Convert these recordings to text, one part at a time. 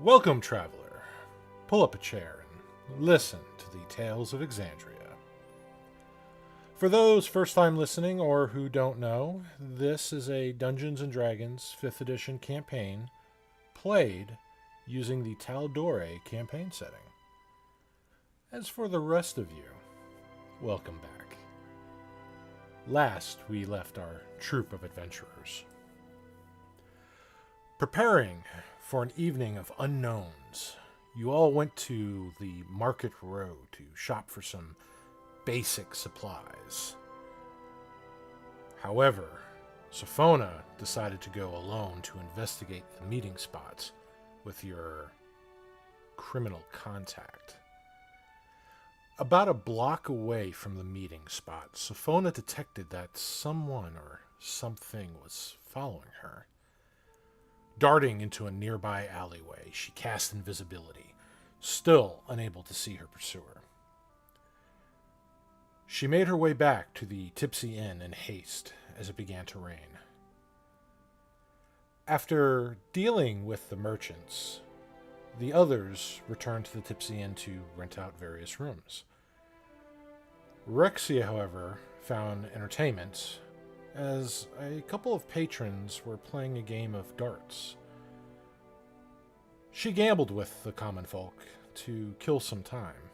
Welcome, traveler. Pull up a chair and listen to the tales of Exandria. For those first-time listening or who don't know, this is a Dungeons & Dragons 5th edition campaign played using the Tal'Dorei Campaign setting. As for the rest of you, welcome back. Last, we left our troupe of adventurers preparing for an evening of unknowns. You all went to the Market Row to shop for some basic supplies. However, Sophona decided to go alone to investigate the meeting spots with your criminal contact. About a block away from the meeting spot, Sophona detected that someone or something was following her. Darting into a nearby alleyway, she cast invisibility, still unable to see her pursuer. She made her way back to the Tipsy Inn in haste as it began to rain. After dealing with the merchants, the others returned to the Tipsy Inn to rent out various rooms. Rexia, however, found entertainment as a couple of patrons were playing a game of darts. She gambled with the common folk to kill some time.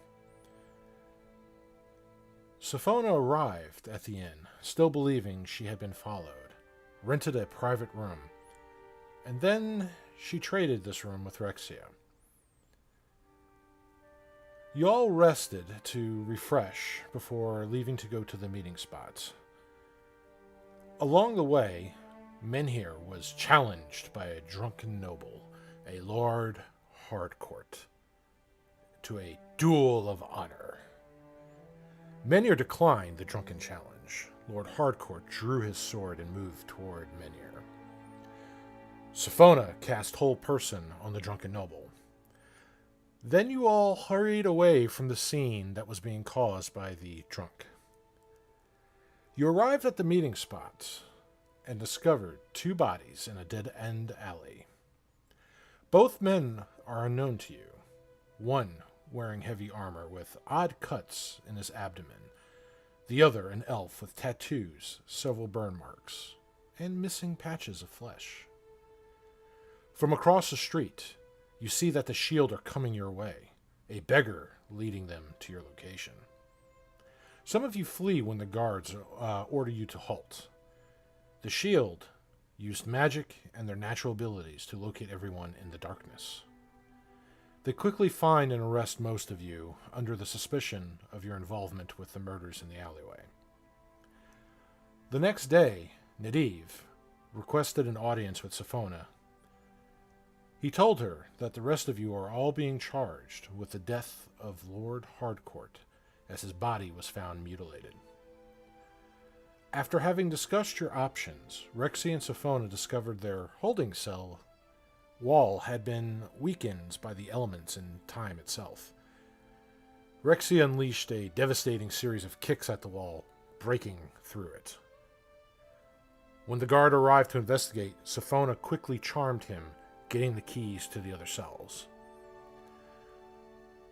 Sophona arrived at the inn, still believing she had been followed, rented a private room, and then she traded this room with Rexia. You all rested to refresh before leaving to go to the meeting spots. Along the way, Menhir was challenged by a drunken noble, a Lord Hardcourt, to a duel of honor. Menhir declined the drunken challenge. Lord Hardcourt drew his sword and moved toward Menhir. Sophona cast Hold Person on the drunken noble. Then you all hurried away from the scene that was being caused by the drunk. You arrived at the meeting spot and discovered two bodies in a dead-end alley. Both men are unknown to you, one wearing heavy armor with odd cuts in his abdomen, the other an elf with tattoos, several burn marks, and missing patches of flesh. From across the street, you see that the shield are coming your way, a beggar leading them to your location. Some of you flee when the guards order you to halt. The shield used magic and their natural abilities to locate everyone in the darkness. They quickly find and arrest most of you under the suspicion of your involvement with the murders in the alleyway. The next day, Nadiv requested an audience with Sophona. He told her that the rest of you are all being charged with the death of Lord Hardcourt, as his body was found mutilated. After having discussed your options, Rexy and Sophona discovered their holding cell wall had been weakened by the elements and time itself. Rexy unleashed a devastating series of kicks at the wall, breaking through it. When the guard arrived to investigate, Sophona quickly charmed him, getting the keys to the other cells.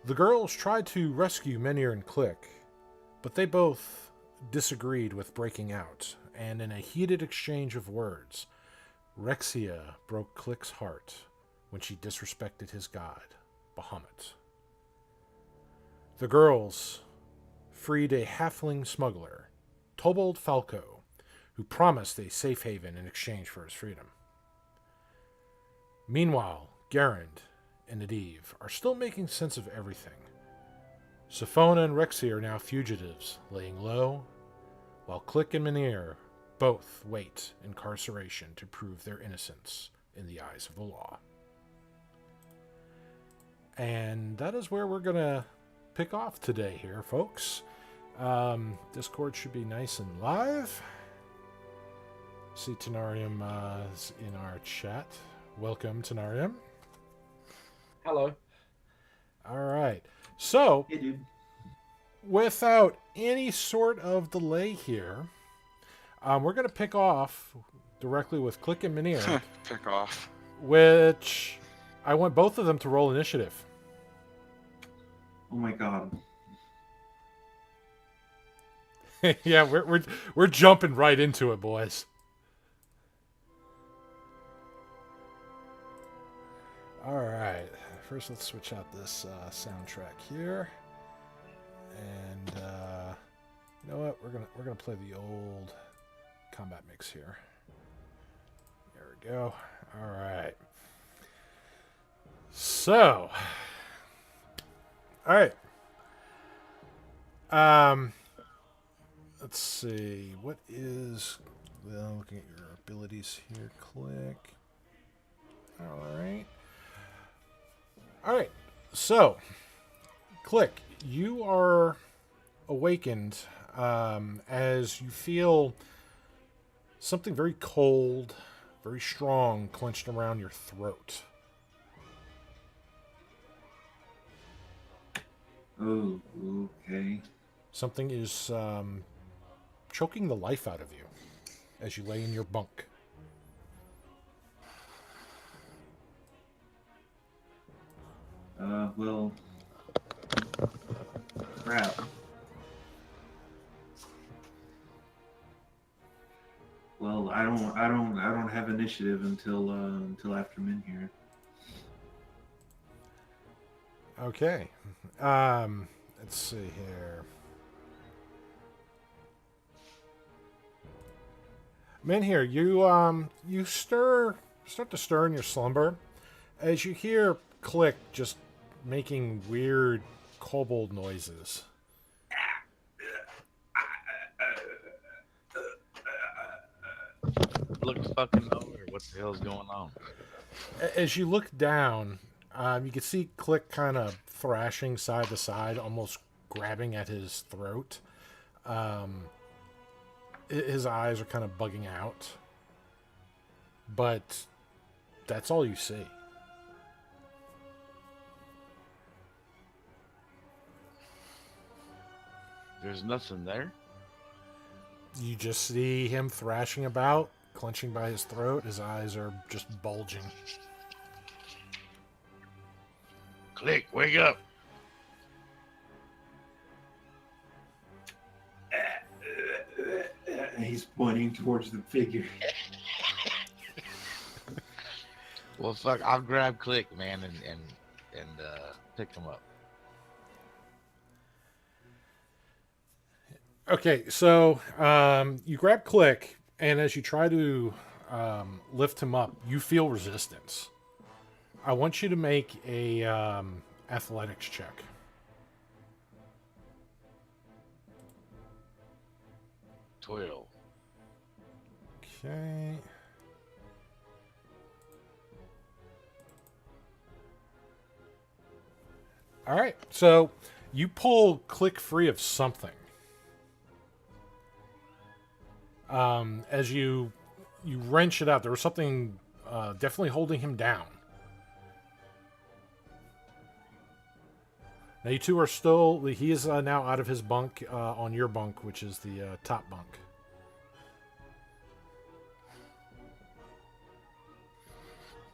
The girls tried to rescue Menhir and Click, but they both disagreed with breaking out, and in a heated exchange of words, Rexia broke Click's heart when she disrespected his god, Bahamut. The girls freed a halfling smuggler, Tobold Falco, who promised a safe haven in exchange for his freedom. Meanwhile, Garand and Nadiv are still making sense of everything. Sophona and Rexy are now fugitives, laying low, while Click and Menhir both wait incarceration to prove their innocence in the eyes of the law. And that is where we're going to pick off today here, folks. Discord should be nice and live. See Tenarium is in our chat. Welcome, Tenarium. Hello. All right. So, Hey, dude. without any sort of delay here, we're going to pick off directly with Click and Menhir. Pick off. Which I want both of them to roll initiative. Oh my god. Yeah, we're jumping right into it, boys. All right. First, let's switch out this soundtrack here, and you know what? We're gonna play the old combat mix here. There we go. All right. So, all right. Let's see. What is? Well, looking at your abilities here. Click. All right. All right. So, Click. You are awakened as you feel something very cold, very strong, clenched around your throat. Oh, okay. Something is choking the life out of you as you lay in your bunk. Well, crap. Well, I don't have initiative until after I'm in here. Okay. Let's see here. Men here, you start to stir in your slumber as you hear Click just making weird kobold noises. Look fucking over. What the hell's going on? As you look down, you can see Click kind of thrashing side to side, almost grabbing at his throat. His eyes are kind of bugging out. But that's all you see. There's nothing there. You just see him thrashing about, clenching by his throat. His eyes are just bulging. Click, wake up. He's pointing towards the figure. Well, fuck, I'll grab Click, man, and pick him up. Okay, so you grab Click, and as you try to lift him up, you feel resistance. I want you to make a athletics check. Toil. Okay. All right, so you pull Click free of something. As you wrench it out, there was something definitely holding him down. Now you two are still. He is now out of his bunk on your bunk, which is the top bunk.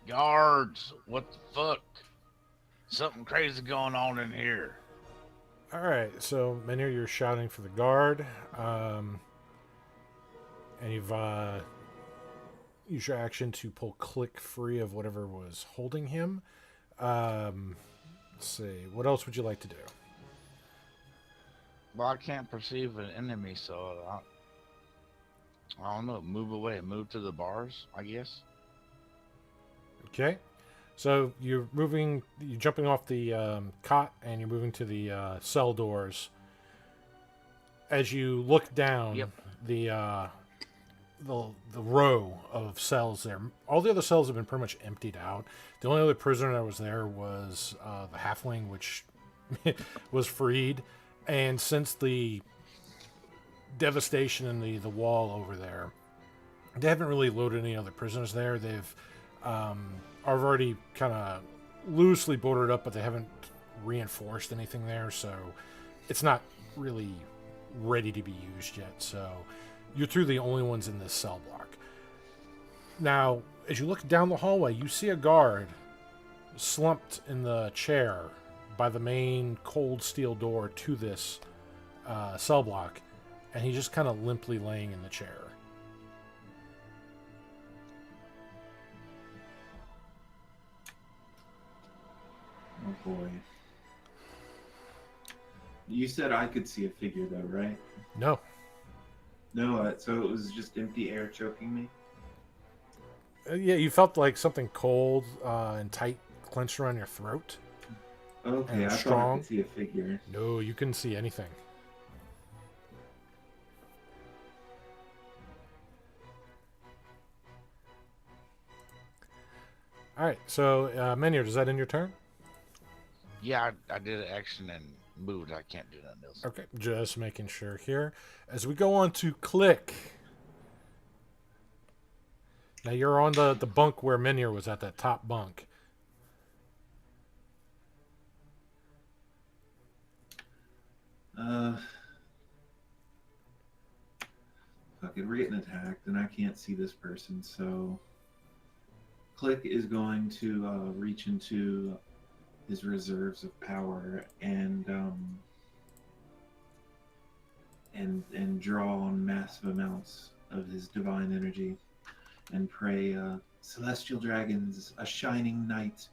Guards, what the fuck? Something crazy going on in here. All right, so Menhir, you're shouting for the guard, and you've used your action to pull Click free of whatever was holding him. Let's see, what else would you like to do? Well, I can't perceive an enemy, so I don't know. Move away. Move to the bars, I guess. Okay, so you're jumping off the cot, and you're moving to the cell doors. As you look down, Yep. the row of cells there, all the other cells have been pretty much emptied out. The only other prisoner that was there was the halfling, which was freed. And since the devastation in the wall over there, they haven't really loaded any other prisoners there. They've already kind of loosely bordered up, but they haven't reinforced anything there, so it's not really ready to be used yet. So you're through the only ones in this cell block. Now, as you look down the hallway, you see a guard slumped in the chair by the main cold steel door to this cell block, and he's just kind of limply laying in the chair. Oh boy. You said I could see a figure though, right? No. No, so it was just empty air choking me? Yeah, you felt like something cold and tight clenched around your throat. Okay, And I thought I strong. could see a figure. No, you couldn't see anything. All right, so Menir, does that end your turn? Yeah, I did an action and moved. I can't do nothing else. Okay, just making sure here. As we go on to Click. Now you're on the bunk where Menir was at, that top bunk. Fuck it, we're getting attacked, and I can't see this person, so Click is going to reach into his reserves of power and draw on massive amounts of his divine energy and pray, celestial dragons, a shining night,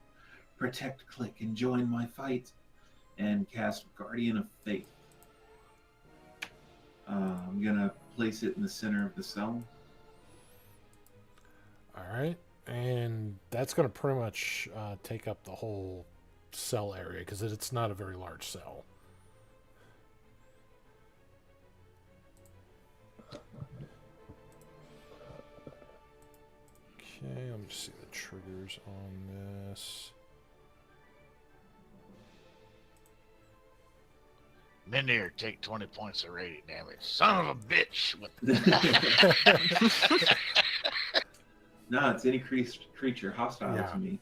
protect Click and join my fight, and cast Guardian of Faith. I'm gonna place it in the center of the cell. All right, and that's going to pretty much take up the whole cell area because it's not a very large cell. Okay, let me just see the triggers on this. Menir, take 20 points of radiant damage. Son of a bitch! No, it's any creature hostile to me,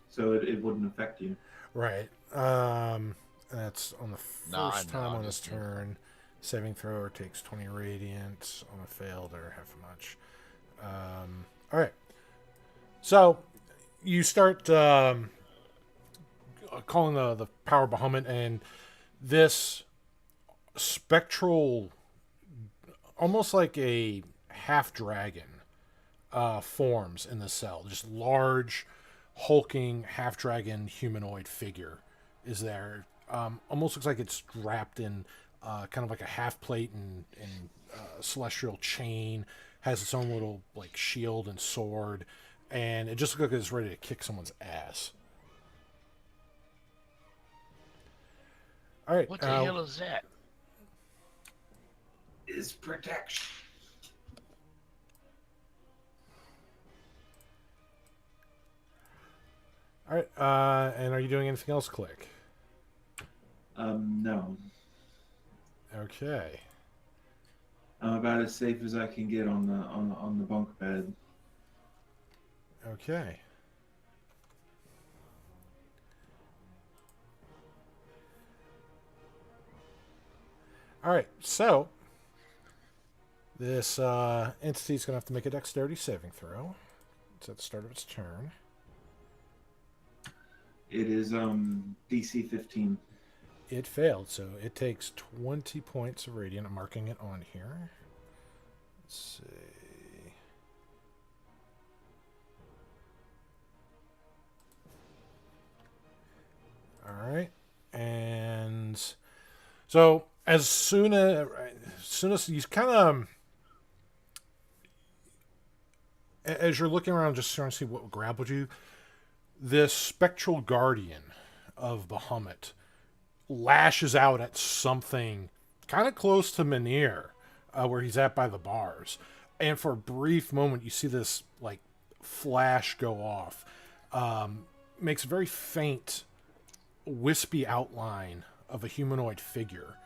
so it wouldn't affect you. Right. That's on the first time on his turn. Saving thrower takes 20 radiant. On a failed, or half as much. All right. So you start calling the power Bahamut, and this spectral, almost like a half dragon, forms in the cell. Just large, hulking half dragon humanoid figure is there. Almost looks like it's wrapped in kind of like a half plate and celestial chain. Has its own little like shield and sword, and it just looks like it's ready to kick someone's ass. All right. What the hell is that? Is protection. All right. And are you doing anything else, Click? No. Okay. I'm about as safe as I can get on the bunk bed. Okay. All right. So this entity is going to have to make a dexterity saving throw. It's at the start of its turn. It is DC 15. It failed, so it takes 20 points of radiant. I'm marking it on here. Let's see. All right. And so as soon as you kind of, as you're looking around just trying to see what grappled you, this spectral guardian of Bahamut lashes out at something kind of close to Menir, where he's at by the bars. And for a brief moment, you see this like flash go off. Makes a very faint, wispy outline of a humanoid figure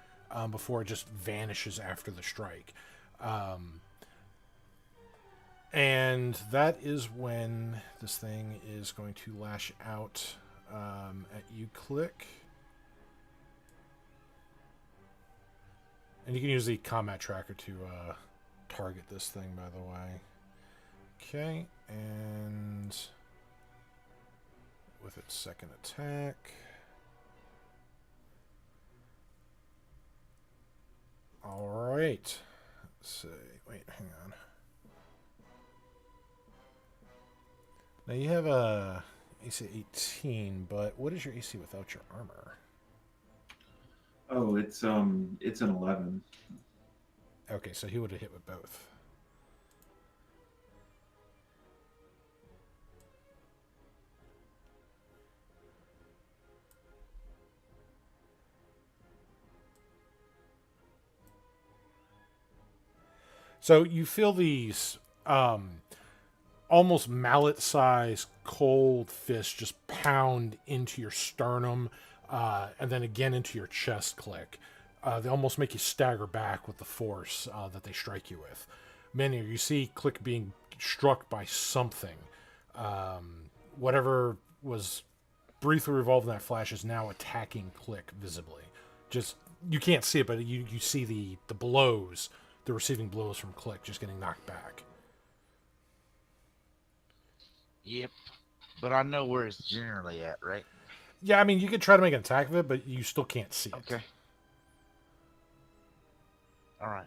before it just vanishes after the strike. And that is when this thing is going to lash out at you, Click. And you can use the combat tracker to target this thing, by the way. Okay, and with its second attack. All right. Let's see. Wait, hang on. Now you have a AC 18, but what is your AC without your armor? Oh, it's an 11. Okay, so he would have hit with both. So you feel these almost mallet-sized cold fists just pound into your sternum and then again into your chest, Click. They almost make you stagger back with the force that they strike you with. Many you see Click being struck by something. Whatever was briefly revolved in that flash is now attacking Click visibly. Just you can't see it, but you see the blows, the receiving blows from Click just getting knocked back. Yep. But I know where it's generally at, right? Yeah, I mean, you could try to make an attack of it, but you still can't see it. Okay. All right.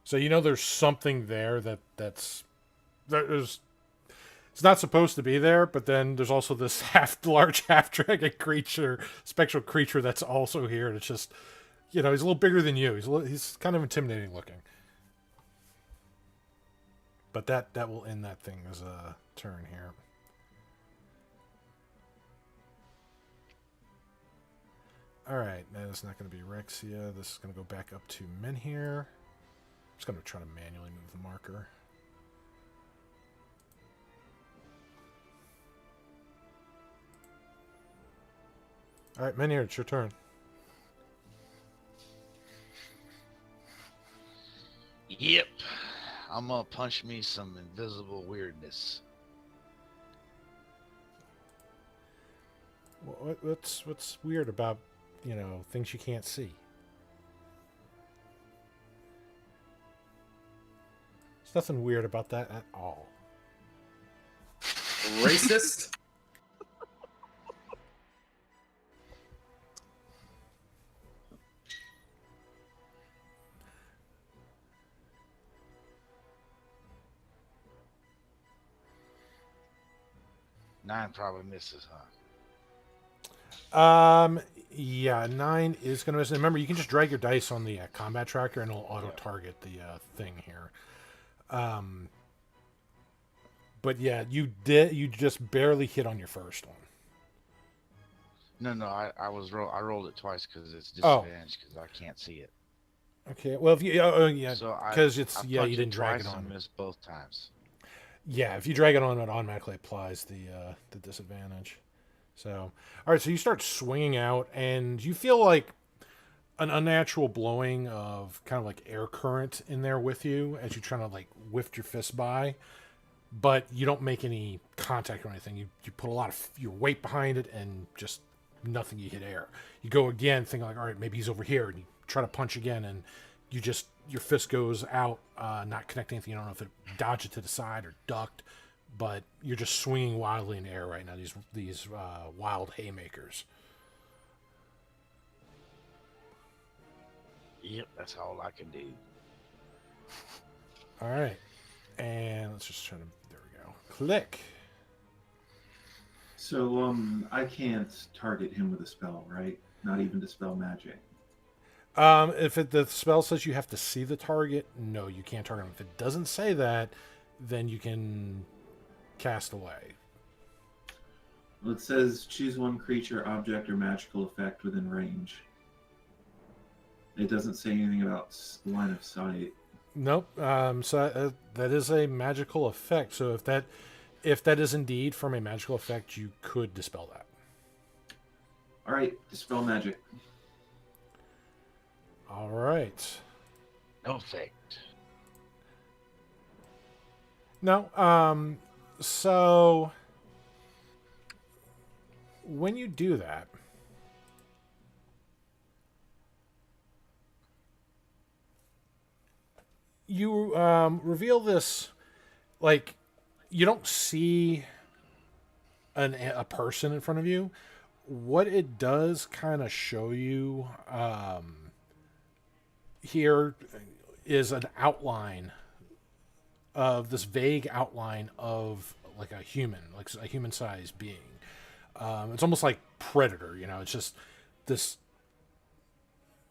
So you know there's something there there's it's not supposed to be there, but then there's also this large half dragon creature, spectral creature that's also here, and it's just, he's a little bigger than you. He's kind of intimidating looking. But that will end that thing as a turn here. Alright, now it's not going to be Rexia. This is going to go back up to Menhir. I'm just going to try to manually move the marker. Alright, Menhir, it's your turn. Yep. I'm gonna punch me some invisible weirdness. What's weird about, things you can't see? There's nothing weird about that at all. Racist. 9 probably misses, huh? Yeah, 9 is going to miss. And remember, you can just drag your dice on the combat tracker and it'll auto-target the thing here. But yeah, you just barely hit on your first one. No, I rolled it twice because it's disadvantaged because I can't see it. Okay, well, if you, yeah, So because I you didn't drag it twice on. and missed both times. Yeah, if you drag it on, it automatically applies the disadvantage. So, all right, so you start swinging out, and you feel like an unnatural blowing of kind of like air current in there with you as you're trying to like whiff your fist by, but you don't make any contact or anything. You put a lot of your weight behind it, and just nothing. You hit air. You go again, thinking like, all right, maybe he's over here, and you try to punch again, and your fist goes out, not connecting anything. You don't know if it dodged it to the side or ducked, but you're just swinging wildly in the air right now. These wild haymakers. Yep, that's all I can do. All right, and let's just try to. There we go. Click. So I can't target him with a spell, right? Not even dispel magic. If the spell says you have to see the target, no, you can't target him. If it doesn't say that, then you can cast away. Well, it says choose one creature, object, or magical effect within range. It doesn't say anything about line of sight. Nope. So that is a magical effect. So if that is indeed from a magical effect, you could dispel that. All right, dispel magic. All right. No effect. No. So when you do that, you reveal this, like, you don't see a person in front of you. What it does kind of show you here is an outline of this vague outline of like a human, like a human-sized being. It's almost like Predator, you know. It's just this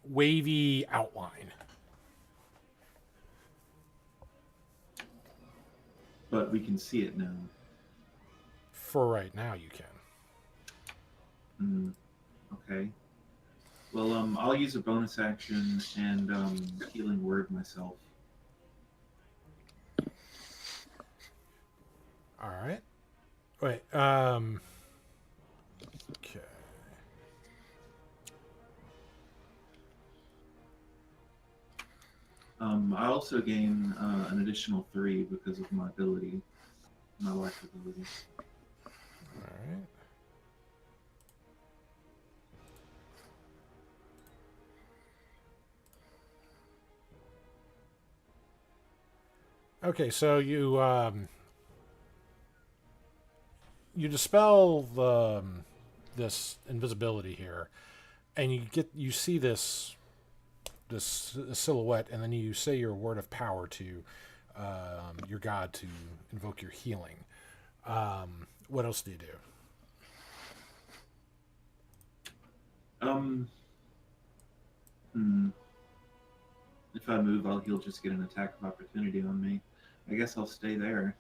wavy outline. But we can see it now. For right now, you can. Okay. Well, I'll use a bonus action and healing word myself. All right. Wait. Okay. I also gain an additional 3 because of my ability, my life ability. All right. Okay, so you dispel the this invisibility here, and you see this silhouette, and then you say your word of power to your god to invoke your healing. What else do you do? If I move, he'll just get an attack of opportunity on me. I guess I'll stay there.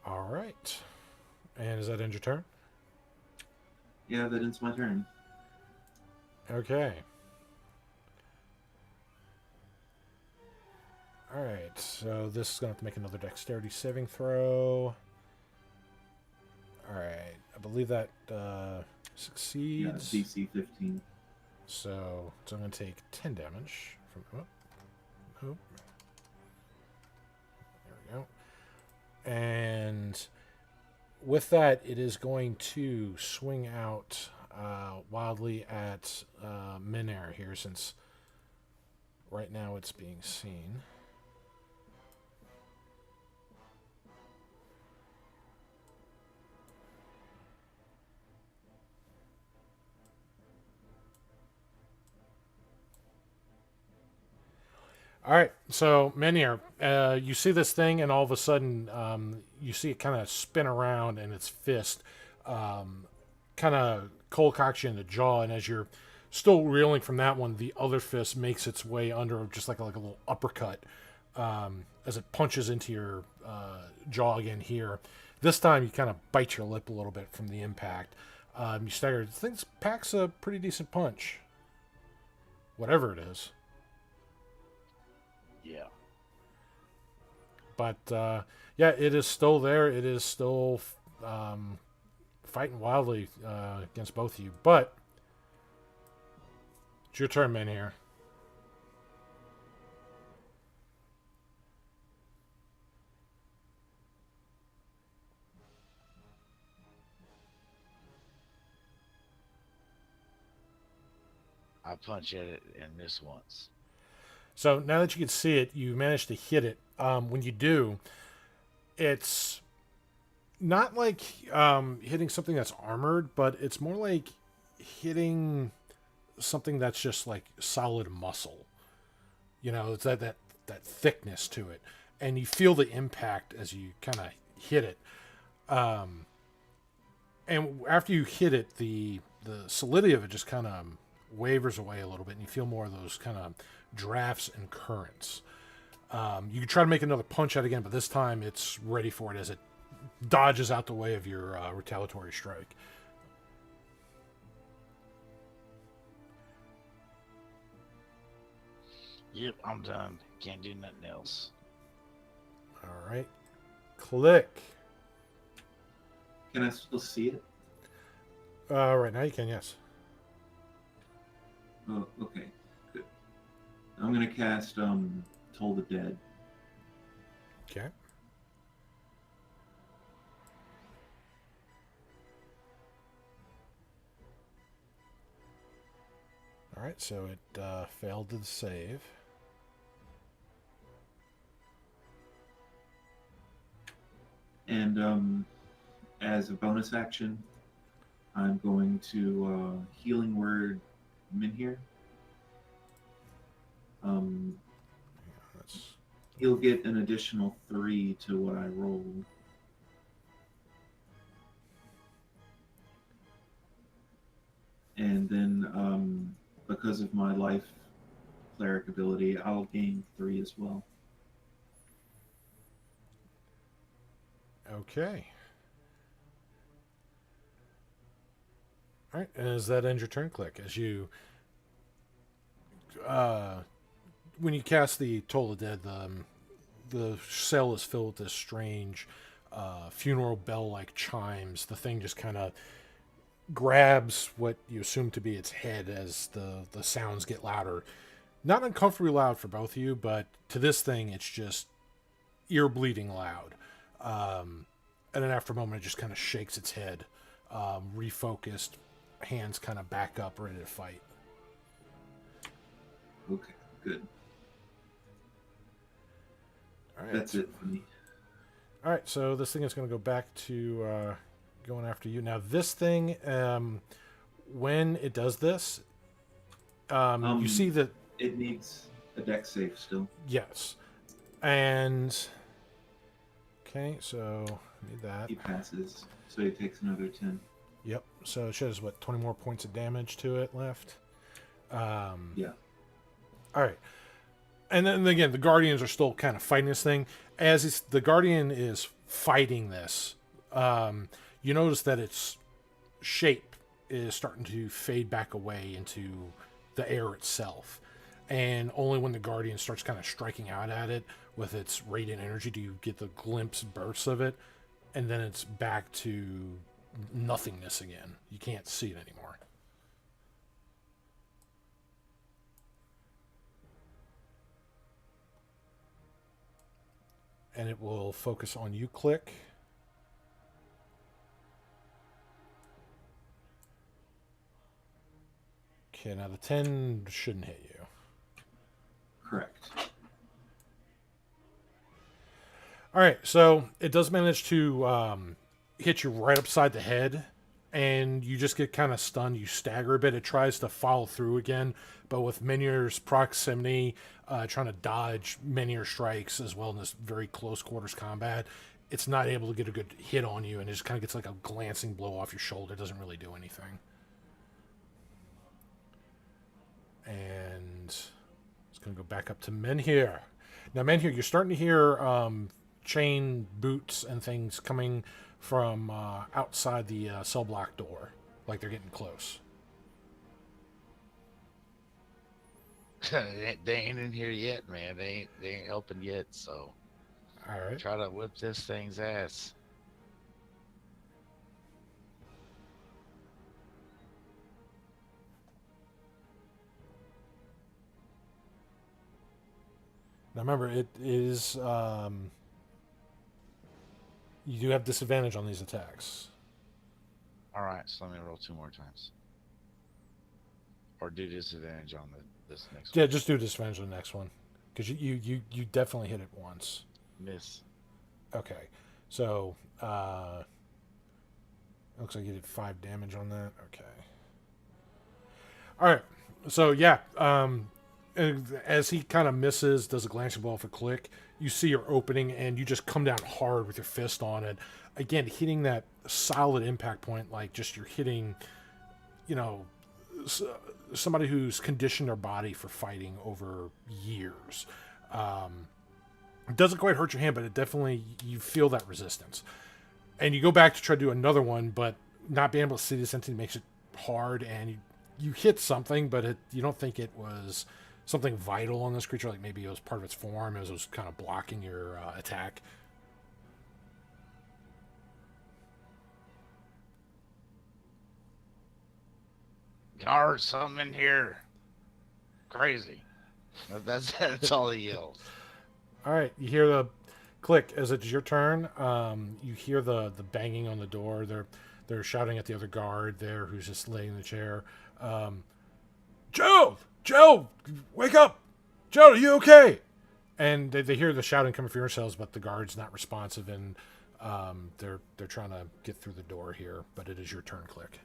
All right. And is that end your turn? Yeah, that ends my turn. Okay. All right. So this is going to have to make another dexterity saving throw. All right. I believe that succeeds. Yeah, DC 15. So I'm going to take 10 damage from. Oh. There we go. And with that, it is going to swing out wildly at Minair here, since right now it's being seen. All right, so Menhir, you see this thing, and all of a sudden, you see it kind of spin around, and its fist kind of cold cocks you in the jaw. And as you're still reeling from that one, the other fist makes its way under, just like a little uppercut, as it punches into your jaw again here. This time, you kind of bite your lip a little bit from the impact. You stagger. Things packs a pretty decent punch, whatever it is. Yeah. But yeah, it is still there. It is still fighting wildly against both of you. But it's your turn, Menhir. I punch at it and miss once. So now that you can see it, you manage to hit it. When you do, it's not like hitting something that's armored, but it's more like hitting something that's just like solid muscle. You know, it's that thickness to it, and you feel the impact as you kind of hit it. And after you hit it, the solidity of it just kind of wavers away a little bit, and you feel more of those kind of drafts and currents. You can try to make another punch at it again, but this time it's ready for it as it dodges out the way of your retaliatory strike. Yep, I'm done. Can't do nothing else. All right. Click. Can I still see it? Right now you can, yes. Oh, okay. Good. I'm going to cast Toll the Dead. Okay. All right, so it failed to save. And as a bonus action, I'm going to healing word Minhir. That's He'll get an additional 3 to what I roll. And then, because of my life cleric ability, I'll gain 3 as well. okay. All right, and as that ends your turn, Click, as you when you cast the Toll of the Dead, the cell is filled with this strange funeral bell-like chimes. The thing just kind of grabs what you assume to be its head as the sounds get louder. Not uncomfortably loud for both of you, but to this thing, it's just ear-bleeding loud. And then after a moment, it just kind of shakes its head, refocused, hands kind of back up, ready to fight. Okay, good. All right. That's it for me. All right, so this thing is going to go back to going after you. Now, this thing, when it does this, you see that... It needs a deck save still. Yes. And... Okay, so need that. He passes, so he takes another 10. Yep, so it shows, 20 more points of damage to it left? Yeah. All right. And then again, the Guardians are still kind of fighting this thing. As the Guardian is fighting this, you notice that its shape is starting to fade back away into the air itself. And only when the Guardian starts kind of striking out at it with its radiant energy do you get the glimpse bursts of it. And then it's back to nothingness again. You can't see it anymore. And it will focus on you, Click. Okay, now the 10 shouldn't hit you. Correct. All right, so it does manage to hit you right upside the head, and you just get kind of stunned. You stagger a bit. It tries to follow through again, but with Menhir's proximity, trying to dodge Menhir strikes as well in this very close quarters combat, it's not able to get a good hit on you, and it just kind of gets like a glancing blow off your shoulder. It doesn't really do anything. And it's going to go back up to Menhir. Now, Menhir, you're starting to hear chain boots and things coming from outside the cell block door, like they're getting close. They ain't in here yet, man. They ain't helping yet. So, All right. try to whip this thing's ass. Now remember, it is you do have disadvantage on these attacks. All right, so let me roll 2 more times, or do disadvantage on this next Yeah, one. just do disadvantage on the next one, because you definitely hit it once. Miss. Okay, so looks like you did 5 damage on that. Okay. All right, so yeah, and as he kind of misses, does a glancing ball for Click, you see your opening, and you just come down hard with your fist on it. Again, hitting that solid impact point, like just you're hitting, somebody who's conditioned their body for fighting over years. It doesn't quite hurt your hand, but it definitely, you feel that resistance. And you go back to try to do another one, but not being able to see this entity makes it hard, and you hit something, but you don't think it was something vital on this creature, like maybe it was part of its form, it was kind of blocking your attack. There's something in here. Crazy. That's all he yells. All right, you hear the Click as it's your turn. You hear the banging on the door. They're shouting at the other guard there, who's just laying in the chair. Joe, wake up! Joe, are you okay? And they hear the shouting coming from yourselves, but the guard's not responsive, and They're trying to get through the door here, but it is your turn, Click.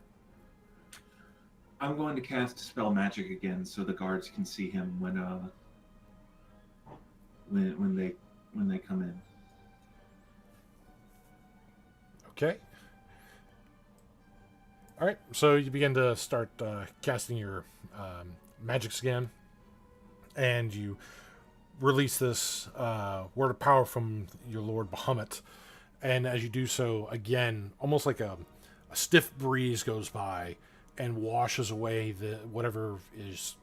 I'm going to cast spell magic again, so the guards can see him when they come in. Okay. All right. So you begin to start casting your magics again, and you release this word of power from your Lord Bahamut. And as you do so, again, almost like a stiff breeze goes by and washes away whatever is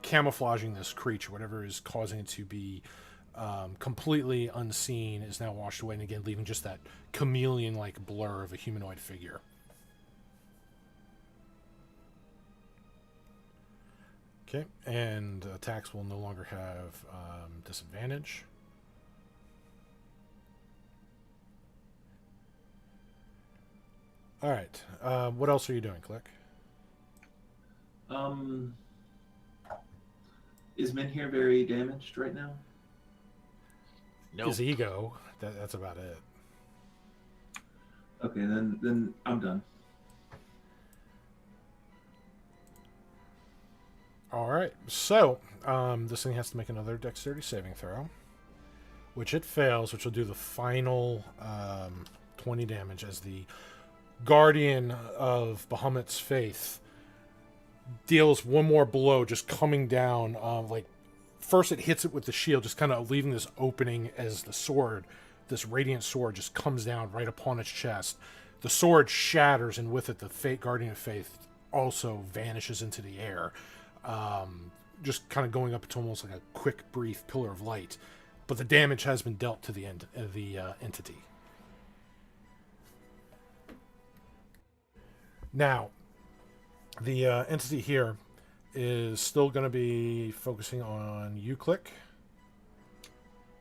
camouflaging this creature, whatever is causing it to be completely unseen, is now washed away, and again, leaving just that chameleon-like blur of a humanoid figure. Okay, and attacks will no longer have disadvantage. All right. What else are you doing, Click? Is Minhir very damaged right now? Nope. His ego. That's about it. Okay, then I'm done. All right. So this thing has to make another dexterity saving throw, which it fails, which will do the final 20 damage as the guardian of Bahamut's faith deals one more blow, just coming down. Like first, it hits it with the shield, just kind of leaving this opening as the sword, this radiant sword, just comes down right upon its chest. The sword shatters, and with it, the guardian of faith also vanishes into the air, just kind of going up to almost like a quick, brief pillar of light. But the damage has been dealt to the entity. Now, the entity here is still going to be focusing on you, Click.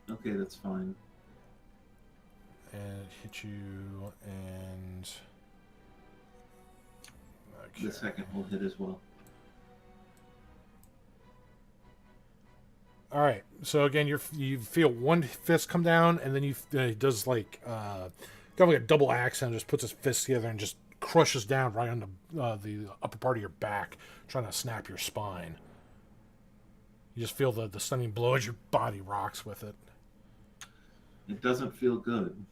Okay, that's fine. And hit you, and... Okay. The second will hit as well. All right. So again, you feel one fist come down, and then he does like kind of like a double axe, and just puts his fists together and just crushes down right on the upper part of your back, trying to snap your spine. You just feel the stunning blow as your body rocks with it. It doesn't feel good.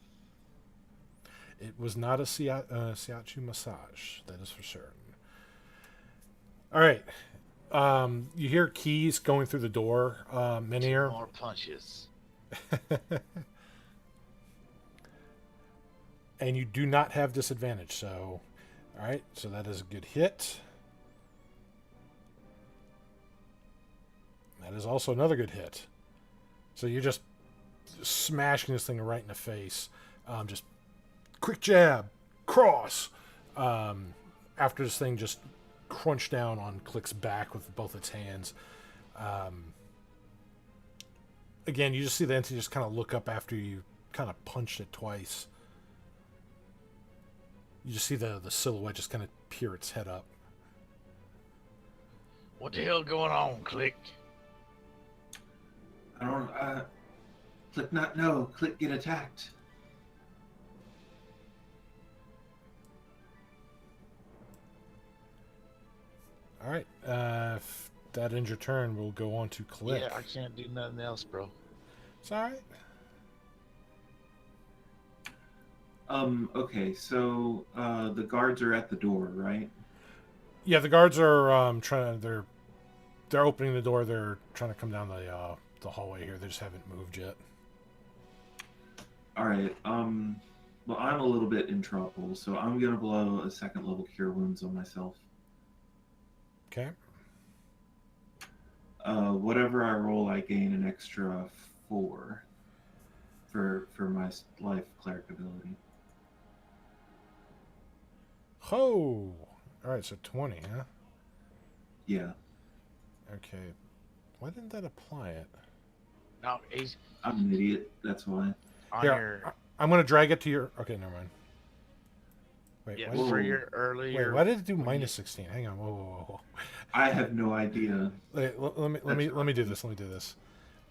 It was not a Shiatsu massage, that is for certain. All right. You hear keys going through the door, Minhir. More punches. And you do not have disadvantage, so... Alright, so that is a good hit. That is also another good hit. So you're just smashing this thing right in the face. Just quick jab, cross. After this thing just crunched down on Click's back with both its hands. Again, you just see the entity just kind of look up after you kind of punched it twice. You just see the silhouette just kind of peer its head up. What the hell going on, Click? I don't. Click not know. Click get attacked. All right. If that ends your turn, we'll go on to Click. Yeah, I can't do nothing else, bro. It's all right. Okay, so the guards are at the door, right? Yeah, the guards are they're opening the door. They're trying to come down the hallway here. They just haven't moved yet. All right. Well, I'm a little bit in trouble, so I'm gonna blow a second level cure wounds on myself. Okay. Whatever I roll, I gain an extra 4 for my life cleric ability. Oh. All right, so 20, huh? Yeah. Okay. Why didn't that apply it? No, he's I'm an idiot. That's why. on Here, your... I'm going to drag it to your... Okay, never mind. Wait, Yeah, why, for did- your earlier... wait, why did it do when minus 16? Hang on. Whoa. I have no idea. Wait, let me do this. Let me do this.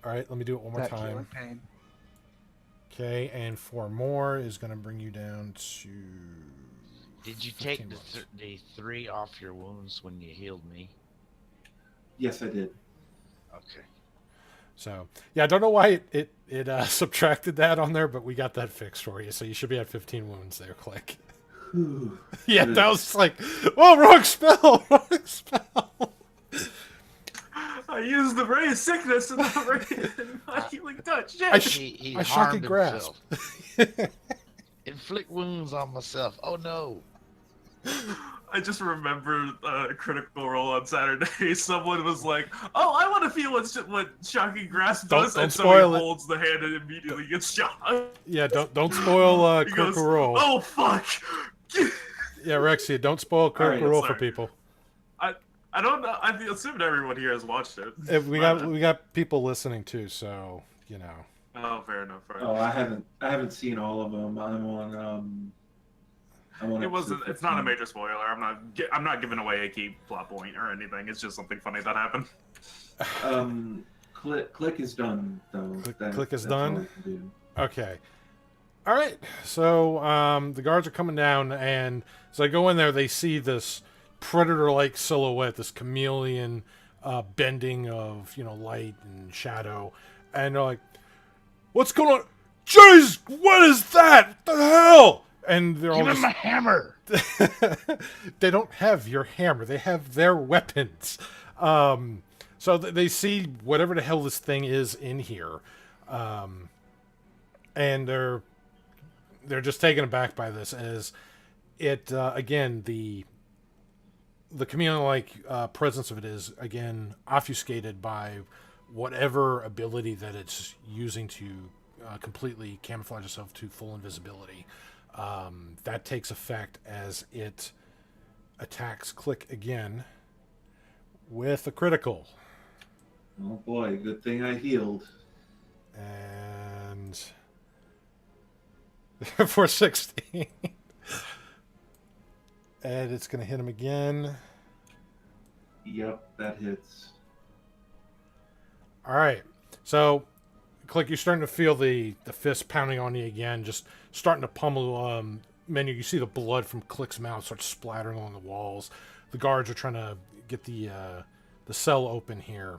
All right, let me do it one more That time. campaign. Okay, and 4 more is going to bring you down to. Did you 15 take wounds. the 3 off your wounds when you healed me? Yes, I did. Okay. So yeah, I don't know why it subtracted that on there, but we got that fixed for you. So you should be at 15 wounds there. Click. Whew. Yeah, Good. that was like, oh, wrong spell, wrong spell. I used the ray of sickness and my healing touch. I Shit. He I shock harmed and grasp. himself. Inflict wounds on myself. Oh no. I just remember a critical roll on Saturday. Someone was like, "Oh, I want to feel what shocking grasp does," Don't and so spoil he it. holds the hand and immediately gets shot. Yeah, don't spoil He critical goes, roll. "Oh fuck." Yeah, Rexia, don't spoil critical right, roll for sorry. people. I don't know. I assumed everyone here has watched it. We got people listening too, so you know. Oh, fair enough. Fair Oh, enough. I haven't seen all of them. I'm on It wasn't. episode It's not a 15. major spoiler. I'm not giving away a key plot point or anything. It's just something funny that happened. Click is done though. Click is that's all done? we can do. Okay. All right. So the guards are coming down, and as I go in there, they see this predator-like silhouette, this chameleon bending of light and shadow, and they're like, "What's going on? Jeez, what is that? What the hell?" And they're all Give him just my hammer. they don't have your hammer. They have their weapons. So they see whatever the hell this thing is in here, and they're just taken aback by this as it again the chameleon-like presence of it is again obfuscated by whatever ability that it's using to completely camouflage itself to full invisibility. That takes effect as it attacks Click again with a critical. Oh boy, good thing I healed. And for 16. And it's going to hit him again. Yep, that hits. All right. So, Click, you're starting to feel the fist pounding on you again, just starting to pummel Menu. You see the blood from Click's mouth start splattering along the walls. The guards are trying to get the cell open here.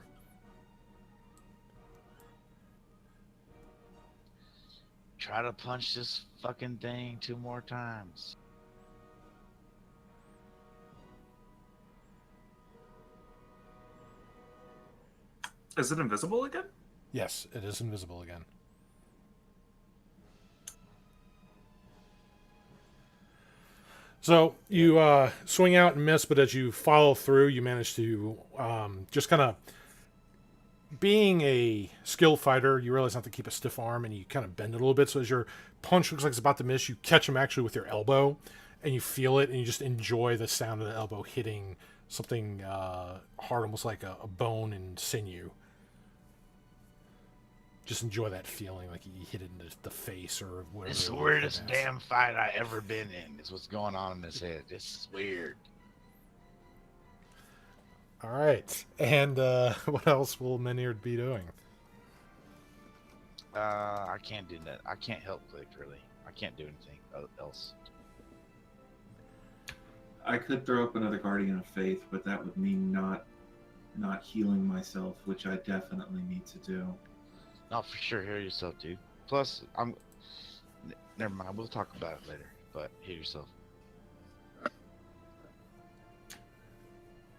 Try to punch this fucking thing 2 more times. Is it invisible again? Yes, it is invisible again. So you swing out and miss, but as you follow through, you manage to just kind of, being a skilled fighter, you realize not to keep a stiff arm, and you kind of bend it a little bit. So as your punch looks like it's about to miss, you catch him actually with your elbow, and you feel it, and you just enjoy the sound of the elbow hitting something hard, almost like a bone and sinew. Just enjoy that feeling, like you hit it in the face or whatever. It's the weirdest damn fight I ever been in. Is what's going on in his head. It's weird. All right, and what else will Menhir be doing? I can't do that. I can't help Click, really. I can't do anything else. I could throw up another Guardian of Faith, but that would mean not healing myself, which I definitely need to do. No, for sure. Heal yourself, dude. Plus, never mind. We'll talk about it later. But heal yourself.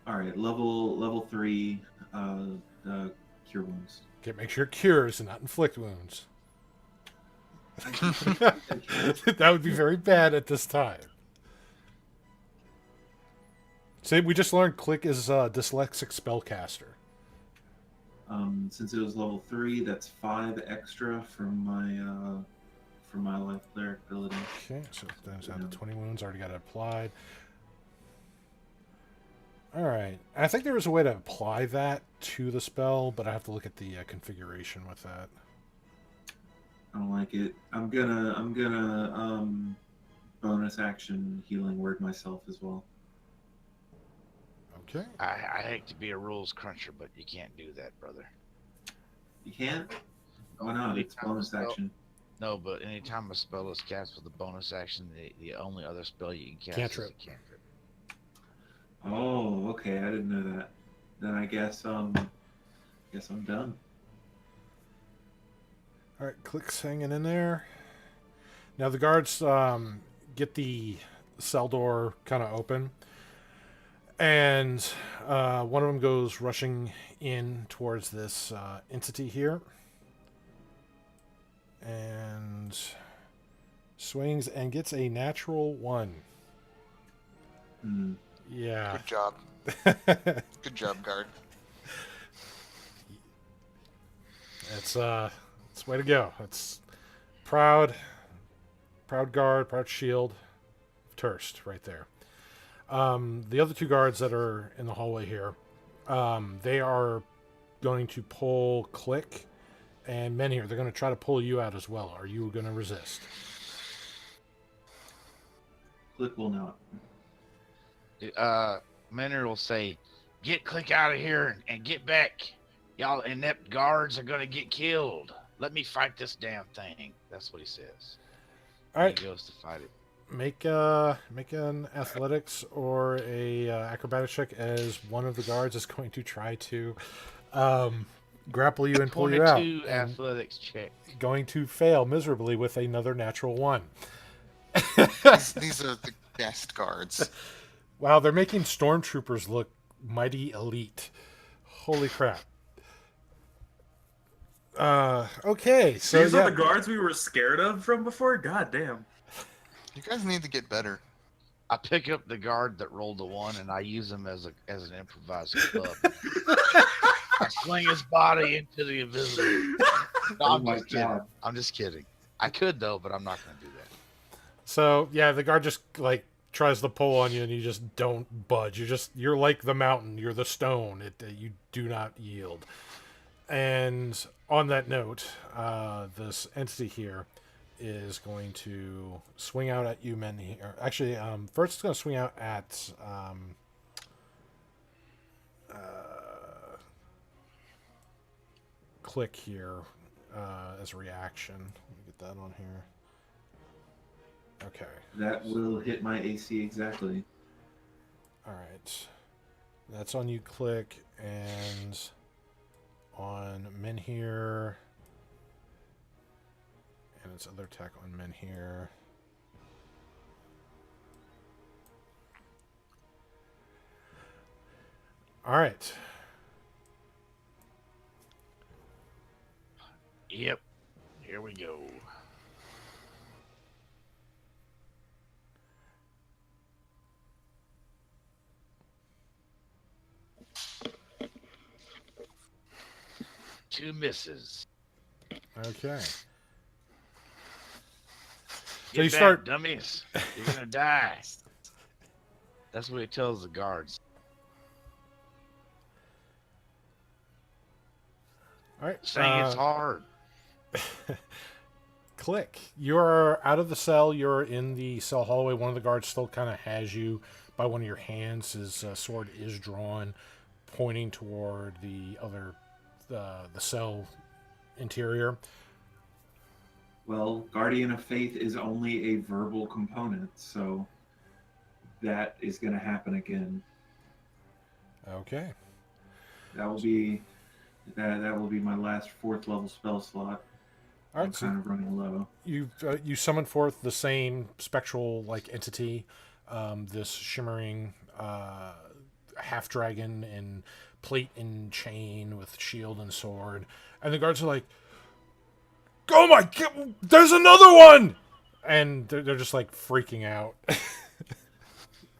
All right, level 3, cure wounds. Okay, make sure it cures and not inflict wounds. That would be very bad at this time. See, we just learned Click is a dyslexic spellcaster. Since it was level 3, that's 5 extra from my life cleric ability. Okay, so that's down to 20 wounds. Already got it applied. All right. I think there is a way to apply that to the spell, but I have to look at the configuration with that. I don't like it. I'm gonna bonus action healing word myself as well. Okay. I hate to be a rules cruncher, but you can't do that, brother. You can't? Why not? It's bonus action. No, but anytime a spell is cast with a bonus action, the only other spell you can cast Cantrip. is a cantrip. Oh, okay. I didn't know that. Then I guess I'm done. All right, Click's hanging in there. Now the guards get the cell door kind of open, and one of them goes rushing in towards this entity here, and swings and gets a natural 1. Hmm. Yeah. Good job. Good job, guard. It's way to go. It's proud guard, proud shield, Turst right there. The other 2 guards that are in the hallway here, they are going to pull Click and Men here. They're going to try to pull you out as well. Are you going to resist? Click will not. Menor will say, "Get Click out of here and get back. Y'all inept guards are gonna get killed. Let me fight this damn thing." That's what he says. All right. He goes to fight it. Make an athletics or a acrobatics check, as one of the guards is going to try to grapple you and pull you out. 22 And athletics check. going to fail miserably with another natural 1. These are the best guards. Wow, they're making stormtroopers look mighty elite. Holy crap. Okay, so These are the guards we were scared of from before? God damn. You guys need to get better. I pick up the guard that rolled a 1 and I use him as an improvised club. I sling his body into the invisible. No, I'm my just kidding. God. I'm just kidding. I could though, but I'm not going to do that. So yeah, the guard just like tries to pull on you, and you just don't budge. You're like the mountain. You're the stone. You do not yield. And on that note, this entity here is going to swing out at you, Men here. Actually, first it's going to swing out at Click here as a reaction. Let me get that on here. Okay. That will hit my AC exactly. All right. That's on you, Click, and on Men here. And its other attack on Men here. All right. Yep. Here we go. Two misses. Okay. Get you back, start- dummies. You're gonna die. That's what he tells the guards. All right. Saying it's hard. Click. You're out of the cell. You're in the cell hallway. One of the guards still kind of has you by one of your hands. His sword is drawn, pointing toward the other, the cell interior. Well, Guardian of Faith is only a verbal component, so that is going to happen again. Okay. That will be my last 4th level spell slot. All I'm right. So kind of running low. you summon forth the same spectral like entity, this shimmering half dragon in plate and chain with shield and sword, and the guards are like, "Oh my God! There's another one!" And they're just like freaking out.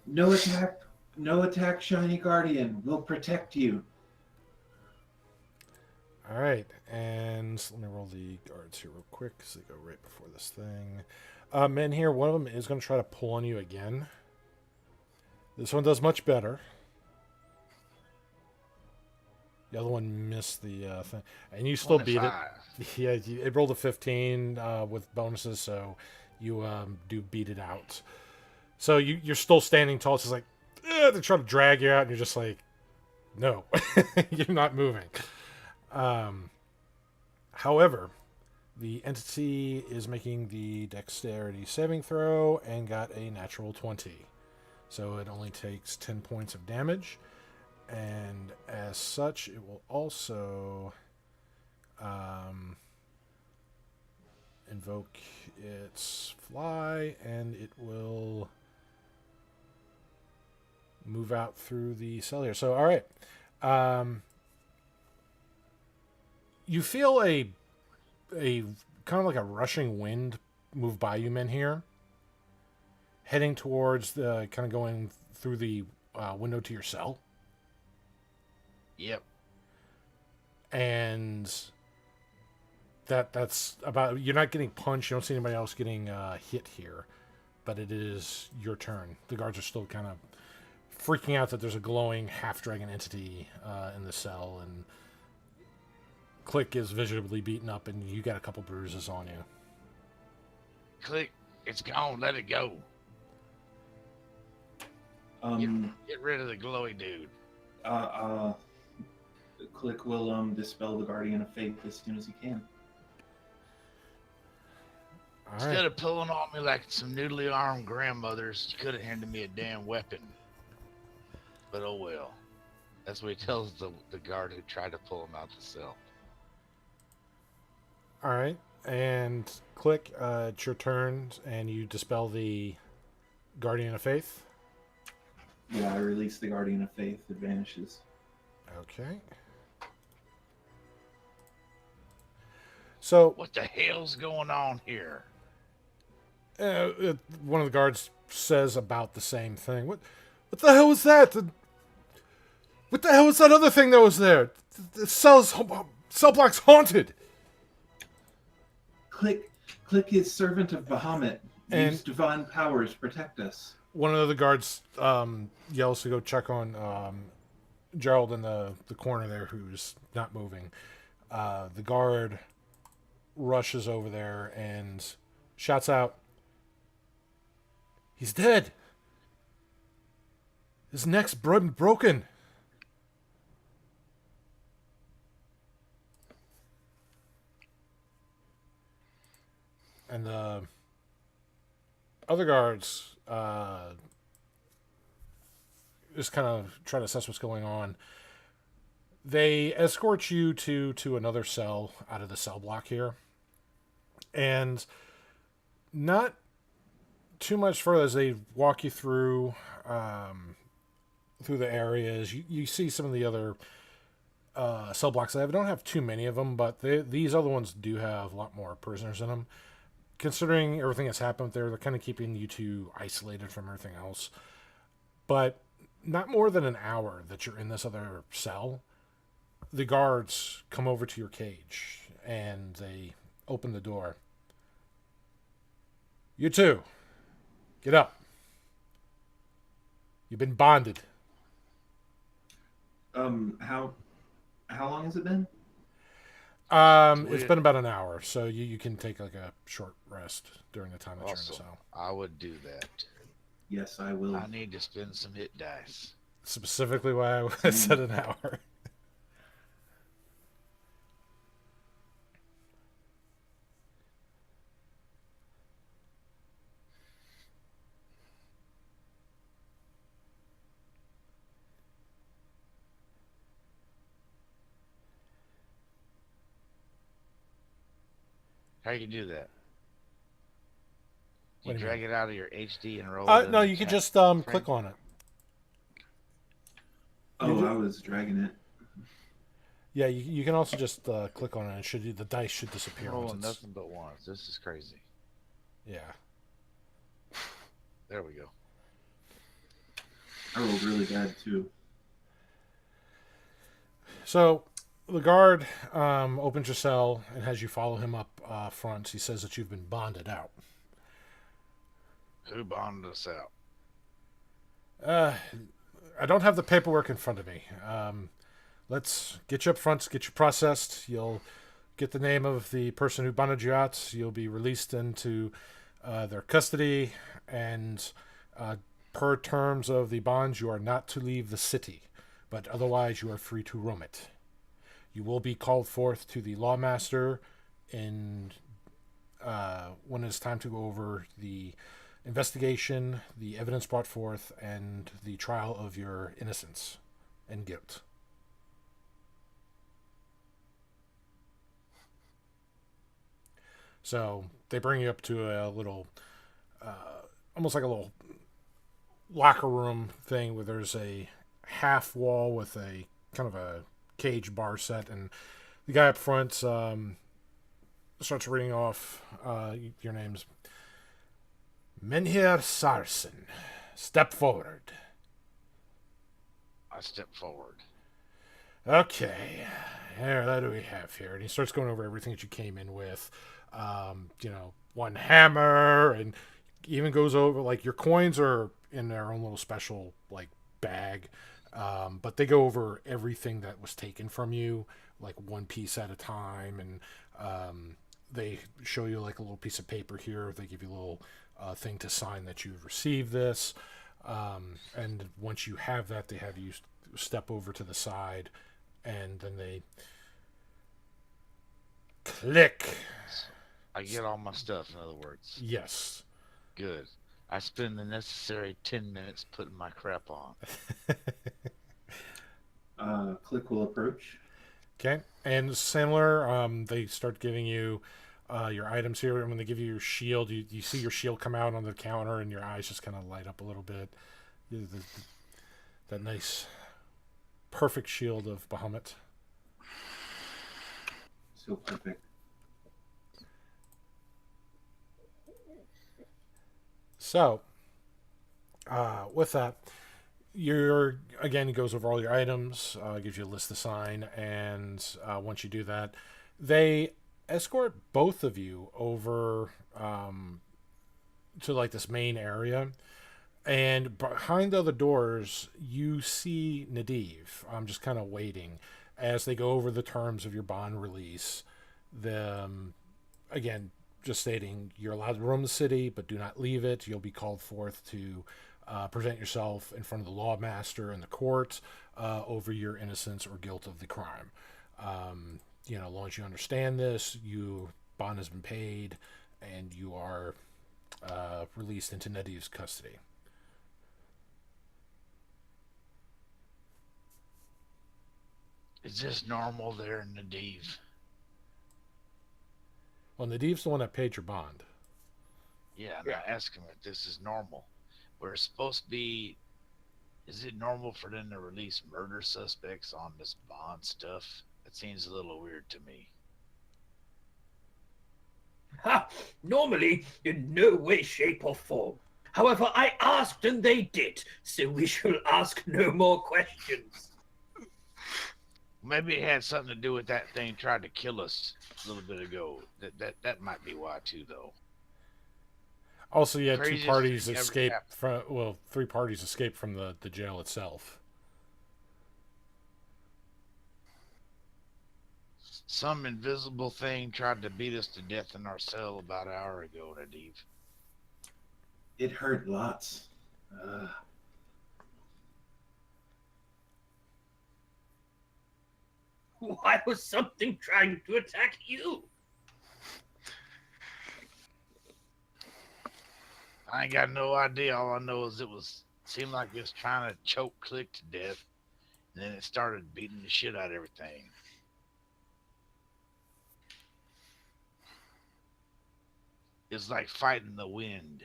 No attack, Shiny Guardian. We'll protect you. All right, and let me roll the guards here real quick because they go right before this thing. Men here, one of them is going to try to pull on you again. This one does much better. The other one missed the thing, and you still beat it. 25. Yeah, it rolled a 15 with bonuses, so you do beat it out. So you're still standing tall. It's just like they're trying to drag you out, and you're just like, no, you're not moving. However, The entity is making the dexterity saving throw and got a natural 20. So it only takes 10 points of damage. And as such, it will also invoke its fly, and it will move out through the cell here. So, all right. You feel a kind of like a rushing wind move by you men here, heading towards the kind of going through the window to your cell. Yep. And that's about. You're not getting punched. You don't see anybody else getting hit here, but it is your turn. The guards are still kind of freaking out that there's a glowing half-dragon entity in the cell, and Click is visibly beaten up, and you got a couple bruises on you. Click, it's gone. Let it go. Get rid of the glowy dude. Click will dispel the Guardian of Faith as soon as he can. All Instead right. of pulling on me like some noodly armed grandmothers, you could have handed me a damn weapon. But oh well. That's what he tells the guard who tried to pull him out the cell. All right. And Click, it's your turn, and you dispel the Guardian of Faith. Yeah, I release the Guardian of Faith. It vanishes. Okay. So What the hell's going on here? one of the guards says about the same thing. What the hell was that? What the hell was that other thing that was there? The cell block's haunted. Click is servant of Bahamut. And- Use divine powers, protect us. One of the guards yells to go check on Gerald in the corner there, who's not moving. The guard rushes over there and shouts out, "He's dead. His neck's broken." And the other guards just kind of try to assess what's going on. They escort you to another cell out of the cell block here. And not too much further as they walk you through the areas. You see some of the other cell blocks. They don't have too many of them, but these other ones do have a lot more prisoners in them. Considering everything that's happened there, they're kind of keeping you two isolated from everything else. But not more than an hour that you're in this other cell, the guards come over to your cage and they open the door. "You two, get up. You've been bonded." How long has it been? It's been about an hour, so you can take like a short rest during the time that you're in the Also, cell. I would do that. Yes, I will. I need to spend some hit dice. Specifically why I said an hour. How you do that? You What do you drag it out of your HD and roll it. No, in you the can chat just frame? click on it. Oh, I was dragging it. Yeah, you can also just click on it, and the dice should disappear. Rolling once it's- nothing but ones. This is crazy. Yeah. There we go. I rolled really bad too. So the guard opens your cell and has you follow him up front. He says that you've been bonded out. Who bonded us out? I don't have the paperwork in front of me. Let's get you up front, get you processed. You'll get the name of the person who bonded you out. You'll be released into their custody, and per terms of the bonds, you are not to leave the city, but otherwise you are free to roam it. You will be called forth to the lawmaster in when it's time to go over the investigation, the evidence brought forth, and the trial of your innocence and guilt. So they bring you up to a little, almost like a little locker room thing where there's a half wall with a kind of a cage bar set, and the guy up front starts reading off your names. Menhir Sarsen, step forward. I step forward. Okay, here, what do we have here? And he starts going over everything that you came in with. One hammer, and even goes over, like, your coins are in their own little special, like, bag. But they go over everything that was taken from you, like, one piece at a time. And they show you, like, a little piece of paper here. They give you a little thing to sign that you've received this. And once you have that, they have you step over to the side, and then they click. I get all my stuff, in other words. Yes. Good. I spend the necessary 10 minutes putting my crap on. Click will approach. Okay. And similar, they start giving you your items here. And when they give you your shield, you see your shield come out on the counter, and your eyes just kind of light up a little bit. That nice, perfect shield of Bahamut. So perfect. So, with that, again, it goes over all your items, gives you a list to sign, and once you do that, they escort both of you over to, like, this main area, and behind the other doors, you see Nadiv just kind of waiting as they go over the terms of your bond release. Again, just stating you're allowed to roam the city, but do not leave it. You'll be called forth to present yourself in front of the lawmaster and the court over your innocence or guilt of the crime. As long as you understand this, bond has been paid, and you are released into Nadiv's custody. Is this normal there, Nadiv? Well, Nadiv's the one that paid your bond. Yeah, and I ask him if this is normal. We're supposed to be... Is it normal for them to release murder suspects on this bond stuff? That seems a little weird to me. Ha! Normally, in no way, shape, or form. However, I asked and they did, so we shall ask no more questions. Maybe it had something to do with that thing tried to kill us a little bit ago. That might be why too, though. Also, you had Craziest two parties thing ever escape happened. from, well, three parties escaped from the jail itself. Some invisible thing tried to beat us to death in our cell about an hour ago, Nadiv. It hurt lots. Why was something trying to attack you? I ain't got no idea. All I know is seemed like it was trying to choke Click to death, and then it started beating the shit out of everything. It's like fighting the wind.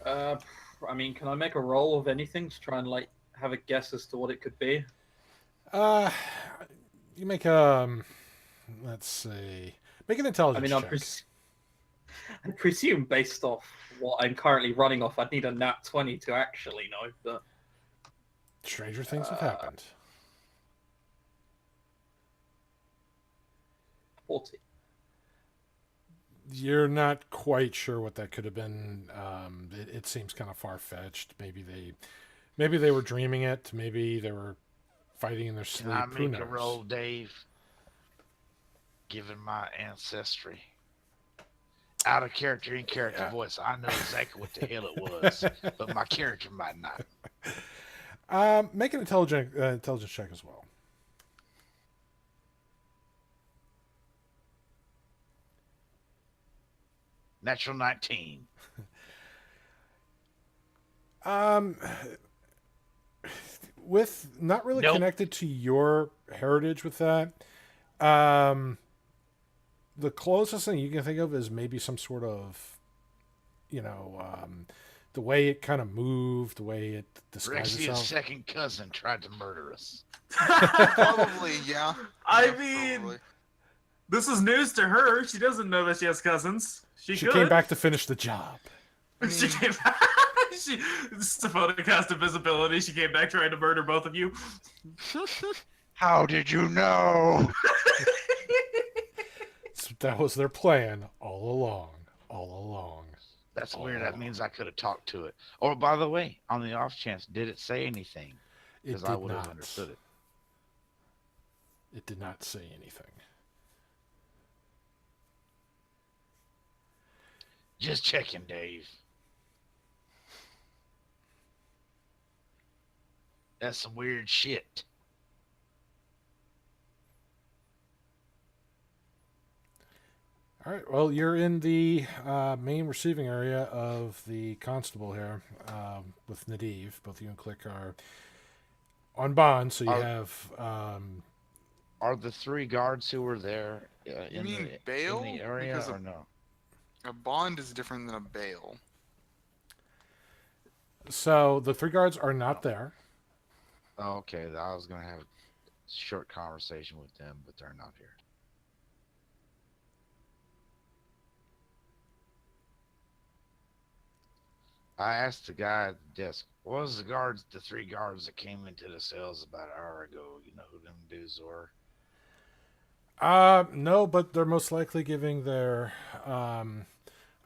Can I make a roll of anything to try and, like, have a guess as to what it could be? You make let's see, make an intelligence check. I presume based off what I'm currently running off, I'd need a nat 20 to actually know, but... Stranger things have happened. 40. You're not quite sure what that could have been. It seems kind of far-fetched. Maybe they were dreaming it. Maybe they were fighting in their sleep. Can I Who make a knows? roll, Dave? Given my ancestry. Out of character, in character voice, I know exactly what the hell it was, but my character might not. Make an intelligence check as well. Natural 19. With not really Nope. connected to your heritage with that, the closest thing you can think of is maybe some sort of, the way it kind of moved, the way it disguised Rexia's itself. second cousin tried to murder us. Probably, yeah. I Yeah, mean, probably. this is news to her. She doesn't know that she has cousins. She could. came back to finish the job. She came back. Stephona cast invisibility. She came back trying to murder both of you. How did you know? So that was their plan all along. All along. That's weird. That means I could have talked to it. Or, by the way, on the off chance, did it say anything? It Because did I would have not. understood it. It did not say anything. Just checking, Dave. That's some weird shit. All right. Well, you're in the main receiving area of the constable here with Nadiv. Both you and Click are on bond, so you have. Are the 3 guards who were there in, mean the, bail? in the area Because or of- no? A bond is different than a bail. So the 3 guards are not there. Oh, okay. I was going to have a short conversation with them, but they're not here. I asked the guy at the desk, what was the 3 guards that came into the cells about an hour ago? You know who them dudes were? No, but they're most likely giving their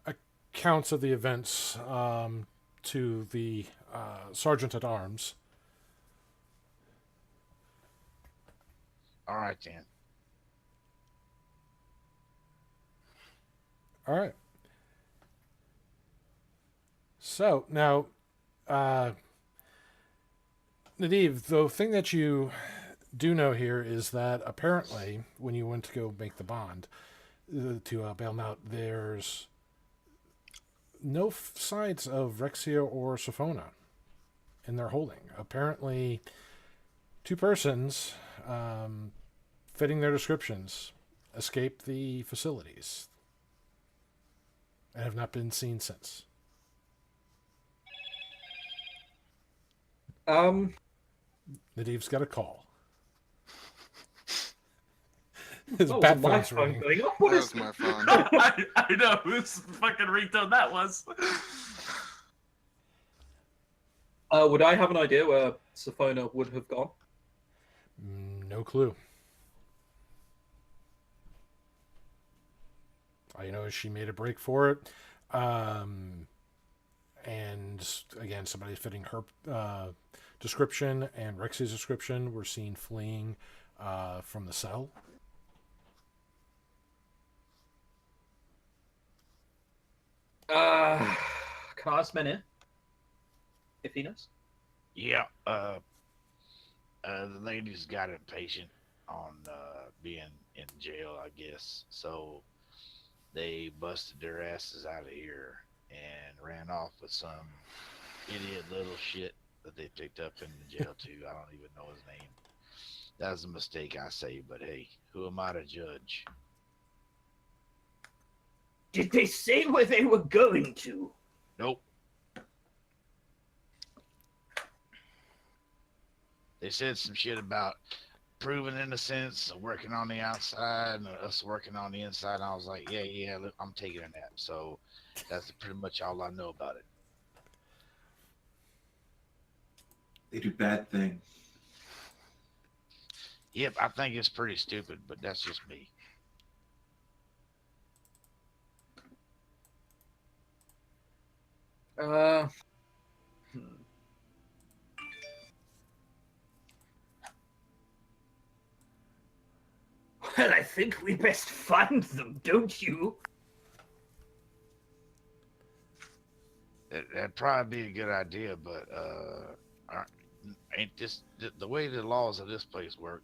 accounts of the events to the sergeant at arms. All right, then. All right. So now, Nadiv, the thing that you do know here is that apparently, when you went to go make the bond to bail them out, there's no signs of Rexia or Sophona in their holding. Apparently, 2 persons fitting their descriptions escaped the facilities and have not been seen since. Nadiv's got a call. His That bat was my phone's phone ringing. going off. That What is was my phone. I know whose fucking ringtone that was. Would I have an idea where Sophona would have gone? No clue. All you know is she made a break for it. And again, somebody fitting her description and Rexi's description were seen fleeing from the cell. Can I ask Menir if he knows? Yeah, the ladies got impatient on being in jail, I guess. So they busted their asses out of here and ran off with some idiot little shit that they picked up in the jail too. I don't even know his name. That was a mistake, I say, but hey, who am I to judge? Did they say where they were going to? Nope. They said some shit about proven innocence, working on the outside, and us working on the inside. And I was like, yeah, look, I'm taking a nap. So that's pretty much all I know about it. They do bad things. Yep, I think it's pretty stupid, but that's just me. Well, I think we best find them, don't you? That'd probably be a good idea, but Ain't this the way the laws of this place work?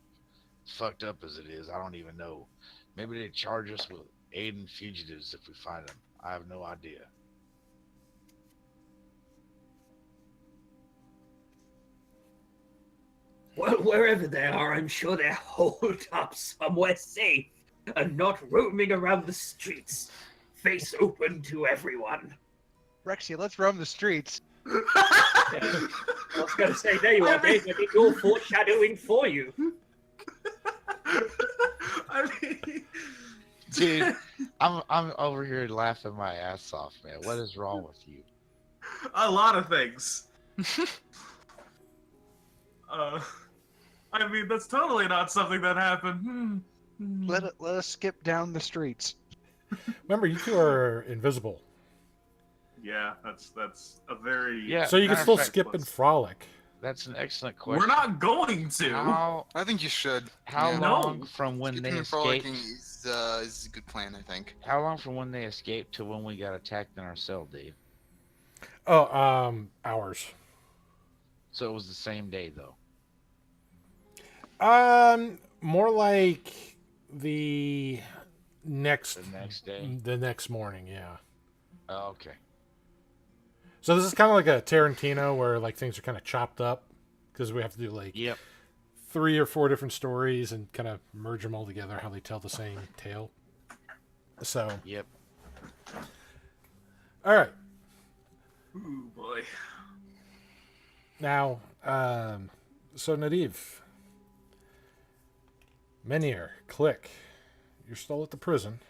Fucked up as it is, I don't even know. Maybe they charge us with aiding fugitives if we find them. I have no idea. Well, wherever they are, I'm sure they're holed up somewhere safe and not roaming around the streets, face open to everyone. Rexy, let's roam the streets. I was going to say, there you are, Dave. I did your foreshadowing for you. I mean, Dude, I'm over here laughing my ass off, man. What is wrong with you? a lot of things. I mean, that's totally not something that happened. Let us skip down the streets. Remember, you two are invisible. Yeah, that's a very. Yeah. So you can matter of still fact, skip and frolic. That's an excellent question. We're not going to. How I think you should. how Yeah. long No. from when Skipping they and frolicking escaped? is a good plan, I think. How long from when they escaped to when we got attacked in our cell, Dave? Oh, hours. So it was the same day, though. More like the next The next day. the next morning, yeah. Oh, okay. So this is kind of like a Tarantino where like things are kind of chopped up because we have to do like Yep. 3 or 4 different stories and kind of merge them all together how they tell the same tale. So, Yep. all right. Ooh boy. Now, so Nadiv, Menhir, Click, you're still at the prison.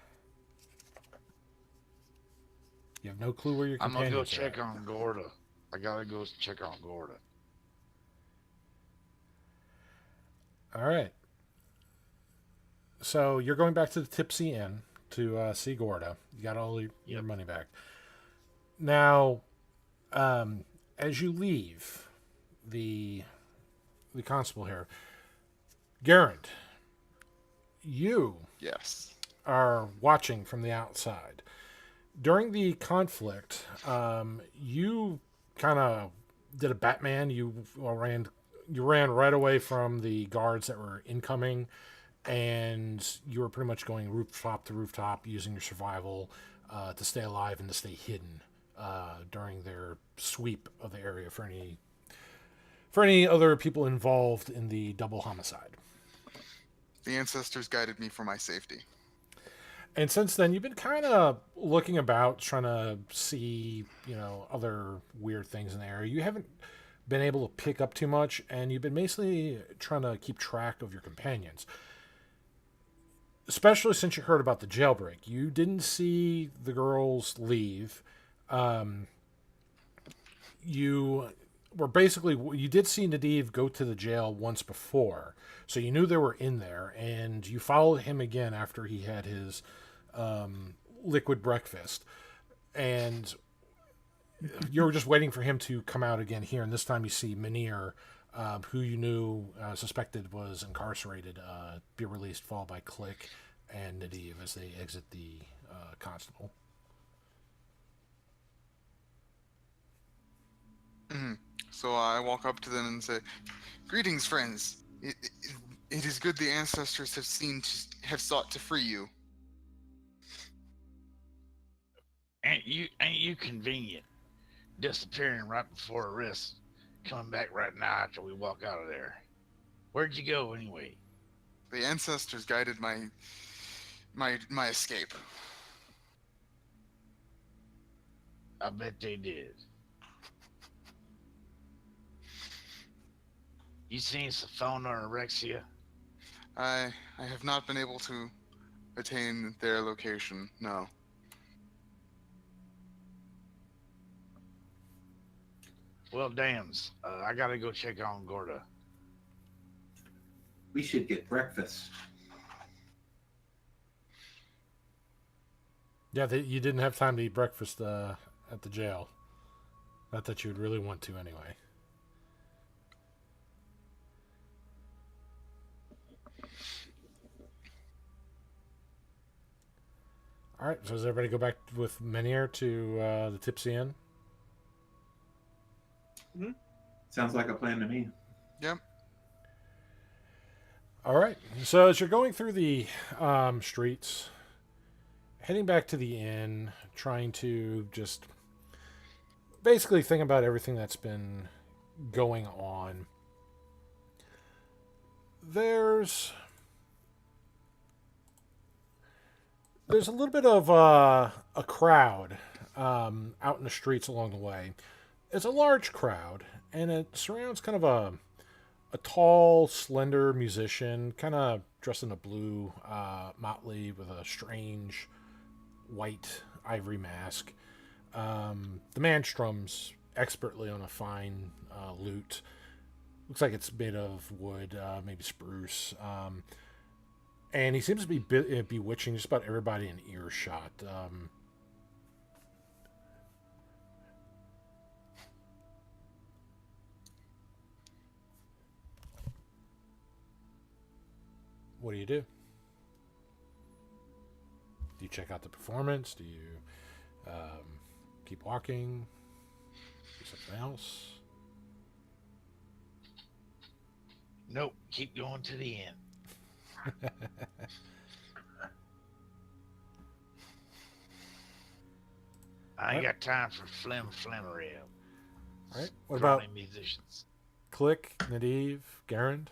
You have no clue where your I'm gonna companions go are. check on Gorda. I gotta go check on Gorda. All right. So you're going back to the Tipsy Inn to see Gorda. You got all your money back. Now, as you leave the constable here, Garand, you Yes. are watching from the outside. During the conflict, you kind of did a Batman. You ran right away from the guards that were incoming, and you were pretty much going rooftop to rooftop, using your survival to stay alive and to stay hidden during their sweep of the area for any other people involved in the double homicide. The ancestors guided me for my safety. And since then, you've been kind of looking about, trying to see, other weird things in the area. You haven't been able to pick up too much, and you've been basically trying to keep track of your companions. Especially since you heard about the jailbreak. You didn't see the girls leave. You did see Nadiv go to the jail once before, so you knew they were in there, and you followed him again after he had his liquid breakfast, and you were just waiting for him to come out again here, and this time you see Menhir, who you knew suspected was incarcerated, be released, followed by Click and Nadiv as they exit the constable. So I walk up to them and say, "Greetings, friends. It is good the ancestors have sought to free you." Ain't you convenient? Disappearing right before arrest, coming back right now after we walk out of there. Where'd you go anyway? The ancestors guided my escape. I bet they did. You seen Sophona or Rexia? I have not been able to attain their location. No. Well, dams. I gotta go check on Gorda. We should get breakfast. Yeah, you didn't have time to eat breakfast at the jail. Not that you would really want to anyway. All right, so does everybody go back with Menhir to the Tipsy Inn? Sounds like a plan to me. Yep. All right. So as you're going through the streets, heading back to the inn, trying to just basically think about everything that's been going on. There's a little bit of a crowd out in the streets along the way. It's a large crowd, and it surrounds kind of a tall, slender musician, kind of dressed in a blue motley with a strange white ivory mask. The man strums expertly on a fine lute. Looks like it's made of wood, maybe spruce. And he seems to be bewitching just about everybody in earshot. What do? Do you check out the performance? Do you keep walking? Do something else? Nope. Keep going to the end. I ain't got time for flimmery. All right. What about musicians? Click, Nadiv, Garand?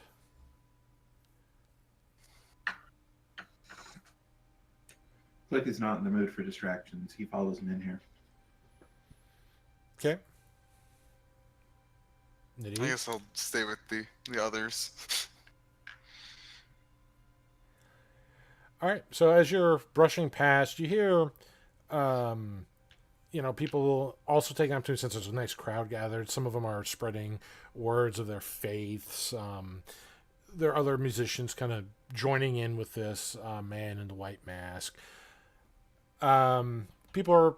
Click is not in the mood for distractions. He follows him in here. Okay. I guess I'll stay with the others. All right. So as you're brushing past, you hear, people also taking opportunity since there's a nice crowd gathered. Some of them are spreading words of their faiths. There are other musicians kind of joining in with this man in the white mask. People are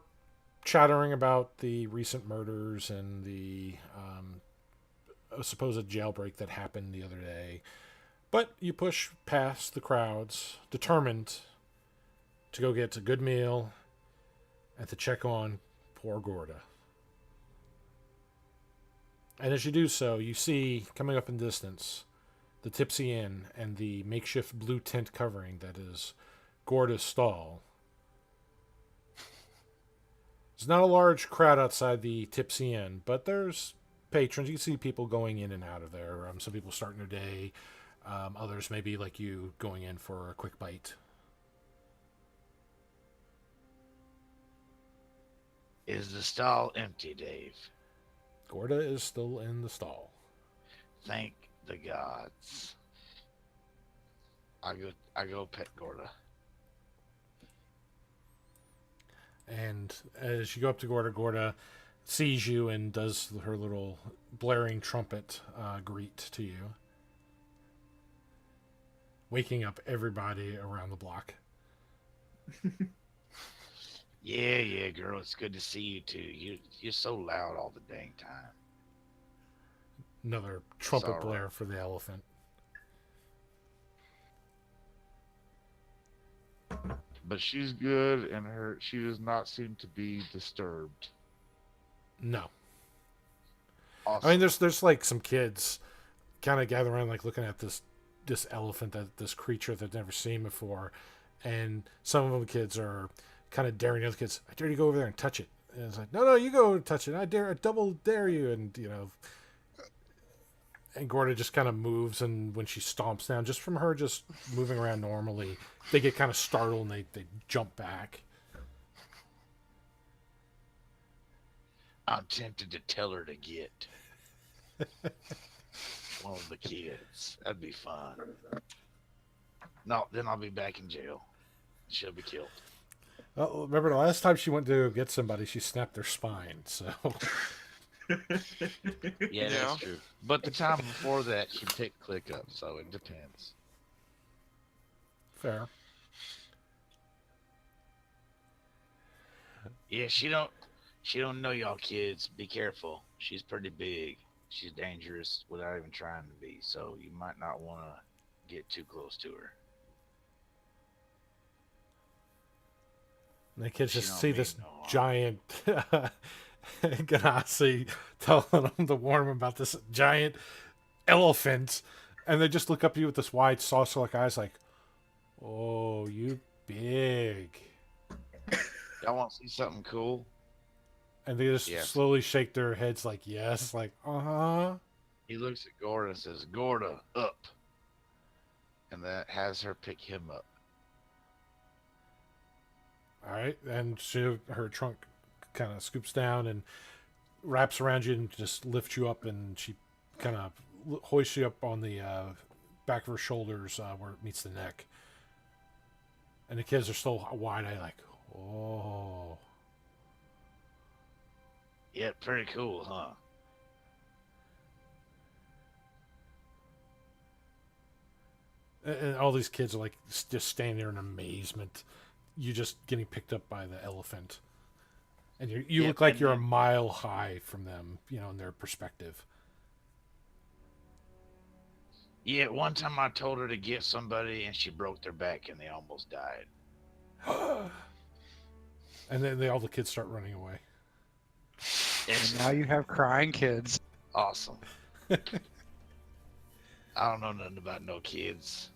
chattering about the recent murders and the supposed jailbreak that happened the other day. But you push past the crowds, determined to go get a good meal and to check on poor Gorda. And as you do so, you see, coming up in the distance, the Tipsy Inn and the makeshift blue tent covering that is Gorda's stall. There's not a large crowd outside the Tipsy Inn, but there's patrons. You can see people going in and out of there. Some people starting their day. Others maybe like you going in for a quick bite. Is the stall empty, Dave? Gorda is still in the stall. Thank the gods. I go pet Gorda. And as you go up to Gorda, Gorda sees you and does her little blaring trumpet greet to you, waking up everybody around the block. Yeah, girl. It's good to see you too. You're so loud all the dang time. Another trumpet Sorry. blare for the elephant. But she's good, and she does not seem to be disturbed. No. Awesome. I mean, there's like some kids kind of gather around, like looking at this elephant, this creature that they've never seen before, and some of the kids are kind of daring the other kids. I dare you to go over there and touch it. And it's like, no, you go touch it. I double dare you. And and Gorda just kind of moves, and when she stomps down, just from her just moving around normally, they get kind of startled and they jump back. I'm tempted to tell her to get one of the kids. That'd be fun. No, then I'll be back in jail. She'll be killed. Well, remember the last time she went to get somebody, she snapped their spine. So Yeah, that's true. But the time before that, she picked Click up, so it depends. fair. Yeah, she don't know y'all kids. Be careful. She's pretty big. She's dangerous without even trying to be. So you might not want to get too close to her. And the kids She just don't see mean this no harm. giant Ganassi telling them to warn them about this giant elephant, and they just look up at you with this wide saucer-like eyes, like, "Oh, you big." Y'all want to see something cool? And they just Yes. slowly shake their heads, like, "Yes," like, "Uh-huh." He looks at Gorda and says, "Gorda, up," and that has her pick him up. All right, and her trunk kind of scoops down and wraps around you and just lifts you up, and she kind of hoists you up on the back of her shoulders where it meets the neck. And the kids are still wide-eyed, like, "Oh." Yeah, pretty cool, huh? And all these kids are like just standing there in amazement. You just getting picked up by the elephant, and you Yeah, look like and you're a then- mile high from them, in their perspective. Yeah, one time I told her to get somebody and she broke their back and they almost died. And then all the kids start running away. And now you have crying kids. Awesome. I don't know nothing about no kids.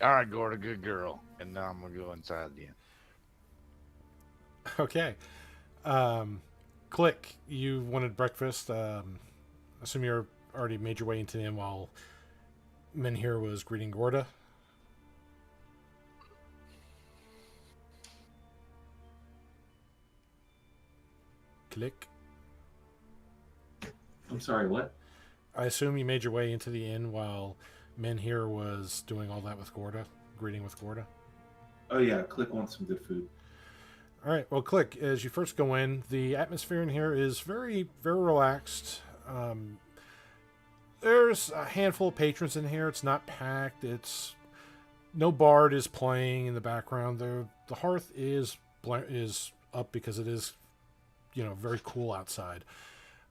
All right, Gorda, good girl. And now I'm going to go inside again. Okay. Click, you wanted breakfast. Assume you're already made your way into the inn while Men here was greeting Gorda. Click. I'm sorry, what? I assume you made your way into the inn while Men here was doing all that with Gorda, greeting with Gorda. Oh yeah, Click wants some good food. All right. Well, Click, as you first go in, the atmosphere in here is very, very relaxed. There's a handful of patrons in here. It's not packed. No bard is playing in the background. The hearth is up because it is, very cool outside.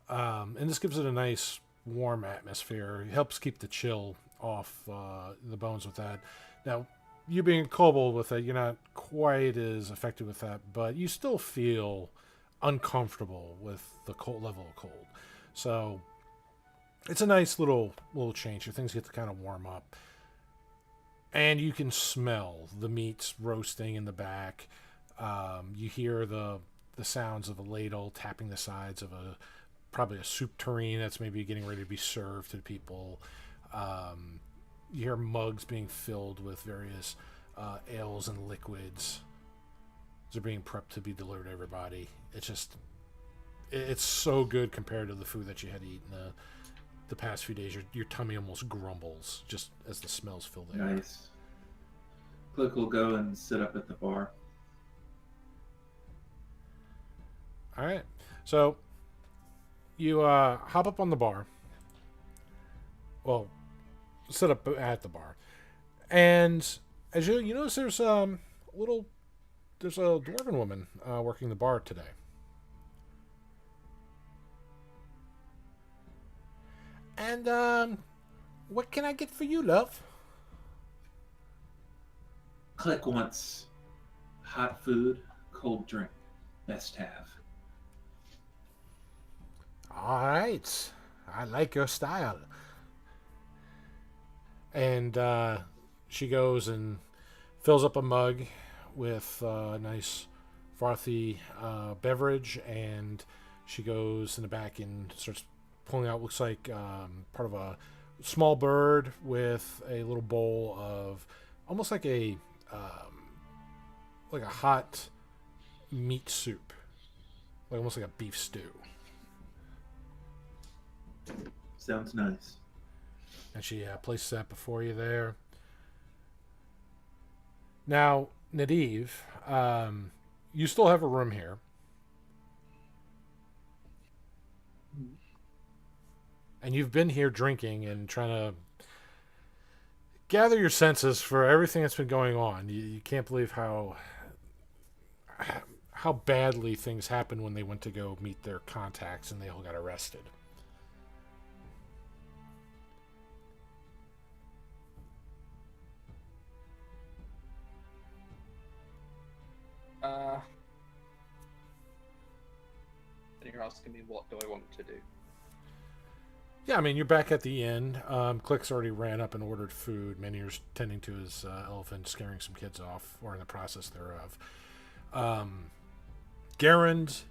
And this gives it a nice warm atmosphere. It helps keep the chill off the bones with that. Now, you being a kobold with it, you're not quite as affected with that, but you still feel uncomfortable with the cold level of cold. So it's a nice little change here. Things get to kind of warm up. And you can smell the meats roasting in the back. You hear the sounds of a ladle tapping the sides of probably a soup tureen that's maybe getting ready to be served to people. You hear mugs being filled with various ales and liquids. They're being prepped to be delivered to everybody. It's so good compared to the food that you had to eat in the past few days. Your tummy almost grumbles just as the smells fill the air. Nice. Click will go and sit up at the bar. All right. So you hop up on the bar. Well, sit up at the bar. And as you notice, there's a dwarven woman working the bar today. And what can I get for you, love? Click wants hot food, cold drink. Best have. All right. I like your style. And she goes and fills up a mug with a nice frothy beverage, and she goes in the back and starts pulling out, looks like part of a small bird with a little bowl of almost like a hot meat soup, almost like a beef stew. Sounds nice. And she places that before you there. Now, Nadiv, you still have a room here. And you've been here drinking and trying to gather your senses for everything that's been going on. You can't believe how badly things happened when they went to go meet their contacts and they all got arrested. Then you're asking me what do I want to do? Yeah, I mean, you're back at the inn. Click's already ran up and ordered food. Menier's tending to his elephant, scaring some kids off, or in the process thereof. Garand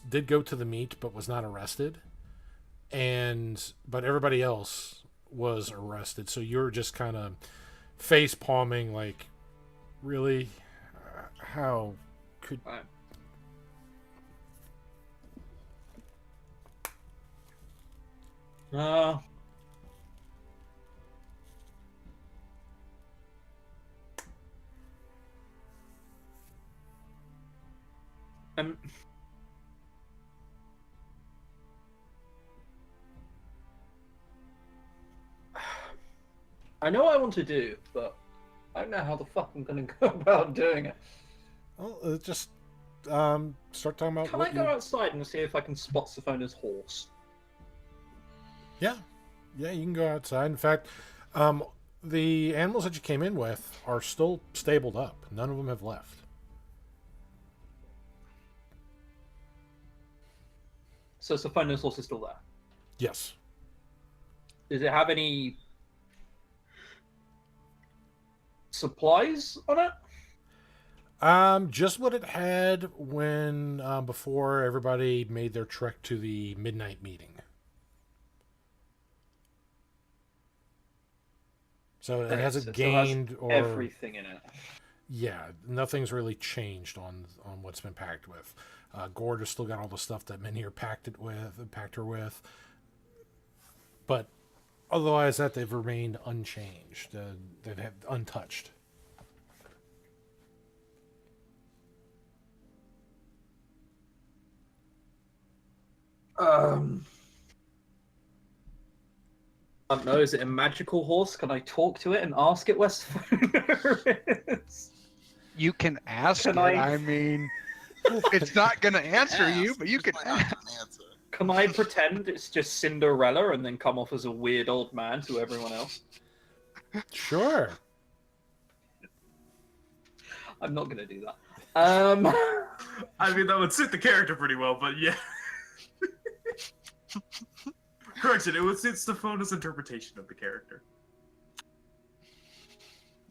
did go to the meet, but was not arrested. But everybody else was arrested. So you're just kind of face palming, like, really? How could... Right. Um, I know what I want to do, but I don't know how the fuck I'm gonna go about doing it. Well, just start talking about Can what I go outside and see if I can spot Sophona's horse? Yeah, you can go outside. In fact, the animals that you came in with are still stabled up. None of them have left. So Sophona's horse is still there. Yes. Does it have any supplies on it? Just what it had when before everybody made their trek to the midnight meeting. So it hasn't gained or everything in it. Yeah, nothing's really changed on what's been packed with. Gord has still got all the stuff that Menhir packed her with, but otherwise that they've remained unchanged. They've had untouched. I don't know, is it a magical horse? Can I talk to it and ask it where Sophona is? You can ask Can it. I- I mean, it's not going to answer you, but you can ask. Answer. Can I pretend it's just Cinderella and then come off as a weird old man to everyone else? Sure. I'm not gonna do that. I mean, that would suit the character pretty well, but yeah. Correction, it would suit Stephona's interpretation of the character.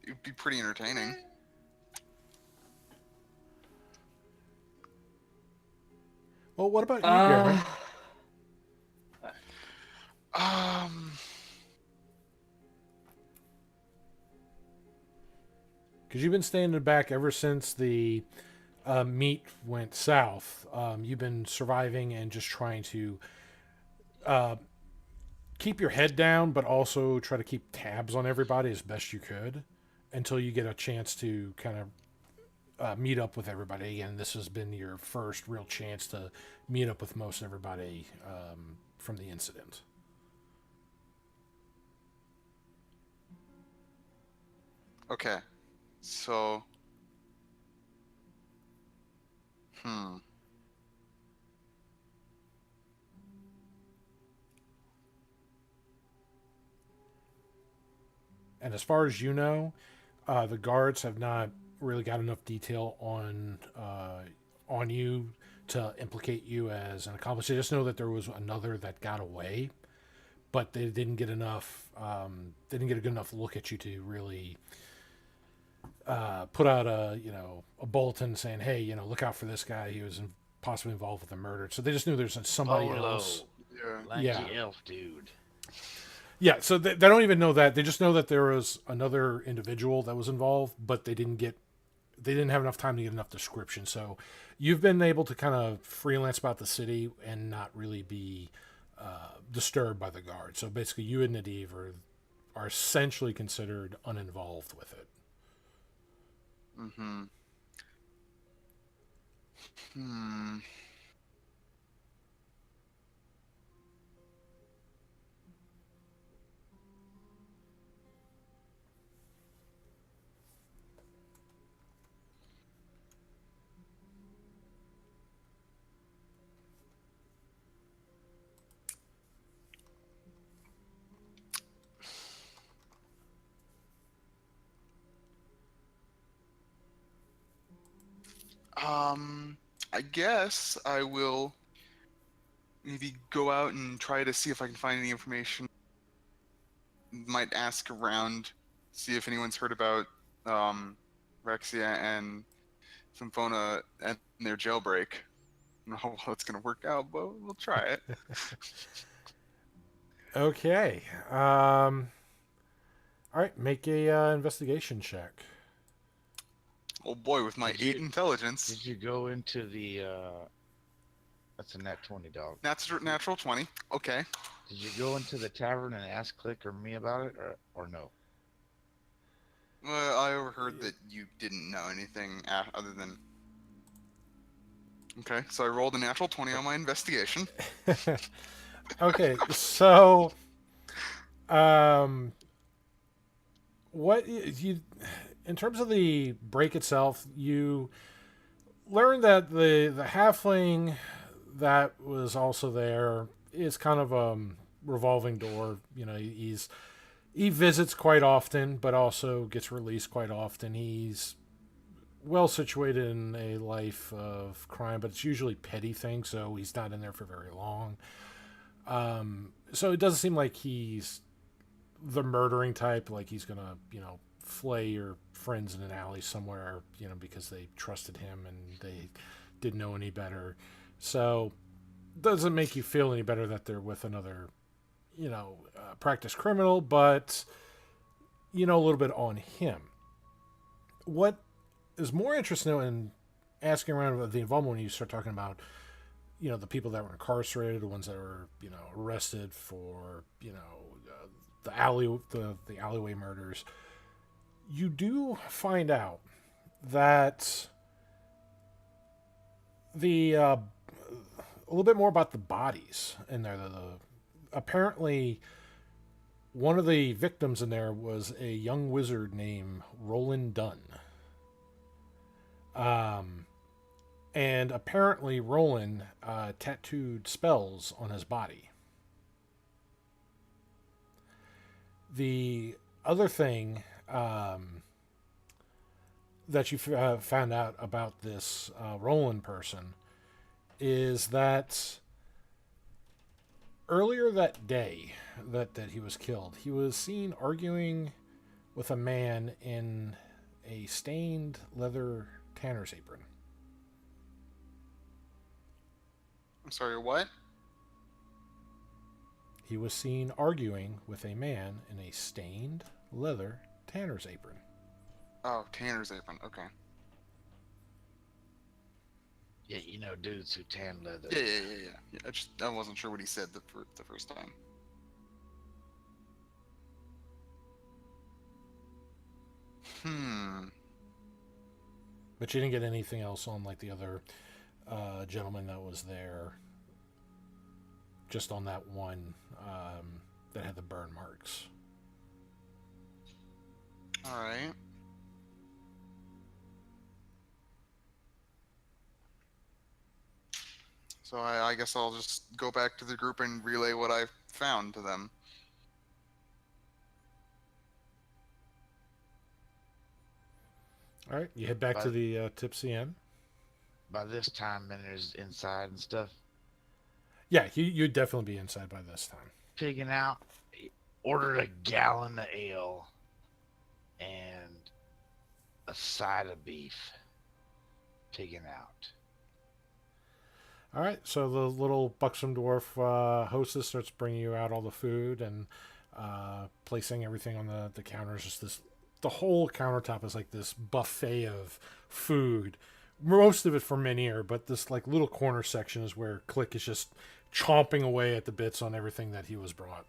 It'd be pretty entertaining. Well, what about you, Gary? Because you've been staying in the back ever since the meat went south. You've been surviving and just trying to keep your head down, but also try to keep tabs on everybody as best you could until you get a chance to kind of meet up with everybody. And this has been your first real chance to meet up with most everybody from the incident. Okay. So, And as far as you know, the guards have not really got enough detail on you to implicate you as an accomplice. They just know that there was another that got away, but they didn't get enough. They didn't get a good enough look at you to really put out a bulletin saying, "Hey, look out for this guy. He was possibly involved with a murder." So they just knew there's somebody else. Lanky elf dude. Yeah, so they don't even know that. They just know that there was another individual that was involved, but they didn't have enough time to get enough description. So you've been able to kind of freelance about the city and not really be disturbed by the guard. So basically you and Nadiv are essentially considered uninvolved with it. Mm-hmm. I guess I will maybe go out and try to see if I can find any information. Might ask around, see if anyone's heard about Rexia and Symphona and their jailbreak. I don't know how it's gonna work out, but we'll try it. Okay. All right, make a investigation check. Oh boy, with my Did 8 you- intelligence, Did you go into the? That's a nat 20, dog. natural 20. Okay. Did you go into the tavern and ask Click or me about it, or no? Well, I overheard that you didn't know anything other than. Okay, so I rolled a natural 20 on my investigation. Okay, so what you in terms of the break itself, you learn that the halfling that was also there is kind of a revolving door. You know, he visits quite often, but also gets released quite often. He's well situated in a life of crime, but it's usually petty things, so he's not in there for very long. So it doesn't seem like he's the murdering type, like he's gonna, flay your friends in an alley somewhere, because they trusted him and they didn't know any better. So doesn't make you feel any better that they're with another, practiced criminal, but a little bit on him. What is more interesting in asking around about the involvement when you start talking about, the people that were incarcerated, the ones that were, arrested for, the alleyway murders, you do find out that a little bit more about the bodies in there. Apparently, one of the victims in there was a young wizard named Roland Dunn. And apparently Roland tattooed spells on his body. The other thing that you found out about this Roland person is that earlier that day that he was killed, he was seen arguing with a man in a stained leather tanner's apron. I'm sorry, what? He was seen arguing with a man in a stained leather tanner's apron. Oh, Tanner's apron. Okay. Yeah, dudes who tan leather. Yeah. I wasn't sure what he said the first time. But you didn't get anything else on like the other gentleman that was there. Just on that one that had the burn marks. All right. So I guess I'll just go back to the group and relay what I found to them. All right, you head back to the Tipsy Inn. By this time, and there's inside and stuff. Yeah, you'd definitely be inside by this time. Pigging out. Ordered a gallon of ale and a side of beef. Pigging out. All right, so the little buxom dwarf hostess starts bringing you out all the food and placing everything on the counters. Just the whole countertop is like this buffet of food. Most of it for Menier, but this like little corner section is where Click is just chomping away at the bits on everything that he was brought.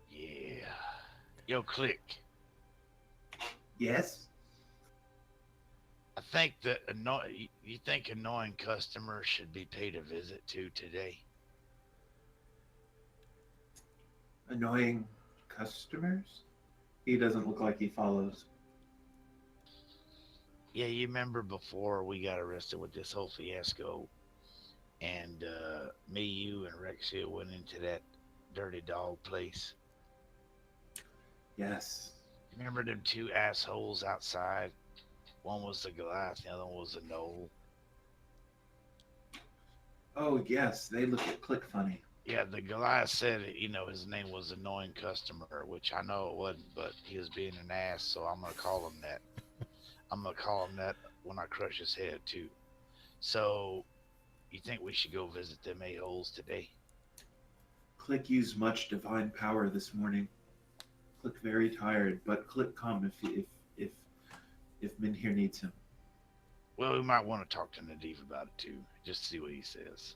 Yeah. Yo, Click. Yes? I think that you think annoying customers should be paid a visit to today. Annoying customers? He doesn't look like he follows. Yeah, you remember before we got arrested with this whole fiasco, and me, you, and Rexia went into that dirty dog place. Yes. Remember them two assholes outside? One was the Goliath, the other one was the Knoll. Oh yes, they look at Click funny. Yeah, the Goliath said, his name was Annoying Customer, which I know it wasn't, but he was being an ass, so I'm going to call him that. I'm going to call him that when I crush his head, too. So, you think we should go visit them a-holes today? Click used much divine power this morning. Click very tired, but Click come if Minhir needs him. Well, we might want to talk to Nadif about it, too, just to see what he says.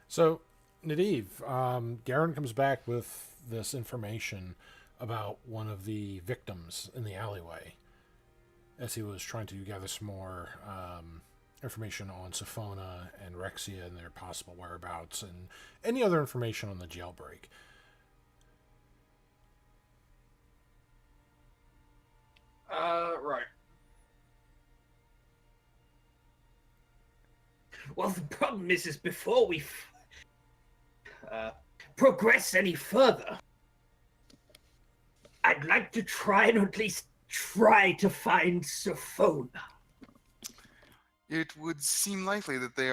So, Nadiv, Garen comes back with this information about one of the victims in the alleyway as he was trying to gather some more information on Sophona and Rexia and their possible whereabouts and any other information on the jailbreak. Right. Well, the problem is before we progress any further, I'd like to try and at least try to find Sophona. It would seem likely that they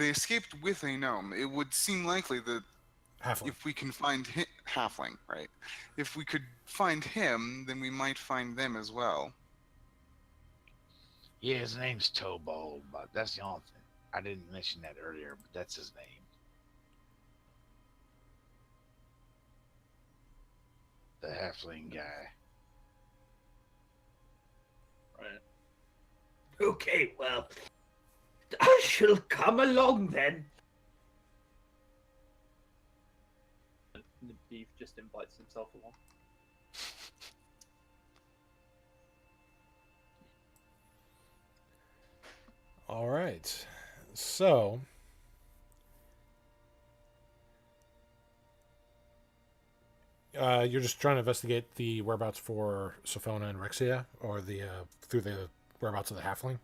escaped with a gnome. It would seem likely that Halfling. if we can find halfling, right? If we could find him, then we might find them as well. Yeah, his name's Tobald, but that's the only thing. I didn't mention that earlier, but that's his name. The halfling guy. Right. Okay, well, I shall come along then. The beef just invites himself along. All right. So, you're just trying to investigate the whereabouts for Sophona and Rexia, or the through the whereabouts of the halfling?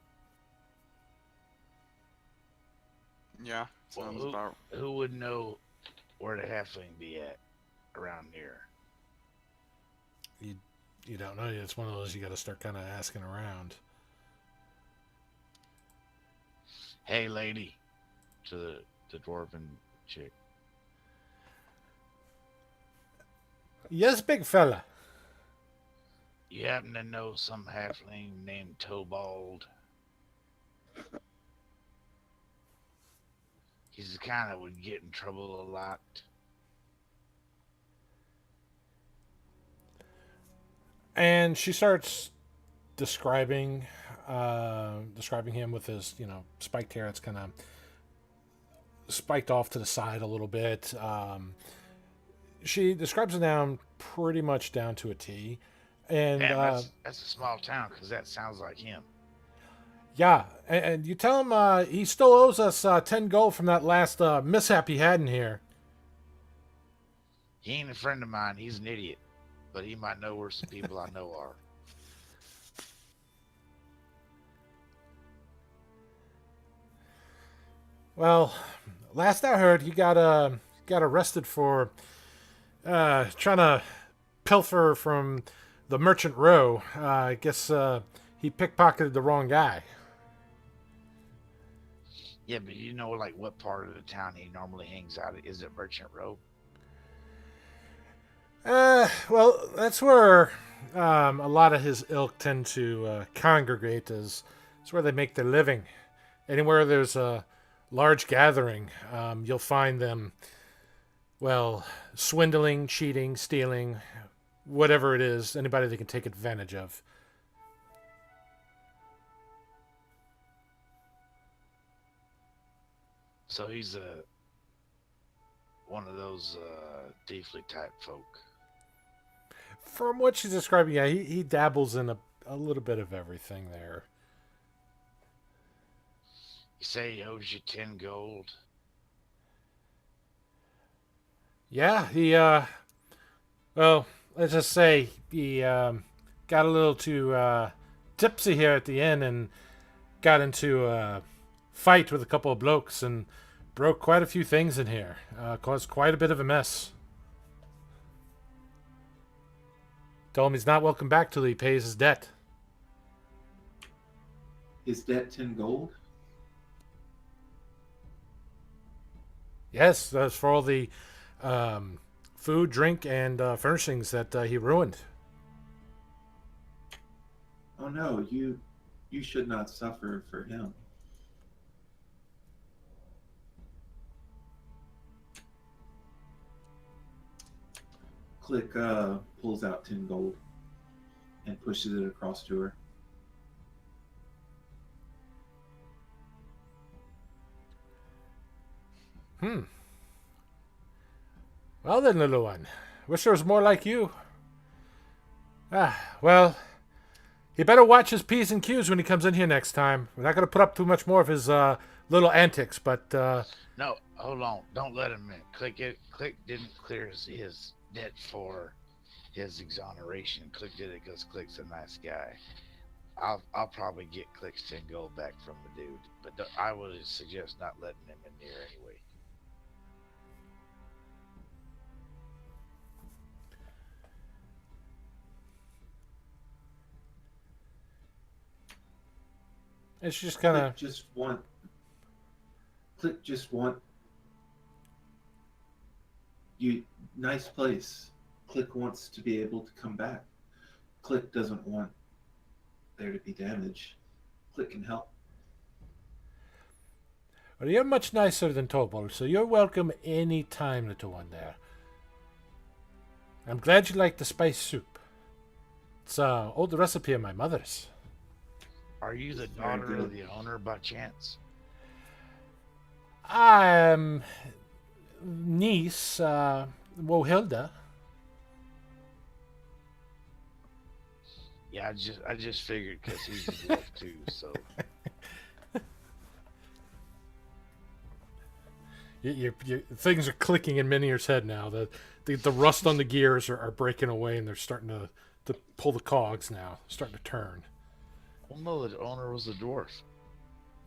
Yeah, sounds about. Who would know where the halfling be at around here? You don't know. It's one of those you got to start kind of asking around. Hey, lady, to the dwarven chick. Yes, big fella. You happen to know some halfling named Tobald? He's the kind that would get in trouble a lot. And she starts describing him with his, spiked hair. It's kind of spiked off to the side a little bit. She describes it down pretty much down to a T. And that's a small town, because that sounds like him. Yeah, and you tell him he still owes us 10 gold from that last mishap he had in here. He ain't a friend of mine. He's an idiot. But he might know where some people I know are. Well, last I heard, he got arrested for trying to pilfer from the Merchant Row. I guess he pickpocketed the wrong guy. Yeah, but you know, like, what part of the town he normally hangs out at? Is it Merchant Row? Well, that's where a lot of his ilk tend to congregate. It's where they make their living. Anywhere there's a large gathering, you'll find them, well, swindling, cheating, stealing, whatever it is, anybody they can take advantage of. So he's one of those thiefly type folk. From what she's describing, yeah, he dabbles in a little bit of everything there. You say he owes you 10 gold? Yeah, he, well, let's just say he got a little too tipsy here at the inn and got into a fight with a couple of blokes and broke quite a few things in here. Caused quite a bit of a mess. Told him he's not welcome back till he pays his debt. Is that 10 gold? Yes, that's for all the food, drink, and furnishings that he ruined. Oh no, you should not suffer for him. Click pulls out 10 gold and pushes it across to her. Well then, little one. Wish there was more like you. Well, he better watch his P's and Q's when he comes in here next time. We're not going to put up too much more of his little antics, but... No, hold on. Don't let him in. Click didn't clear his debt for his exoneration. Click did it because Click's a nice guy. I'll probably get Click's 10 gold back from the dude, but I would suggest not letting him in here anyway. It's just kind of... Click just want... You... Nice place. Click wants to be able to come back. Click doesn't want there to be damage. Click can help. Well, you're much nicer than Topol, so you're welcome any time, little one there. I'm glad you like the spice soup. It's an old recipe of my mother's. Are you the daughter of the owner by chance? I'm niece, Wohilda. Yeah, I just figured because he's a dwarf too, so. Your things are clicking in Minier's head now. The rust on the gears are breaking away, and they're starting to pull the cogs now, starting to turn. Well, no, the owner was a dwarf.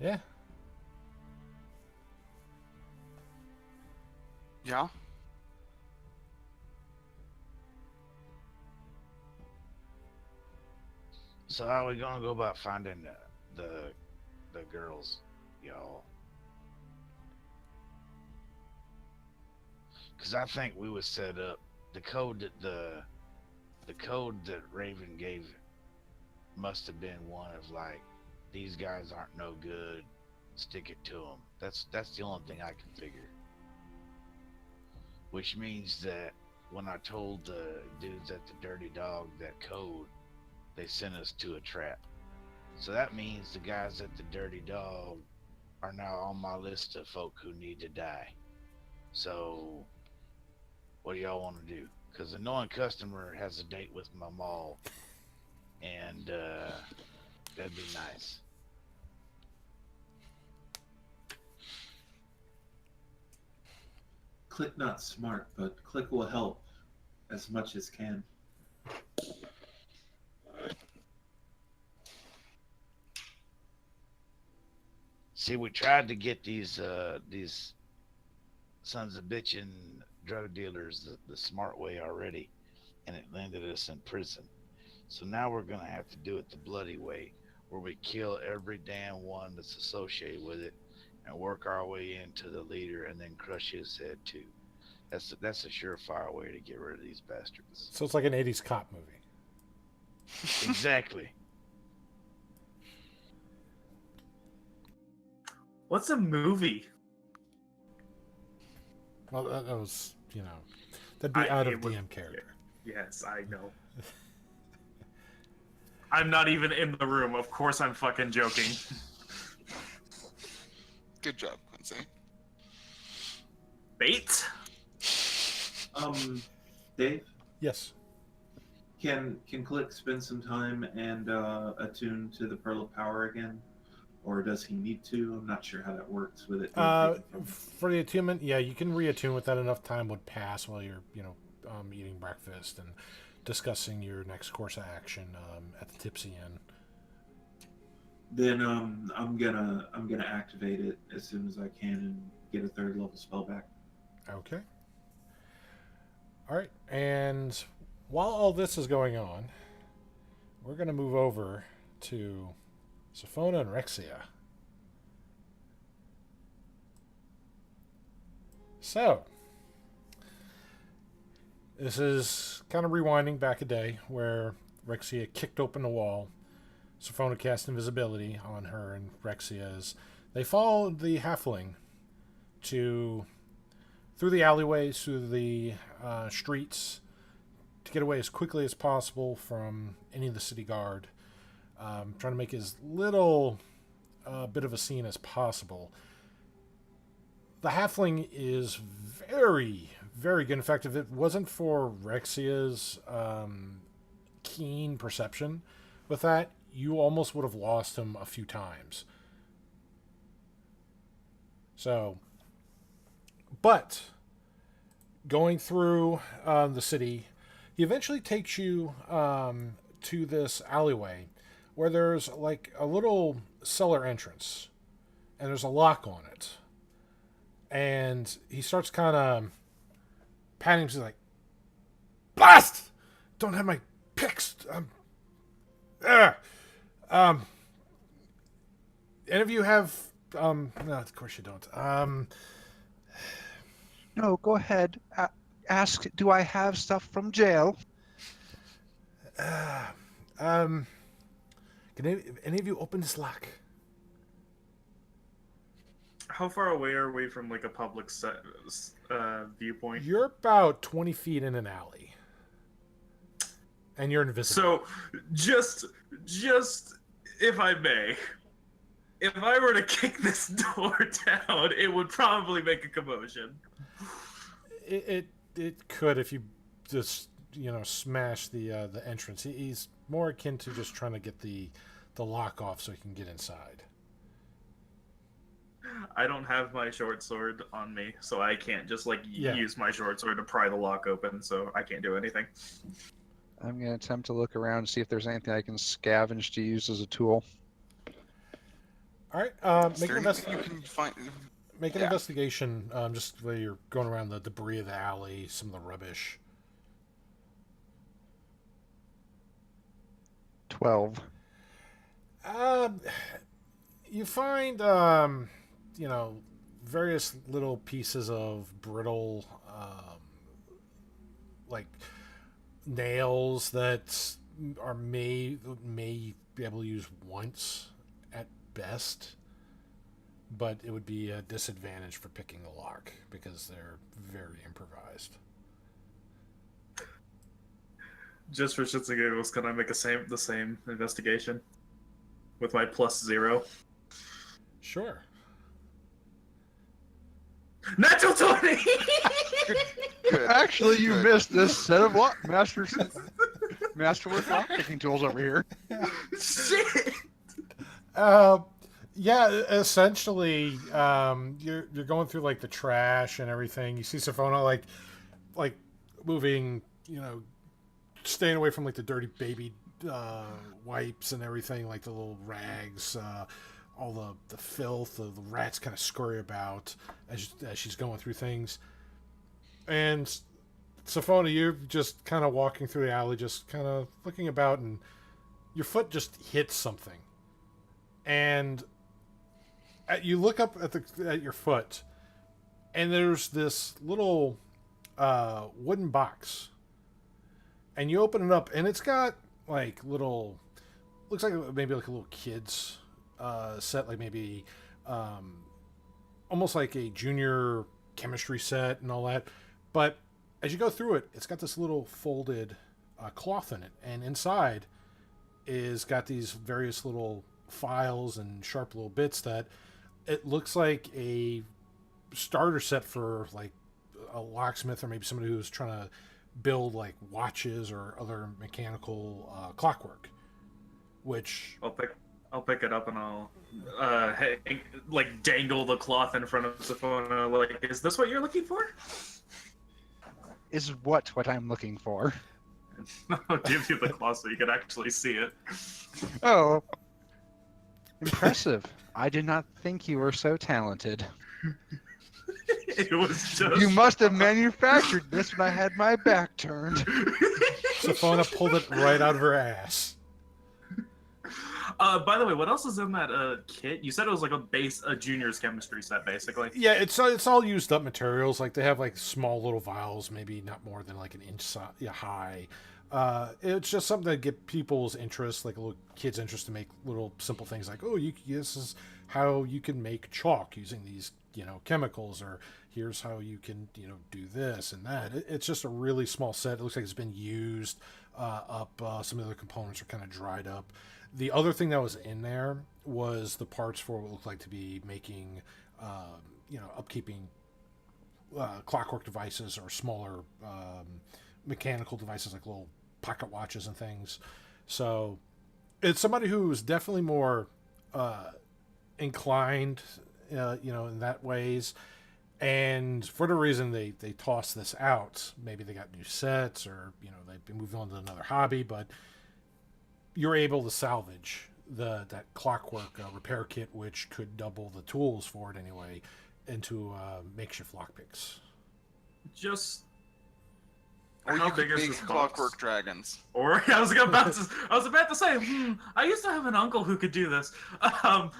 Yeah. Yeah? So how are we gonna go about finding the girls, y'all? Because I think we would set up the code that the code that Raven gave must have been one of like, these guys aren't no good, stick it to them. That's the only thing I can figure. Which means that when I told the dudes at the Dirty Dog that code, they sent us to a trap. So that means the guys at the Dirty Dog are now on my list of folk who need to die. So what do y'all want to do? Because the knowing customer has a date with my mall, and that'd be nice. Click not smart, but Click will help as much as can. See, we tried to get these sons of bitchin' drug dealers the smart way already, and it landed us in prison. So now we're gonna have to do it the bloody way, where we kill every damn one that's associated with it, and work our way into the leader, and then crush his head too. That's a surefire way to get rid of these bastards. So it's like an 80s cop movie. Exactly. What's a movie? Well, that was, that'd be out of DM character. Yes, I know. I'm not even in the room. Of course I'm fucking joking. Good job, Quincy. Bait? Dave? Yes. Can Click spend some time and attune to the Pearl of Power again? Or does he need to? I'm not sure how that works with it. For the attunement, yeah, you can reattune with that. Enough time would pass while you're, eating breakfast and discussing your next course of action at the Tipsy Inn. Then I'm gonna activate it as soon as I can and get a 3rd level spell back. Okay. All right, and while all this is going on, we're gonna move over to Sophona and Rexia. So, this is kind of rewinding back a day where Rexia kicked open the wall. Sophona cast invisibility on her and Rexia as they followed the halfling through the alleyways, through the streets, to get away as quickly as possible from any of the city guard. Trying to make as little bit of a scene as possible. The halfling is very, very good. In fact, if it wasn't for Rexia's keen perception with that, you almost would have lost him a few times. So, but going through the city, he eventually takes you to this alleyway where there's like a little cellar entrance and there's a lock on it. And he starts kind of patting himself like, blast! Don't have my picks. Any of you have no, of course you don't. No, go ahead. Ask, do I have stuff from jail? Can any of you open this lock? How far away are we from like a public viewpoint? You're about 20 feet in an alley. And you're invisible. So, just if I may, if I were to kick this door down, it would probably make a commotion. It could if you just smash the entrance. He's more akin to just trying to get the lock off so he can get inside. I don't have my short sword on me, so I can't just use my short sword to pry the lock open. So I can't do anything. I'm going to attempt to look around and see if there's anything I can scavenge to use as a tool. All right, make an investigation, just where you're going around the debris of the alley, some of the rubbish. 12. You find, various little pieces of brittle, like nails that are may be able to use once at best, but it would be a disadvantage for picking the lock because they're very improvised. Just for shits and giggles, can I make the same investigation with my +0? Sure. Natural 20. Good. Actually, you missed this set of masterwork lock-picking tools over here. Shit. Yeah, essentially, you're going through like the trash and everything. You see Sophona like moving, staying away from like the dirty baby wipes and everything, like the little rags, all the filth, the rats kind of scurry about as she's going through things. And Sophona, you're just kind of walking through the alley, just kind of looking about, and your foot just hits something. And you look up at your foot, and there's this little wooden box. And you open it up, and it's got like little, looks like maybe like a little kid's set, like maybe almost like a junior chemistry set and all that. But as you go through it, it's got this little folded cloth in it, and inside is got these various little files and sharp little bits that it looks like a starter set for like a locksmith or maybe somebody who's trying to build like watches or other mechanical clockwork. Which I'll pick it up and I'll dangle the cloth in front of Sophona. Like, is this what you're looking for? Is what I'm looking for. I'll give you the cloth so you can actually see it. Oh. Impressive. I did not think you were so talented. It was just... You must have manufactured this when I had my back turned. Sophona pulled it right out of her ass. By the way, what else is in that kit? You said it was like a junior's chemistry set, basically. Yeah, it's all used up materials. Like they have like small little vials, maybe not more than like an inch high. It's just something to get people's interest, like a little kids' interest, to make little simple things like, oh, this is how you can make chalk using these, chemicals, or here's how you can, do this and that. It's just a really small set. It looks like it's been used up. Some of the components are kind of dried up. The other thing that was in there was the parts for what looked like to be making, upkeeping clockwork devices or smaller mechanical devices like little pocket watches and things. So it's somebody who is definitely more inclined, in that ways. And for the reason they tossed this out, maybe they got new sets, or they've been moving on to another hobby, but you're able to salvage that clockwork repair kit, which could double the tools for it anyway, into makeshift lockpicks. Just Or how you could big is make this clockwork box? dragons. Or I was about to say, I used to have an uncle who could do this, but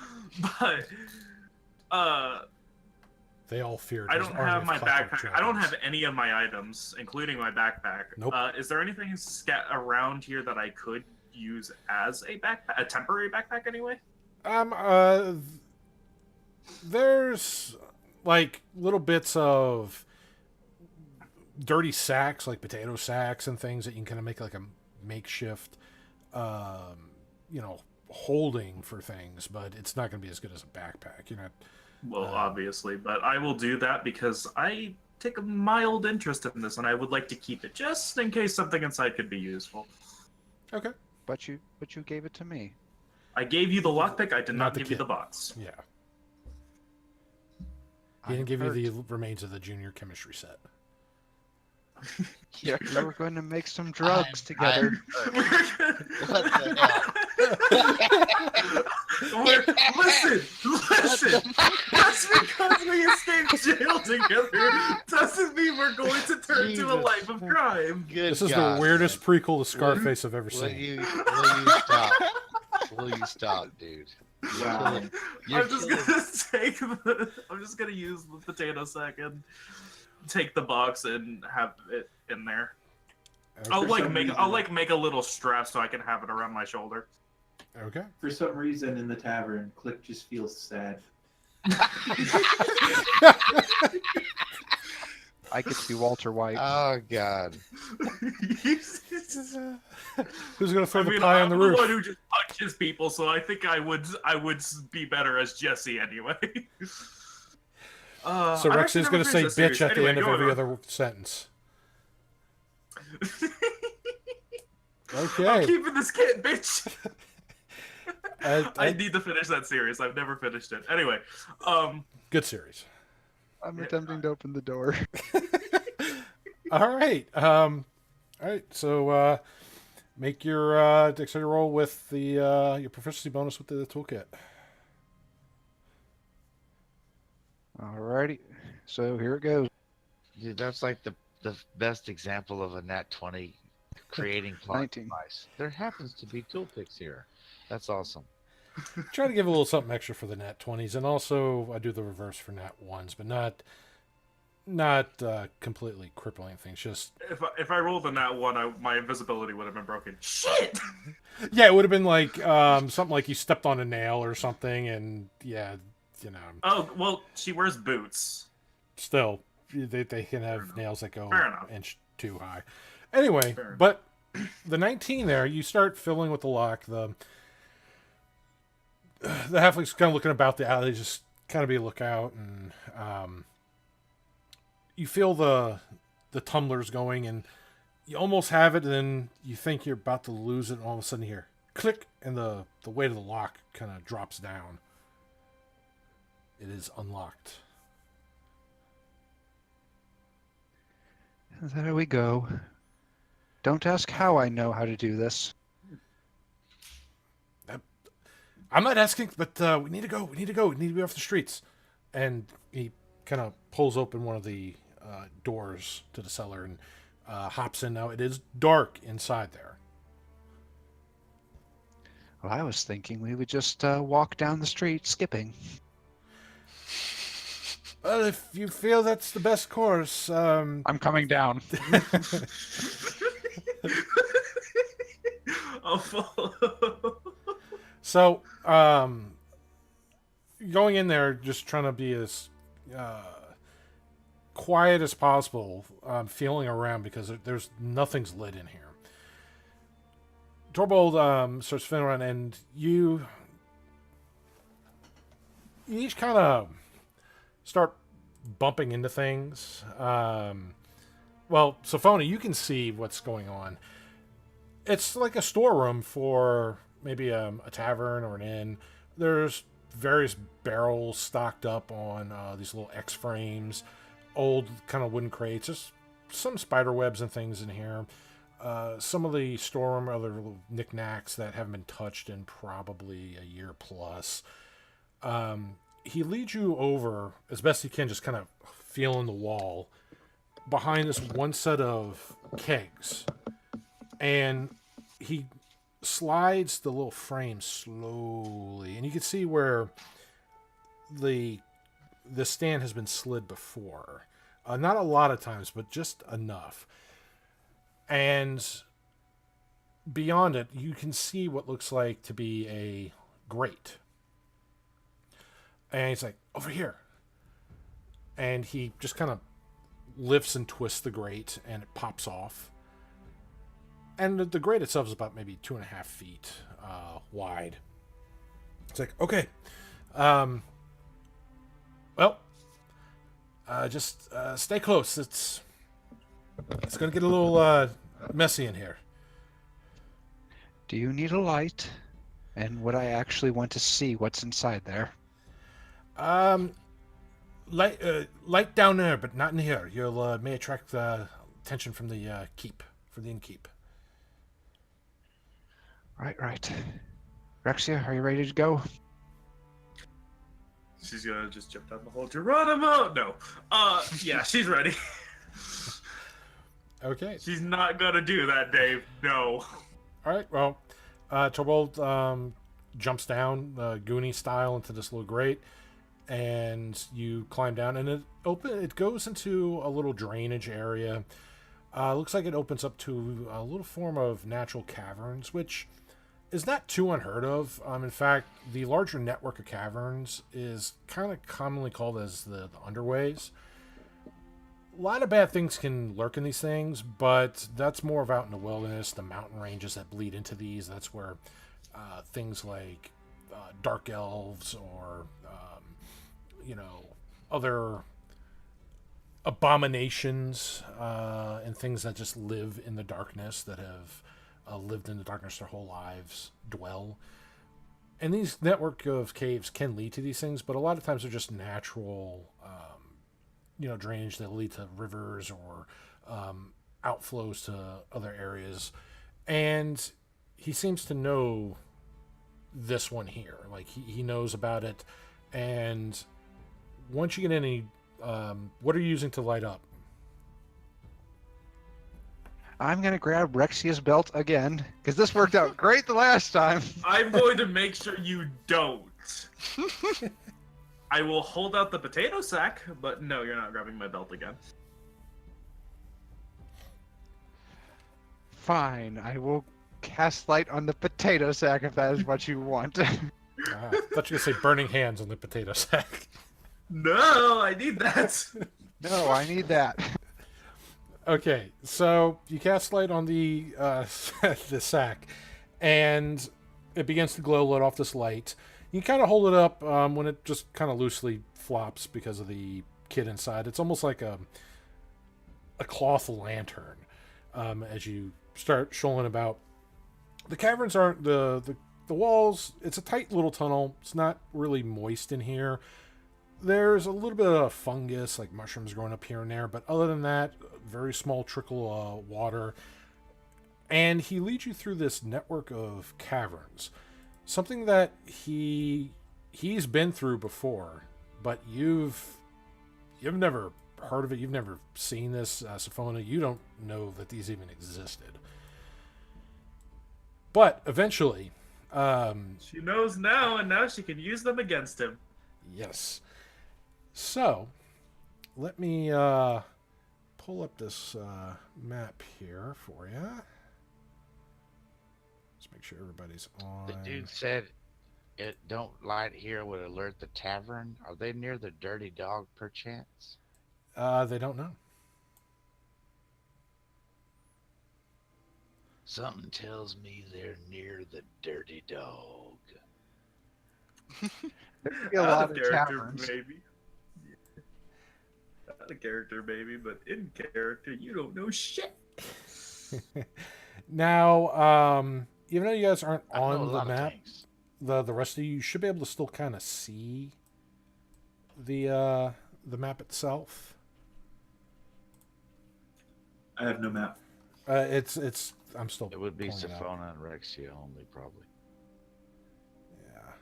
They all feared. I his don't army have of my clockwork backpack. I don't dragons. have any of my items, including my backpack. Nope. Is there anything around here that I could use as a backpack, a temporary backpack, anyway? There's like little bits of dirty sacks, like potato sacks and things that you can kind of make like a makeshift, holding for things, but it's not going to be as good as a backpack. You're not. Well, obviously, but I will do that because I take a mild interest in this, and I would like to keep it just in case something inside could be useful. Okay. But you gave it to me. I gave you the lockpick. I did Not not the give you kit. the box. Yeah. He didn't give you the remains of the junior chemistry set. We were going to make some drugs together. What the hell? Listen. Just because we escaped jail together doesn't mean we're going to turn to a Jesus. life of crime. Good This is God, the weirdest man. prequel to Scarface I've ever Will seen. you stop? Will you stop, dude? Wow. You're I'm just killing- I'm just gonna use the potato sack and take the box and have it in there. I'll some reason- make a little strap so I can have it around my shoulder. Okay. For some reason in the tavern, Click just feels sad. I could see Walter White. Oh God. Who's gonna throw the I'm pie on the roof? one who just punches people, so I think I would be better as Jesse anyway. So I Rex actually is never going to say finished that bitch series. at the end of Anyway, every go on. other sentence. I'm Okay. keeping this kid, bitch. I- I need to finish that series. I've never finished it. Anyway, Good series. I'm attempting to open the door. All right. All right. So make your dexterity roll with the your proficiency bonus with the toolkit. Alrighty. So here it goes. Dude, that's like the best example of a nat 20 creating plot 19. device. There happens to be toolpicks here. That's awesome. Try to give a little something extra for the nat 20s, and also I do the reverse for nat 1s, but not completely crippling things. Just if I rolled a nat one, my invisibility would have been broken. Shit. yeah, it would have been like something like you stepped on a nail or something, and yeah, Oh well, she wears boots. still they can have nails that go Fair enough. an inch too high. Anyway, Fair enough. but the 19 there, you start fiddling with the lock. The halfling's kind of looking about the alley, just kind of be a lookout, and you feel the tumblers going, and you almost have it, and then you think you're about to lose it, and all of a sudden you hear click, and the weight of the lock kind of drops down. It is unlocked. There we go. Don't ask how I know how to do this. I'm not asking, but we need to go. We need to go. We need to be off the streets. And he kind of pulls open one of the doors to the cellar and hops in. Now it is dark inside there. Well, I was thinking we would just walk down the street skipping. Well, if you feel that's the best course, I'm coming down. I'll follow. So, going in there, just trying to be as quiet as possible, feeling around because there's nothing's lit in here. Torbold starts feeling around, and you each kind of start bumping into things. Well, Sophona, you can see what's going on. It's like a storeroom for maybe a tavern or an inn. There's various barrels stocked up on these little X frames, old kind of wooden crates. There's some spider webs and things in here. Some of the storeroom are other little knickknacks that haven't been touched in probably a year plus. He leads you over as best he can, just kind of feeling the wall behind this one set of kegs, and he slides the little frame slowly, and you can see where the stand has been slid before. Not a lot of times, but just enough. And beyond it, you can see what looks like to be a grate. And he's like, over here. And he just kind of lifts and twists the grate, and it pops off. And the grate itself is about maybe 2.5 feet wide. It's like, okay. Just stay close. It's going to get a little messy in here. Do you need a light? And would I actually want to see what's inside there? Light down there, but not in here. You'll may attract attention from the keep, from the innkeep. Right. Rexia, are you ready to go? She's gonna just jump down the hole. Geronimo! No. Yeah, she's ready. Okay. She's not gonna do that, Dave. No. All right. Well, Torvald jumps down, Goonie style, into this little grate, and you climb down, and it goes into a little drainage area. Looks like it opens up to a little form of natural caverns, which is not too unheard of. In fact, the larger network of caverns is kind of commonly called as the underways. A lot of bad things can lurk in these things, but that's more of out in the wilderness, the mountain ranges that bleed into these. That's where things like dark elves or, other abominations and things that just live in the darkness, that have lived in the darkness their whole lives, dwell. And these network of caves can lead to these things, but a lot of times they're just natural drainage that lead to rivers or outflows to other areas. And he seems to know this one here. Like, he knows about it. And once you get in, what are you using to light up? I'm going to grab Rexia's belt again, because this worked out great the last time. I'm going to make sure you don't. I will hold out the potato sack, but no, you're not grabbing my belt again. Fine, I will cast light on the potato sack if that is what you want. I thought you were going to say burning hands on the potato sack. No, I need that. No, I need that. Okay, so you cast light on the the sack, and it begins to glow. Let off this light. You kind of hold it up when it just kind of loosely flops because of the kid inside. It's almost like a cloth lantern as you start showing about. The caverns aren't the walls. It's a tight little tunnel. It's not really moist in here. There's a little bit of fungus, like mushrooms growing up here and there, but other than that, very small trickle of water. And he leads you through this network of caverns. Something that he's been through before, but you've never heard of it. You've never seen this, Sophona. You don't know that these even existed. But eventually, She knows now, and now she can use them against him. Yes. So, let me pull up this map here for you. Let's make sure everybody's on. The dude said it don't light here would alert the tavern. Are they near the Dirty Dog, perchance? They don't know. Something tells me they're near the Dirty Dog. There'd be a lot of character, taverns. maybe. Yeah. Out of character, maybe, but in character, you don't know shit. Now, even though you guys aren't I know a on the lot of map, things. the rest of you should be able to still kind of see the map itself. I have no map. It's I'm still. It would be pulling it out. Sophona and Rexia only, probably. Yeah.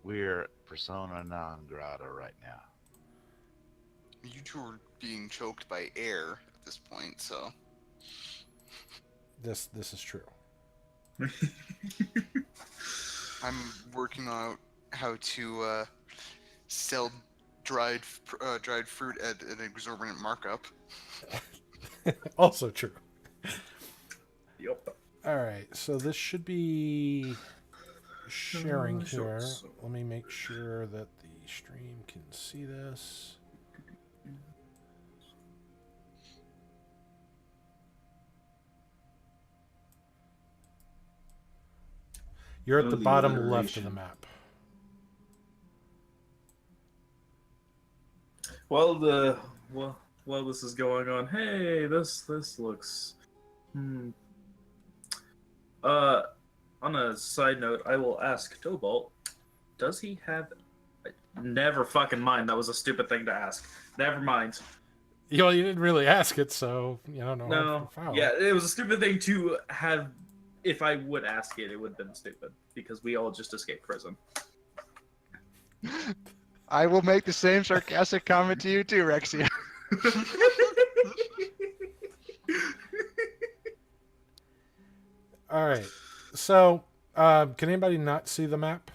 We're persona non grata right now. You two are being choked by air at this point, so. This is true. I'm working out how to sell dried fruit at an exorbitant markup. Also true. Yep. All right, so this should be sharing Sure. here. Let me make sure that the stream can see this. You're at the Oh, the bottom left of the alliteration. map. While this is going on, hey, this looks. On a side note, I will ask Tobalt, does he have? Never fucking mind. That was a stupid thing to ask. Never mind. You know, you didn't really ask it, so you don't know. No. Yeah, it was a stupid thing to have. If I would ask it, it would have been stupid because we all just escaped prison. I will make the same sarcastic comment to you too, Rexia. All right. So, can anybody not see the map?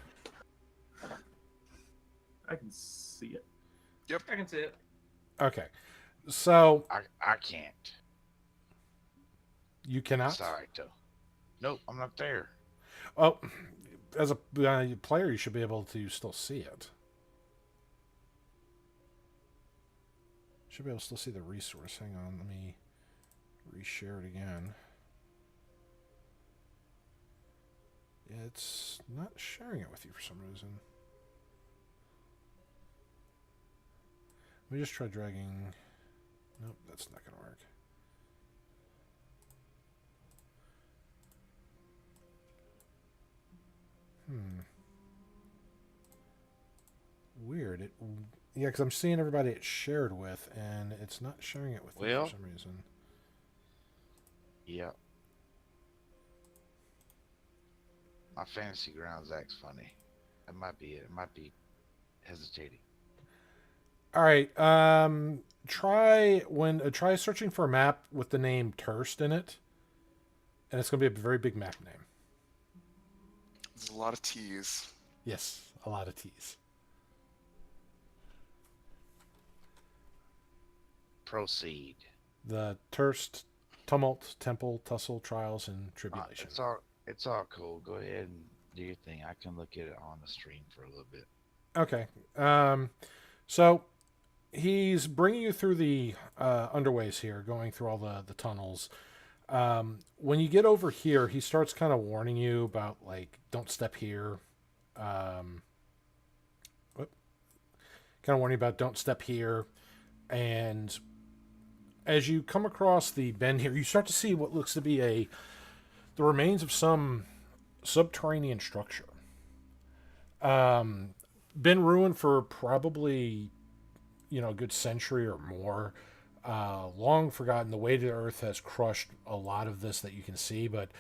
I can see it. I can see it. Okay. So I can't. you cannot. Sorry, Toe. Nope, I'm not there. Oh, as a player, you should be able to still see it. Should be able to still see the resource. Hang on, let me reshare it again. It's not sharing it with you for some reason. Let me just try dragging. Nope, that's not going to work. Weird. Yeah, because I'm seeing everybody it's shared with, and it's not sharing it with me Well. for some reason. Yeah. My fantasy grounds acts funny. That might be it. It might be hesitating. All right. Try searching for a map with the name Turst in it, and it's going to be a very big map name. There's a lot of T's. Yes, a lot of T's. Proceed. The Turst, Tumult, Temple, Tussle, Trials, and Tribulation. It's all cool. Go ahead and do your thing. I can look at it on the stream for a little bit. Okay. So he's bringing you through the underways here, going through all the tunnels. When you get over here, he starts kind of warning you about, like, don't step here. Kind of warning you about don't step here. And as you come across the bend here, you start to see what looks to be the remains of some subterranean structure. Been ruined for probably, a good century or more. Long forgotten. The weight of the earth has crushed a lot of this that you can see, but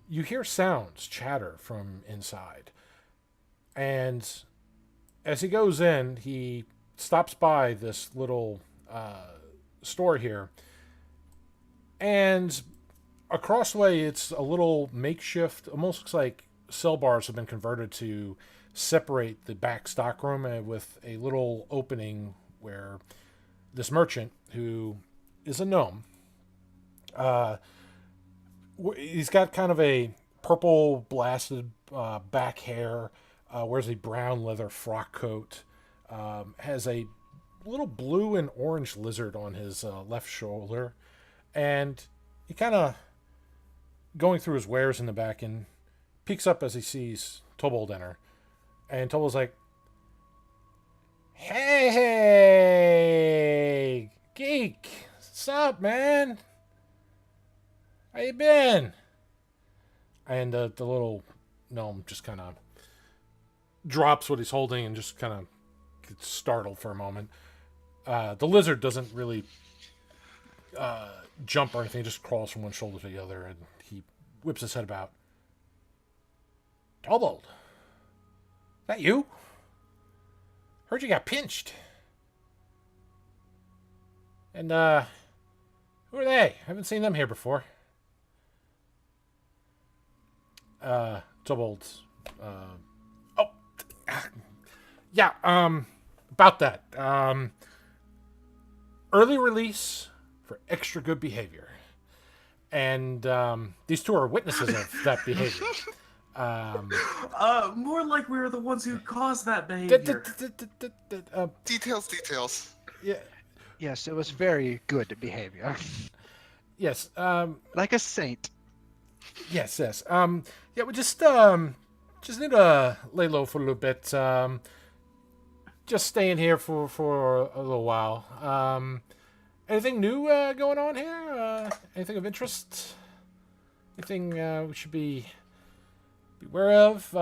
you hear sounds, chatter from inside. And as he goes in, he stops by this little store here, And across the way, it's a little makeshift, almost looks like cell bars have been converted to separate the back stockroom with a little opening where this merchant, who is a gnome, he's got kind of a purple blasted back hair, wears a brown leather frock coat, has a little blue and orange lizard on his left shoulder, and he kind of going through his wares in the back and peeks up as he sees Tobold enter. And Tobold's like, "Hey, geek, what's up, man? How you been?" And the little gnome just kind of drops what he's holding and just kind of gets startled for a moment. The lizard doesn't really jump or anything; it just crawls from one shoulder to the other, and he whips his head about. "Tobold, that you? Heard you got pinched. And, who are they? Haven't seen them here before." Tobold, about that. Early release for extra good behavior. And, these two are witnesses of that behavior. More like we were the ones who caused that behavior. Details. Yeah. Yes, it was very good behavior. Yes. Like a saint. Yes. Yeah, we just need to lay low for a little bit. Just staying here for a little while. Anything new going on here? Anything of interest? Anything we should be aware of?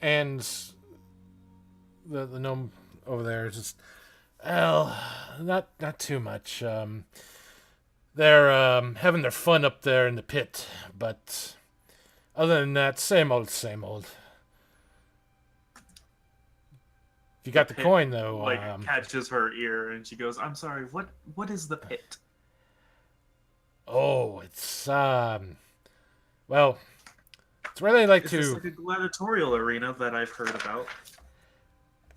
And the gnome over there is just, well, not too much. They're having their fun up there in the pit, but other than that, same old. If you got the coin, though, Catches her ear and she goes, "I'm sorry. What is the pit?" Oh, it's well, it's where they like Is to. this like a gladiatorial arena that I've heard about?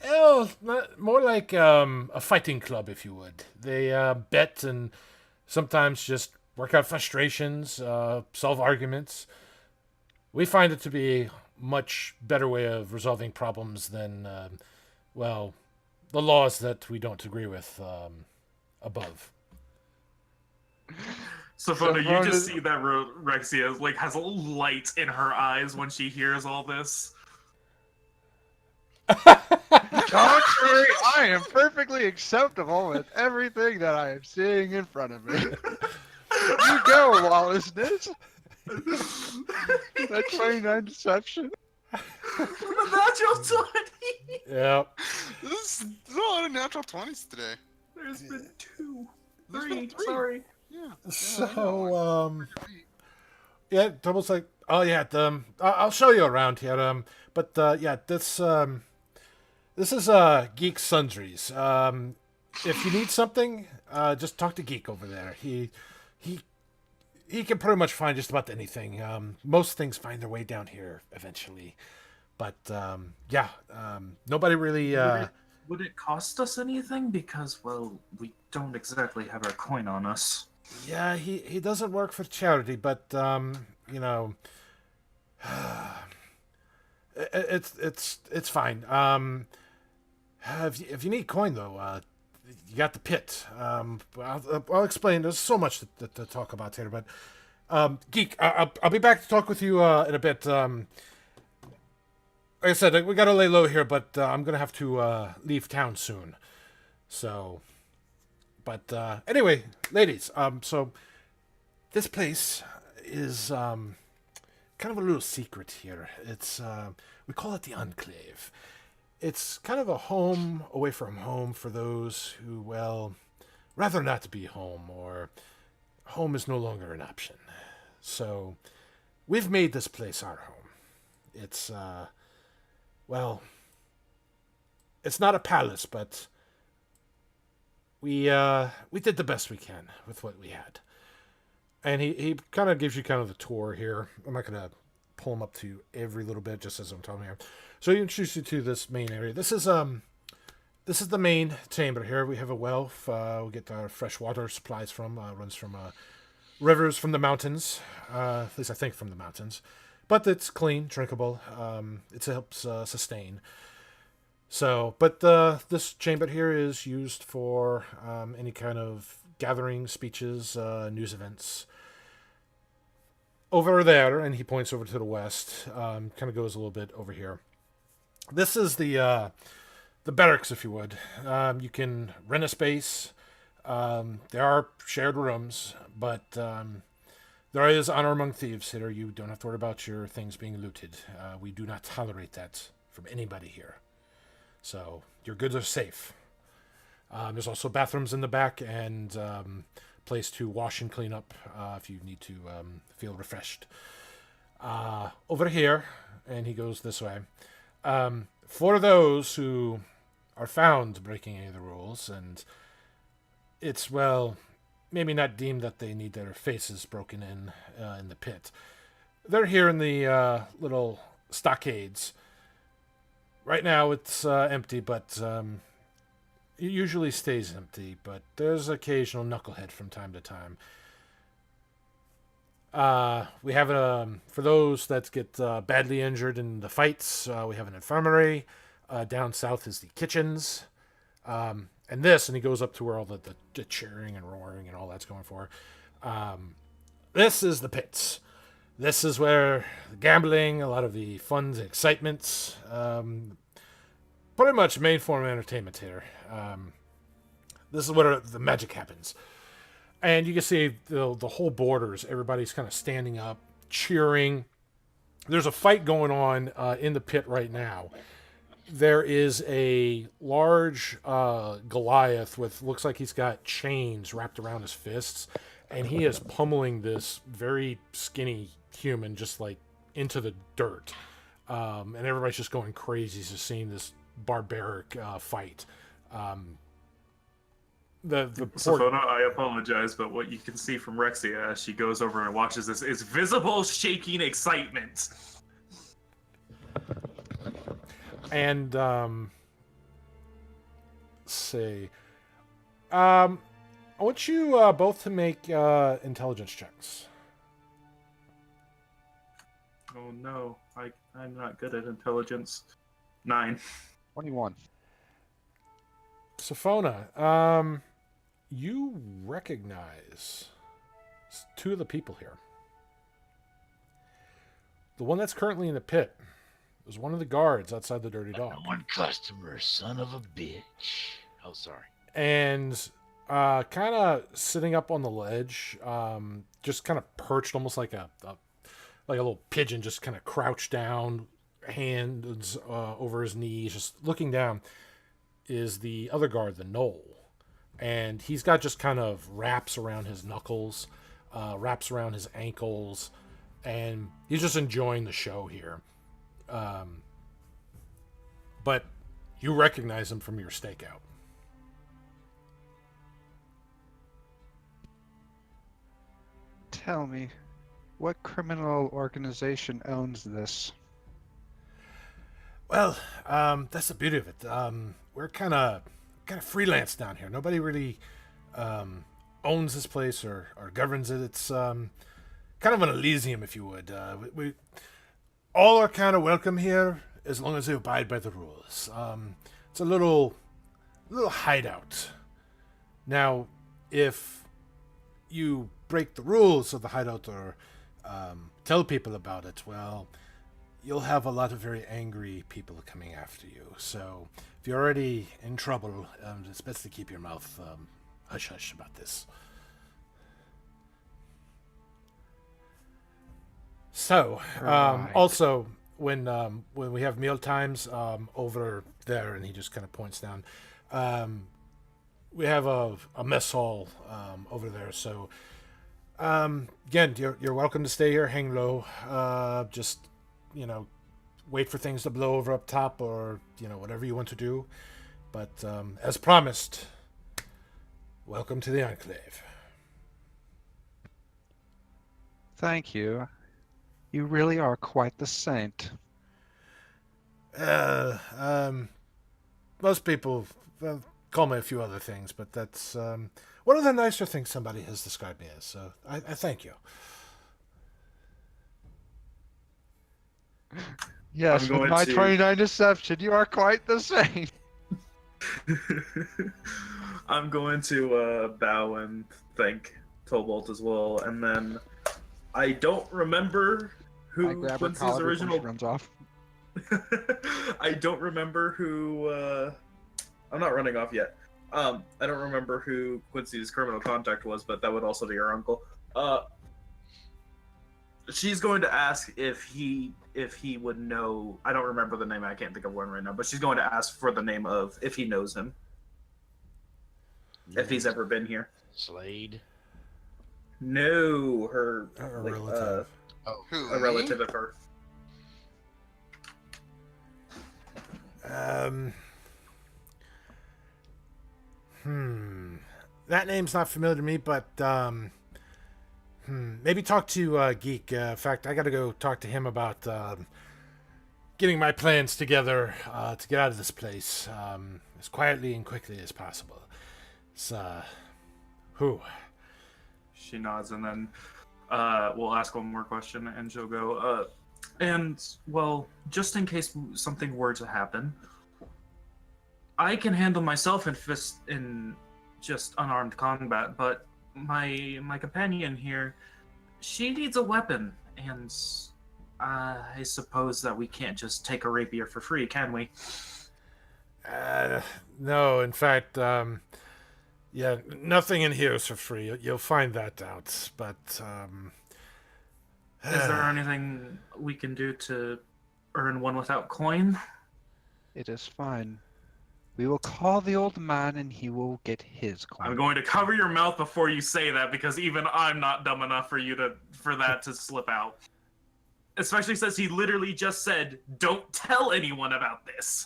Oh, more like a fighting club, if you would. They bet and sometimes just work out frustrations, solve arguments. We find it to be a much better way of resolving problems than, the laws that we don't agree with above. Savona, you just see that Rexia has a light in her eyes when she hears all this. Don't worry, I am perfectly acceptable with everything that I am seeing in front of me. You go, lawlessness. That 29 deception. Natural 20! Yep. There's a lot of natural 20s today. There's been two. There's Three, been three. sorry. Yeah. So, yeah, Double's like, "Oh yeah, I'll show you around here. But yeah, this is Geek Sundries. If you need something, just talk to Geek over there. He can pretty much find just about anything. Most things find their way down here eventually. But nobody really. Would it cost us anything? Because, well, we don't exactly have our coin on us. Yeah, he doesn't work for charity, but it's fine. If you need coin though, you got the pit. I'll explain. There's so much to talk about here, but Geek, I'll be back to talk with you in a bit. Like I said, we gotta lay low here, but I'm gonna have to leave town soon. So, but anyway, ladies, so this place is kind of a little secret here. It's we call it the Enclave. It's kind of a home away from home for those who, well, rather not be home, or home is no longer an option. So we've made this place our home. It's it's not a palace, but we did the best we can with what we had. And he kind of gives you kind of the tour here. I'm not going to pull him up to every little bit just as I'm talking here. So he introduces you to this main area. This is the main chamber here. We have a well. We get our fresh water supplies from. Runs from rivers from the mountains. At least I think from the mountains. But it's clean, drinkable. It helps sustain. So, but this chamber here is used for any kind of gathering, speeches, news events. Over there, and he points over to the west, kind of goes a little bit over here. This is the barracks, if you would. You can rent a space. There are shared rooms, but there is honor among thieves here. You don't have to worry about your things being looted. We do not tolerate that from anybody here. So your goods are safe. There's also bathrooms in the back and place to wash and clean up if you need to feel refreshed. Over here, and he goes this way, for those who are found breaking any of the rules, and it's, well, maybe not deemed that they need their faces broken in the pit. They're here in the little stockades. Right now it's empty, but it usually stays empty, but there's occasional knucklehead from time to time. We have for those that get badly injured in the fights, we have an infirmary. Down south is the kitchens. And he goes up to where all the cheering and roaring and all that's going for. This is the pits. This is where the gambling, a lot of the fun and excitements, pretty much main form of entertainment here. This is where the magic happens. And you can see the whole borders, everybody's kind of standing up, cheering. There's a fight going on in the pit right now. There is a large Goliath with, looks like he's got chains wrapped around his fists, and he is pummeling this very skinny human just like into the dirt. And everybody's just going crazy just seeing this barbaric fight. Safona, I apologize, but what you can see from Rexia as she goes over and watches this is visible shaking excitement. And say, I want you both to make intelligence checks. Oh no, I'm not good at intelligence. 9. 21. Safona, you recognize two of the people here. The one that's currently in the pit is one of the guards outside the Dirty Dog. One customer, son of a bitch. Oh, sorry. And kind of sitting up on the ledge, just kind of perched, almost like a little pigeon, just kind of crouched down, hands over his knees, just looking down, is the other guard, the Knoll. And he's got just kind of wraps around his knuckles, wraps around his ankles, and he's just enjoying the show here. But you recognize him from your stakeout. Tell me, what criminal organization owns this? Well, that's the beauty of it. We're kind of freelance down here. Nobody really owns this place or governs it. It's kind of an Elysium, if you would. We all are kind of welcome here as long as they abide by the rules. It's a little hideout. Now, if you break the rules of the hideout or tell people about it, well, you'll have a lot of very angry people coming after you. So if you're already in trouble, it's best to keep your mouth hush-hush about this. So, Right. also, when we have meal times over there, and he just kind of points down, we have a mess hall over there. So, again, you're welcome to stay here, hang low, just, wait for things to blow over up top, or, whatever you want to do. But as promised, Welcome to the Enclave. Thank you. You really are quite the saint. Most people call me a few other things, but that's one of the nicer things somebody has described me as, so I thank you. Yes, I'm with going my to- 29 deception, you are quite the saint. I'm going to bow and thank Tobalt as well, and then I don't remember I who grab her Quincy's collar before original. she runs off. I don't remember who. I'm not running off yet. I don't remember who Quincy's criminal contact was, but that would also be her uncle. She's going to ask if he would know. I don't remember the name. I can't think of one right now, but she's going to ask for the name of if he knows him, if he's ever been here. Slade. No, her A like, relative. Who? a relative of her. That name's not familiar to me, but maybe talk to Geek. In fact, I got to go talk to him about getting my plans together to get out of this place as quietly and quickly as possible. It's who? She nods, and then we'll ask one more question, and she'll go. And well, just in case something were to happen, I can handle myself in just unarmed combat, but my companion here, she needs a weapon, and I suppose that we can't just take a rapier for free, can we? No, in fact, yeah, nothing in here is for free. You'll find that out. But Is there anything we can do to earn one without coin? It is fine. We will call the old man and he will get his coin. I'm going to cover your mouth before you say that, because even I'm not dumb enough for that to slip out. Especially since he literally just said, "Don't tell anyone about this."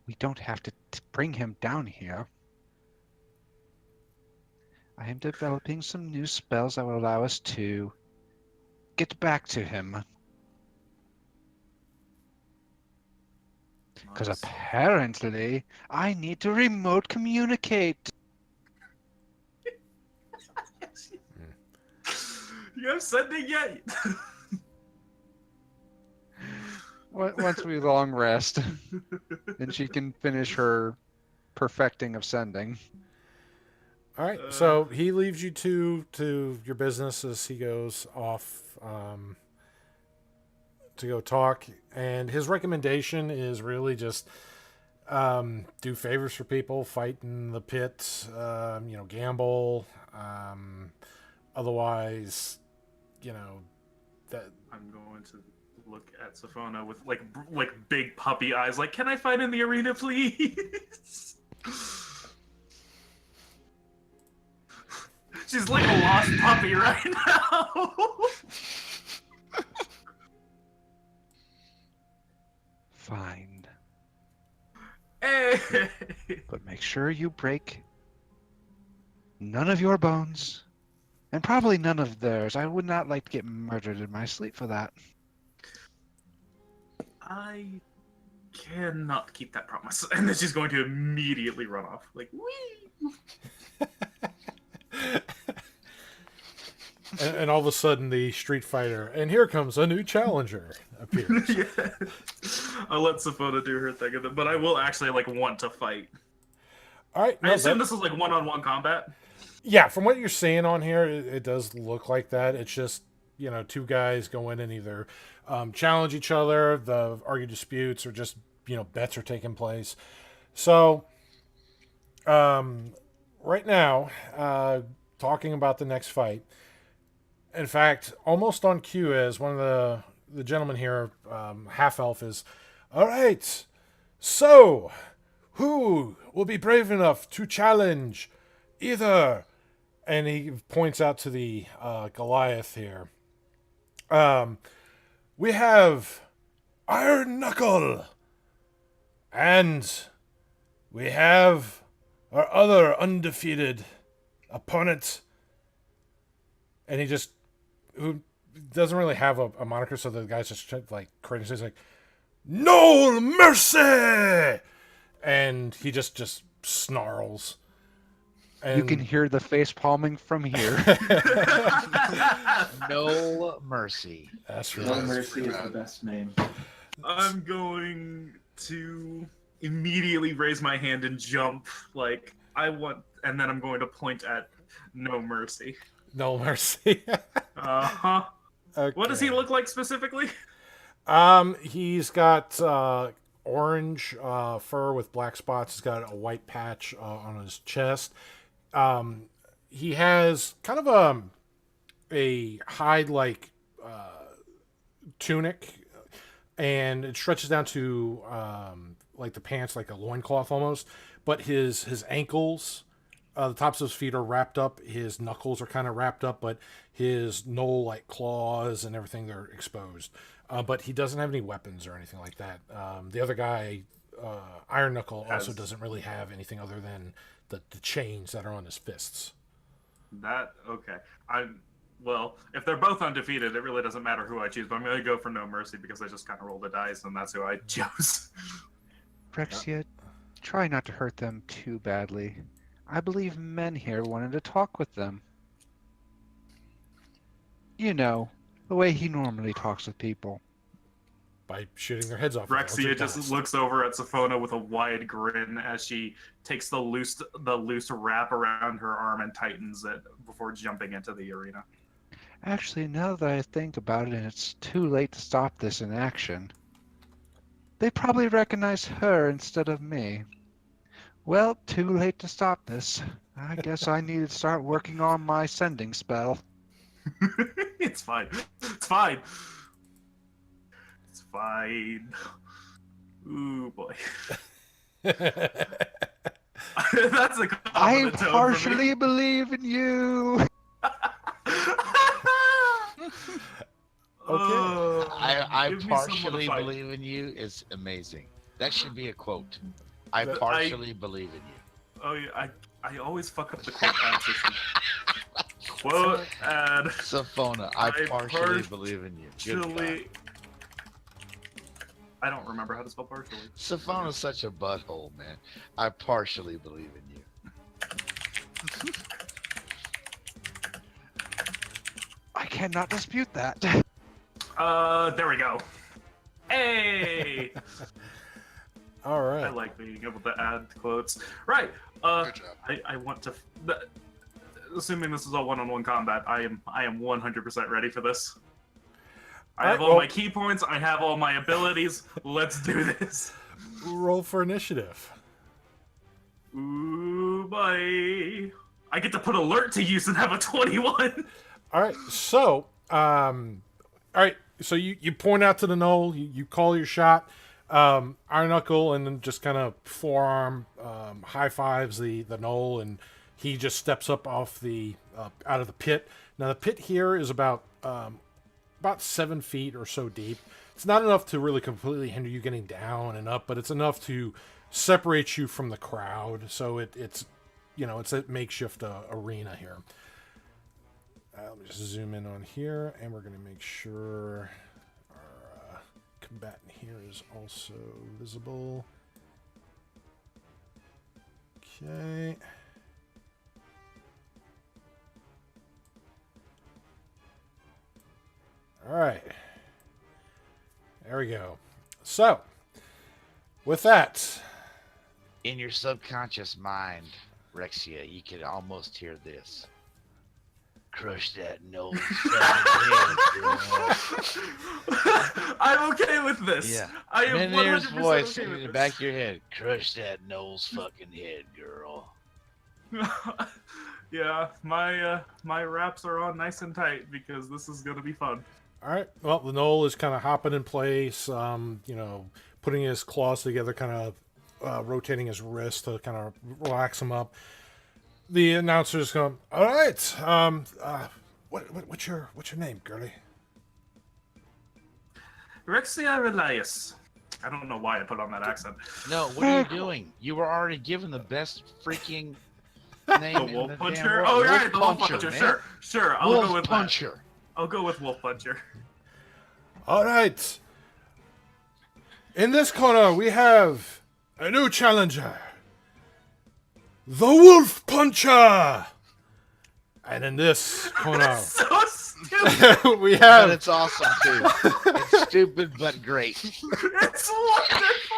We don't have to bring him down here. I am developing some new spells that will allow us to get back to him. Because apparently, I need to remote communicate. You have sending yet? Once we long rest, then she can finish her perfecting of sending. all right. So he leaves you to your business as he goes off to go talk, and his recommendation is really just do favors for people, fight in the pit, gamble. Otherwise, that I'm going to look at Safona with like big puppy eyes, like, "Can I fight in the arena, please?" She's like a lost puppy right now. Fine. Hey. But make sure you break none of your bones, and probably none of theirs. I would not like to get murdered in my sleep for that. I cannot keep that promise. And then she's going to immediately run off. Like, wee! and all of a sudden the Street Fighter, and here comes a new challenger, appears. Yeah. I'll let Safona do her thing, but I will actually want to fight. All right. I assume this is like one-on-one combat. Yeah, from what you're seeing on here, it does look like that. It's just, two guys go in and either challenge each other, argue disputes, or just, bets are taking place. So, right now, talking about the next fight, in fact, almost on cue, as one of the gentlemen here, half-elf, is, all right, so, who will be brave enough to challenge either, and he points out to the Goliath here. We have Iron Knuckle, and we have our other undefeated opponent. And he just, who doesn't really have a moniker, so the guy's just like creating, he's like, "No mercy!" And he just snarls. And You can hear the face palming from here. No mercy. That's No right. Mercy is the best name. I'm going to immediately raise my hand and jump. Like, and then I'm going to point at No Mercy. No mercy. Uh-huh. Okay. What does he look like specifically? He's got orange fur with black spots. He's got a white patch on his chest. He has kind of a hide-like tunic, and it stretches down to like the pants, like a loincloth almost. But his ankles, the tops of his feet are wrapped up. His knuckles are kind of wrapped up, but his gnoll-like claws and everything, they're exposed. But he doesn't have any weapons or anything like that. The other guy, Iron Knuckle, also doesn't really have anything other than the chains that are on his fists. Okay. Well, if they're both undefeated, it really doesn't matter who I choose, but I'm going to go for No Mercy because I just kind of rolled the dice and that's who I chose. Rexia, try not to hurt them too badly. I believe men here wanted to talk with them. You know, the way he normally talks with people. By shooting their heads off. Rexia just looks over at Safona with a wide grin as she takes the loose wrap around her arm and tightens it before jumping into the arena. Actually, now that I think about it, and it's too late to stop this in action. They probably recognize her instead of me. Well, too late to stop this. I guess I need to start working on my sending spell. It's fine. It's fine. It's fine. Ooh, boy. That's a I compliment tone for me. partially believe in you. Oh, I give me someone to partially fight. believe in you. It's amazing. That should be a quote. I partially believe in you. Oh yeah, I always fuck up the quote ad system. Quote ad. Safona, I partially believe in you. Good God. Partially. I don't remember how to spell partially. Safona's such a butthole, man. I partially believe in you. I cannot dispute that. There we go. Hey! All right. I like being able to add quotes. Right. Good job. I want to. Assuming this is all one-on-one combat, I am 100% ready for this. I have all my key points. I have all my abilities. Let's do this. Roll for initiative. Ooh, boy. I get to put alert to use and have a 21. All right. So, So you point out to the knoll. You call your shot. Iron Knuckle, and then just kind of forearm high fives the knoll, and he just steps up off the out of the pit. Now the pit here is about 7 feet or so deep. It's not enough to really completely hinder you getting down and up, but it's enough to separate you from the crowd. So it's a makeshift arena here. Let me just zoom in on here, and we're going to make sure our combatant here is also visible. Okay. All right. There we go. So, with that, In your subconscious mind, Rexia, you can almost hear this. Crush that nose. I'm okay with this. Yeah. I am Menhir's 100% voice okay in with the this. back of your head. Crush that nose fucking head, girl. Yeah, my wraps are on nice and tight because this is gonna be fun. all right. Well, the knoll is kind of hopping in place, putting his claws together, kind of rotating his wrist to kind of relax him up. The announcer's going, all right. What's your name, girlie? Rexia Relias. I don't know why I put on that accent. No, what are you doing? You were already given the best freaking name The in Wolf the Puncher? damn world. Oh, Wolf right, the Wolf Puncher. man. Sure. I'll Wolf go with Puncher. that. I'll go with Wolf Puncher. All right. In this corner, we have a new challenger, the Wolf Puncher. And in this corner, So stupid. we But have it's awesome too. It's stupid but great. It's wonderful.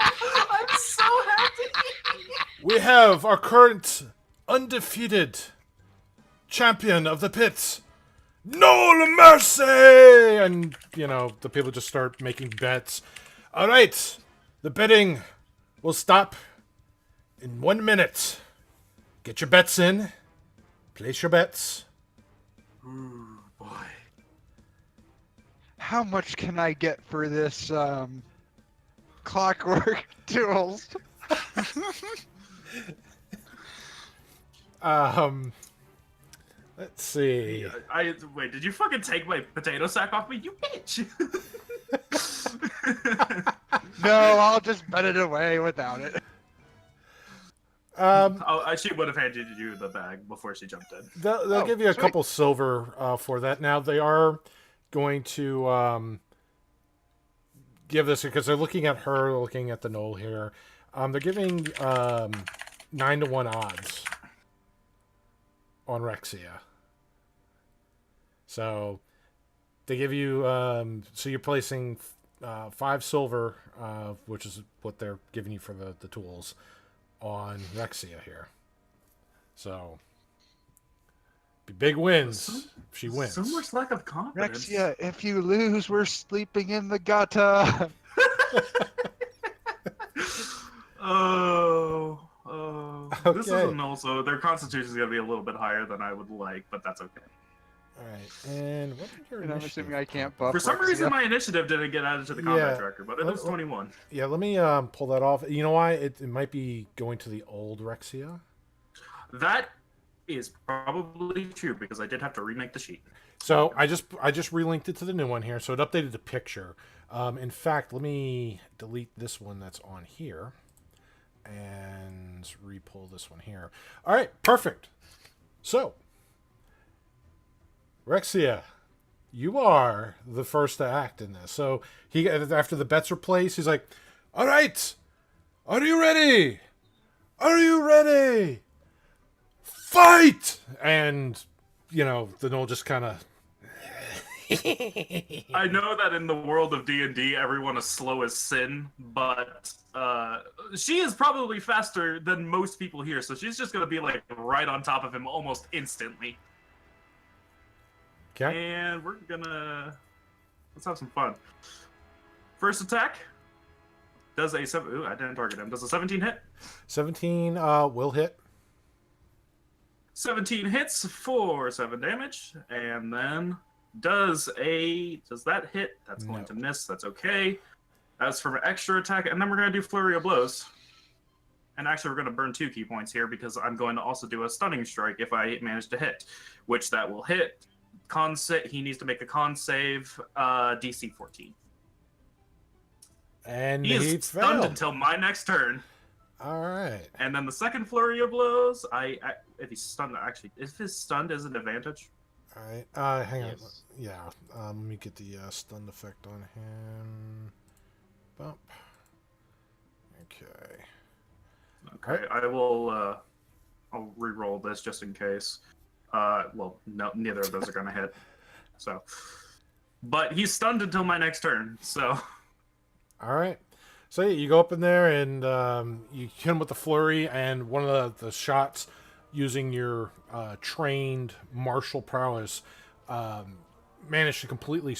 I'm so happy. our current undefeated champion of the pits, No Mercy. And the people just start making bets. All right, the betting will stop in 1 minute. Get your bets in. Place your bets. Ooh, boy. How much can I get for this clockwork duels? Let's see. Wait, did you fucking take my potato sack off me, you bitch? No, I'll just bet it away without it. She would have handed you the bag before she jumped in. They'll give you a couple silver for that. Now they are going to give this because they're looking at her, looking at the knoll here. They're giving 9-to-1 odds on Rexia. So they give you so you're placing 5 silver, which is what they're giving you for the tools on Rexia here. So be big wins if she wins. So much lack of confidence. Rexia, if you lose, we're sleeping in the gutter. Oh. Okay. This is a null, so their constitution is going to be a little bit higher than I would like, but that's okay. All right, and what did your And I'm initiative assuming I can't buff For some Rexia. reason, my initiative didn't get added to the combat Yeah. tracker, but it is 21. Yeah, let me pull that off. You know why? It might be going to the old Rexia. That is probably true because I did have to remake the sheet. So I just relinked it to the new one here, so it updated the picture. In fact, let me delete this one that's on here and re-pull this one here. All right, perfect. So, Rexia, you are the first to act in this. So he, after the bets are placed, he's like, "All right, are you ready? Are you ready? Fight!" And the knoll just kind of. I know that in the world of D&D, everyone is slow as sin, but she is probably faster than most people here, so she's just going to be like right on top of him almost instantly. Okay. And we're gonna let's have some fun. First attack does a 7. Ooh, I didn't target him. Does a 17 hit? 17 will hit. 17 hits for 7 damage, and then does that hit? That's going No. to miss. That's okay. That's for an extra attack, and then we're gonna do flurry of blows. And actually, we're gonna burn 2 key points here because I'm going to also do a stunning strike if I manage to hit, which that will hit. He needs to make a con save, DC 14. And He is stunned failed. until my next turn. All right. And then the second flurry of blows, if he's stunned, actually, if his stunned is an advantage. All right. Hang on. Yes. Yeah. Let me get the stun effect on him. Bump. Okay. Okay, I will. I'll re-roll this just in case. Well, no, neither of those are gonna hit. So, but he's stunned until my next turn. So, All right. So yeah, you go up in there and you hit him with the flurry, and one of the shots, using your trained martial prowess, managed to completely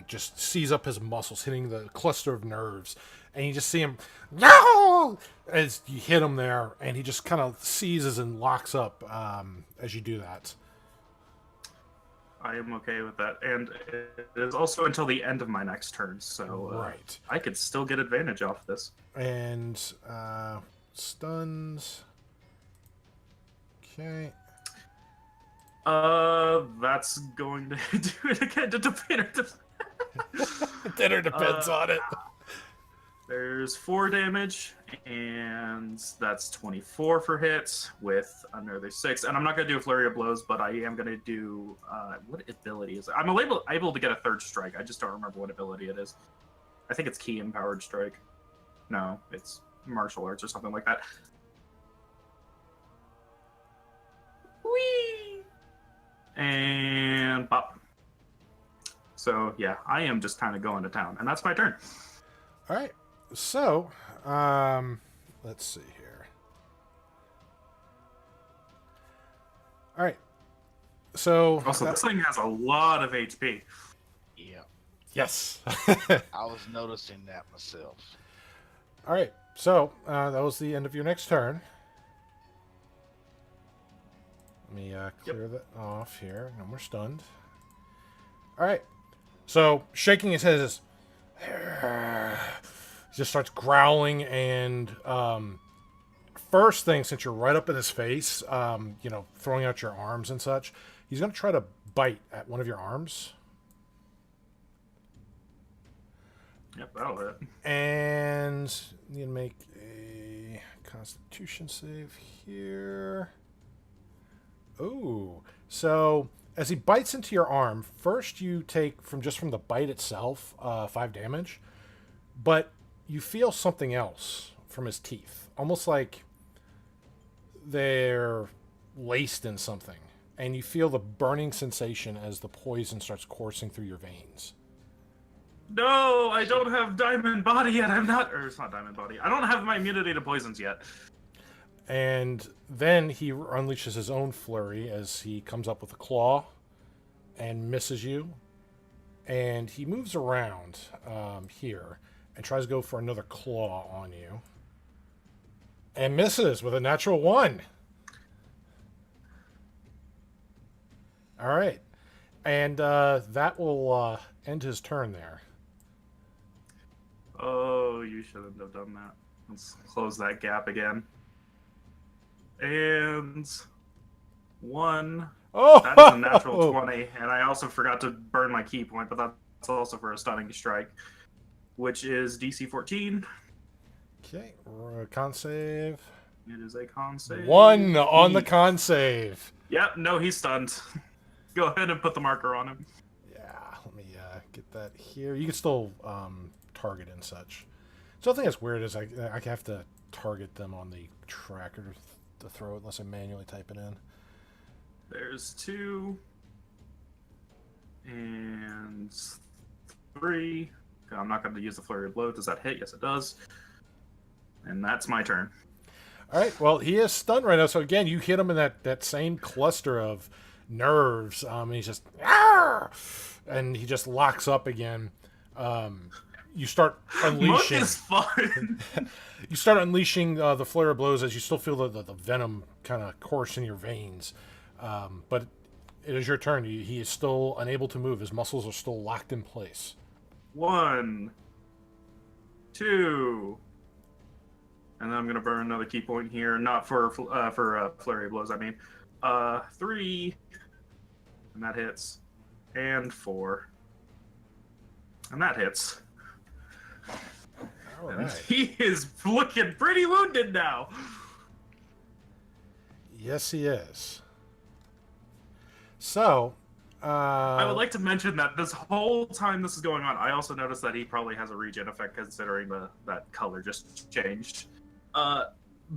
just seize up his muscles, hitting the cluster of nerves, and you just see him no as you hit him there, and he just kind of seizes and locks up as you do that. I am okay with that, and it is also until the end of my next turn. So, Right. I could still get advantage off this. And stuns. Okay. That's going to do it again to defeat her. Dinner depends on it. There's 4 damage, and that's 24 for hits with another 6. And I'm not going to do a flurry of blows, but I am going to do what ability is it? I'm able to get a 3rd strike. I just don't remember what ability it is. I think it's Key Empowered Strike. No, it's martial arts or something like that. Whee! And pop. So yeah, I am just kind of going to town, and that's my turn. All right. So, let's see here. All right. So Also, this thing has a lot of HP. Yeah, yes. I was noticing that myself. All right. So that was the end of your next turn. Let me clear that off here. No more stunned. All right. So shaking his head, just starts growling, and first thing, since you're right up in his face, throwing out your arms and such, he's going to try to bite at one of your arms. Yep, that'll hit. And you need to make a Constitution save here. Oh, so as he bites into your arm, first you take from the bite itself 5 damage, but you feel something else from his teeth, almost like they're laced in something, and you feel the burning sensation as the poison starts coursing through your veins. No, I don't have Diamond Body yet. It's not Diamond Body. I don't have my immunity to poisons yet. And then he unleashes his own flurry as he comes up with a claw and misses you. And he moves around here and tries to go for another claw on you. And misses with a natural 1. All right. And that will end his turn there. Oh, you shouldn't have done that. Let's close that gap again. And 1. Oh! That is a natural 20. And I also forgot to burn my key point, but that's also for a stunning strike, which is DC 14. Okay, con save. It is a con save. 1 on the con save. Yep, no, he's stunned. Go ahead and put the marker on him. Yeah, let me get that here. You can still target and such. So the thing that's weird is I have to target them on the tracker to throw it unless I manually type it in. There's 2. And 3. Okay, I'm not going to use the flurry of blow. Does that hit? Yes, it does. And that's my turn. All right. Well, he is stunned right now. So again, you hit him in that same cluster of nerves, and he's just, Arr! And he just locks up again. You start unleashing. Monk is fun. You start unleashing the flare of blows as you still feel the venom kind of course in your veins. But it is your turn. He is still unable to move. His muscles are still locked in place. 1, 2, and then I'm gonna burn another key point here. Not for flurry of blows. I mean, 3, and that hits, and 4, and that hits. All And right. he is looking pretty wounded now. Yes, he is. So, I would like to mention that this whole time this is going on, I also noticed that he probably has a regen effect considering that color just changed.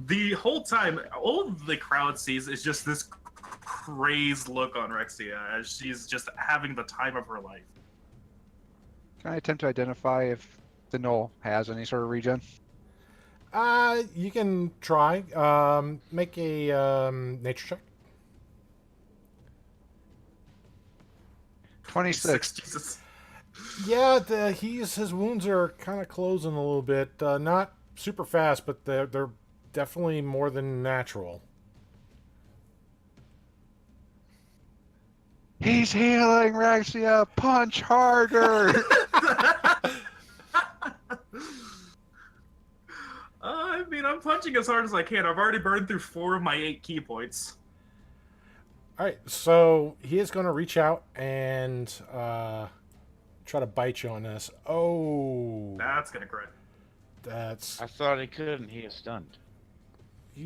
The whole time, all the crowd sees is just this crazed look on Rexia as she's just having the time of her life. Can I attempt to identify if the Knoll has any sort of regen? you can try. Make a nature check. 26. Jesus. Yeah, his wounds are kind of closing a little bit. Not super fast, but they're definitely more than natural. He's healing, Rexia. Punch harder. I mean, I'm punching as hard as I can. I've already burned through 4 of my 8 key points. All right, so he is going to reach out and try to bite you on this. Oh, That's gonna crit. That's I thought he couldn't. He is stunned.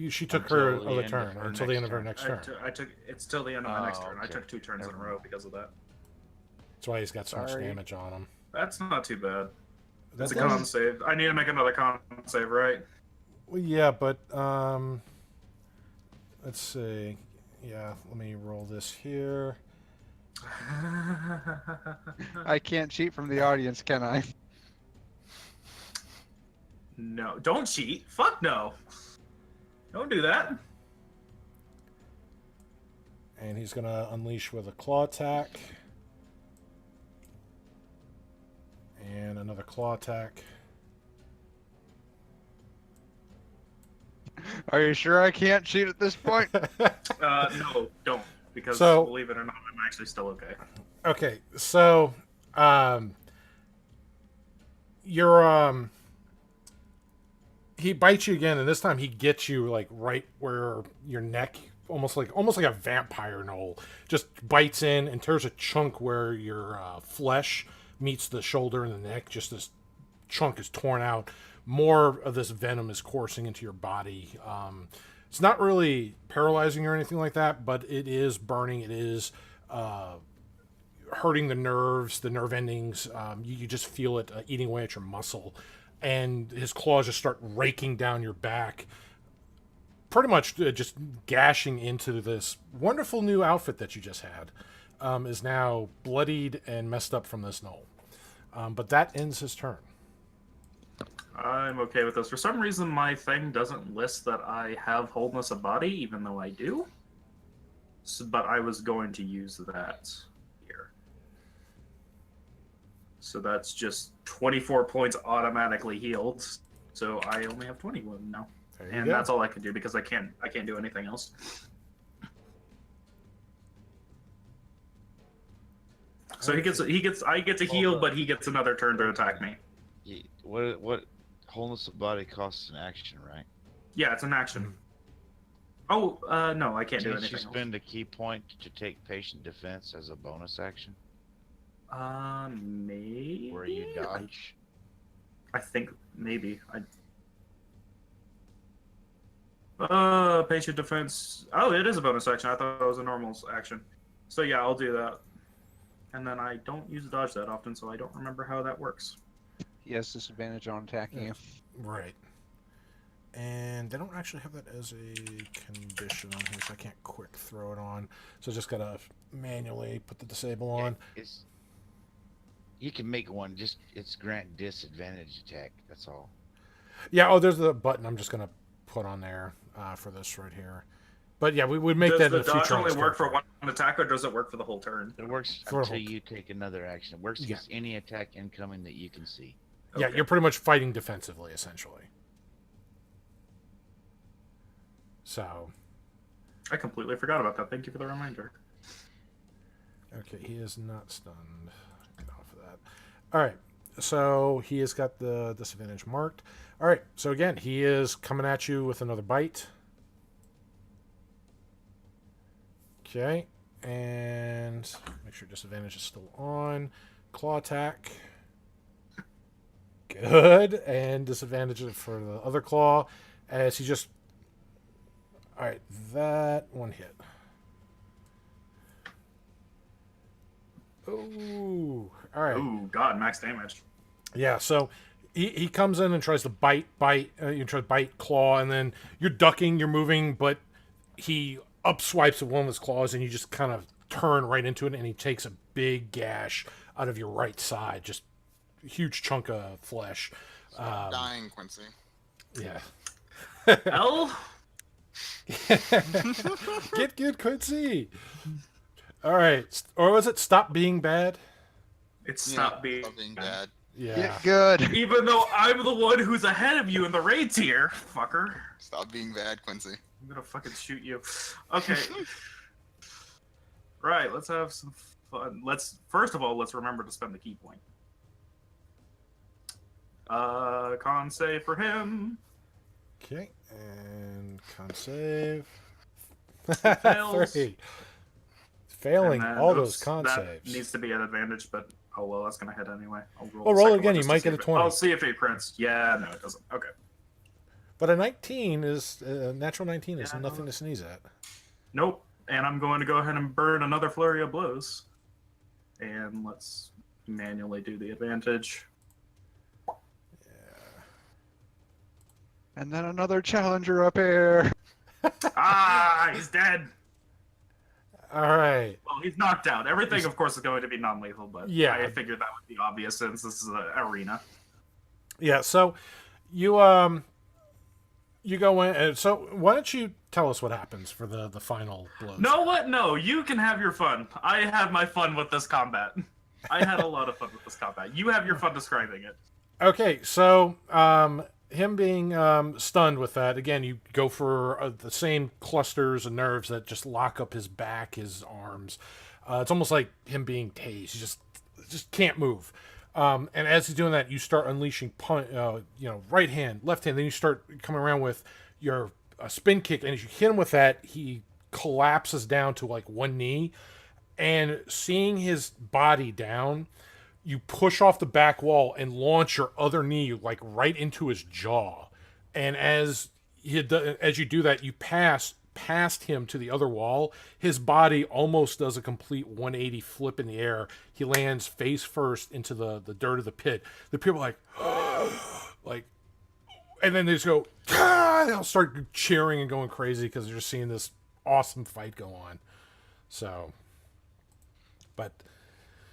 she took her Until the other end of turn her until the end next of her turn. next turn. I took it's till the end of my next Oh, turn. I okay. took 2 turns in a Never row mind. because of that. That's why he's got so much Sorry. damage on him. That's not too bad. That It's a does- con save. I need to make another con save, right? Well, yeah, but let's see. Yeah, let me roll this here. I can't cheat from the audience, can I? No, don't cheat. Fuck no. Don't do that. And he's gonna unleash with a claw attack. And another claw attack. Are you sure I can't cheat at this point? No, don't. Because So- believe it or not, I'm actually still okay. Okay, so you're he bites you again, and this time he gets you like right where your neck, almost like a vampire knoll, just bites in and tears a chunk where your flesh meets the shoulder and the neck. Just this chunk is torn out. More of this venom is coursing into your body. It's not really paralyzing or anything like that, but it is burning. It is hurting the nerves, the nerve endings. You just feel it eating away at your muscle. And his claws just start raking down your back, pretty much just gashing into this wonderful new outfit that you just had. Is now bloodied and messed up from this knoll. But that ends his turn. I'm okay with this. For some reason, my thing doesn't list that I have wholeness of body, even though I do. So, but I was going to use that here. So that's just 24 points automatically healed. So I only have 21 now, There you and go. that's all I can do because I can't do anything else. So I get to heal, but he gets another turn to attack me. What wholeness of body costs an action, right? Yeah, it's an action. Oh, no, I can't do Can't anything you else. spend a key point to take patient defense as a bonus action? Maybe. Where you dodge? I think maybe. Patient defense. Oh, it is a bonus action. I thought it was a normal action. So yeah, I'll do that. And then I don't use dodge that often, so I don't remember how that works. He has disadvantage on attacking you. Right. And they don't actually have that as a condition on here, so I can't quick throw it on. So just gotta manually put the disable on. You can make one. Just it's grant disadvantage attack. That's all. Yeah. Oh, there's the button. I'm just gonna put on there for this right here. But yeah, we would make Does that in the the future. dodge on only this work for character. one attack, or does it work for the whole turn? It works For a until whole- you take another action. It works Yeah. against any attack incoming that you can see. Yeah, Okay. you're pretty much fighting defensively, essentially. So, I completely forgot about that. Thank you for the reminder. okay, he is not stunned. Get off of that. All right, so he has got the disadvantage marked. All right, so again, he is coming at you with another bite. Okay, and make sure disadvantage is still on. Claw attack. Good, and disadvantage for the other claw as he just. All right, that one hit. Ooh, all right. Ooh, God, max damage. Yeah, so he comes in and tries to bite, you try to bite, claw, and then you're ducking, you're moving, but he upswipes with one of his claws, and you just kind of turn right into it, and he takes a big gash out of your right side, just a huge chunk of flesh. Dying, Quincy. Yeah. L? Get good, Quincy. All right, or was it Stop Being Bad? It's Yeah, not being stop being bad. Yeah. Get good. Even though I'm the one who's ahead of you in the raid tier, fucker. Stop being bad, Quincy. I'm gonna fucking shoot you. Okay. Right, let's have some fun. First of all, let's remember to spend the key point. Con save for him. Okay, and con save. Fails. 3. Failing And then- all oops, those con that saves. needs to be an advantage, but Oh well, that's gonna hit anyway. I'll roll. Well, the roll second again, one you just to might see get a if it- 20. I'll see if it prints. Yeah, no, it doesn't. Okay. But a 19 is natural 19 is Yeah, no, nothing to sneeze at. Nope. And I'm going to go ahead and burn another flurry of blows. And let's manually do the advantage. And then another challenger up here. Ah, he's dead. All right. Well, he's knocked out. Everything, of course, is going to be non-lethal, but Yeah. I figured that would be obvious since this is an arena. Yeah. So you you go in. So why don't you tell us what happens for the final blows? No, what? No, you can have your fun. I had my fun with this combat. I had a lot of fun with this combat. You have your fun describing it. Okay. So him being stunned with that again, you go for the same clusters of nerves that just lock up his back, his arms. It's almost like him being tased. He just can't move. And as he's doing that, you start unleashing right hand, left hand. Then you start coming around with your spin kick, and as you hit him with that, he collapses down to like one knee. And seeing his body down, you push off the back wall and launch your other knee like right into his jaw. And as you do that, you pass past him to the other wall. His body almost does a complete 180 flip in the air. He lands face first into the dirt of the pit. The people are like, and then they just go, ah! They'll start cheering and going crazy because they're just seeing this awesome fight go on. So, but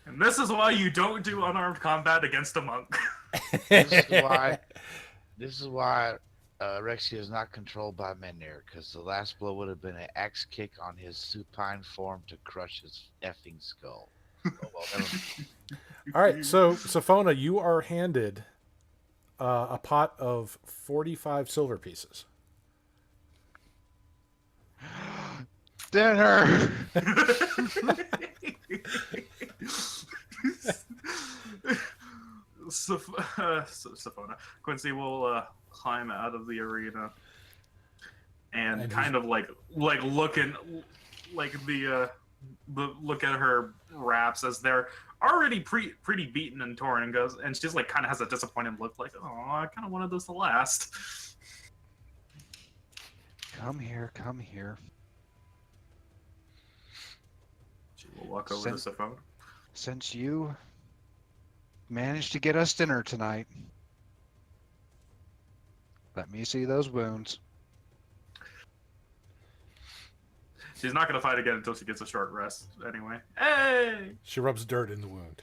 And this is why you don't do unarmed combat against a monk. This is why Rexia is not controlled by Menir, because the last blow would have been an axe kick on his supine form to crush his effing skull. Oh, well, never mind. All right, so Safona, you are handed a pot of 45 silver pieces. Dinner. Safona. Quincy will climb out of the arena and kind of like looking like the look at her wraps as they're already pretty beaten and torn, and goes, and she's like kind of has a disappointed look, like, oh, I kind of wanted this to last. Come here, come here. She will walk over to Safona. Since you managed to get us dinner tonight, let me see those wounds. She's not going to fight again until she gets a short rest anyway. Hey! She rubs dirt in the wound.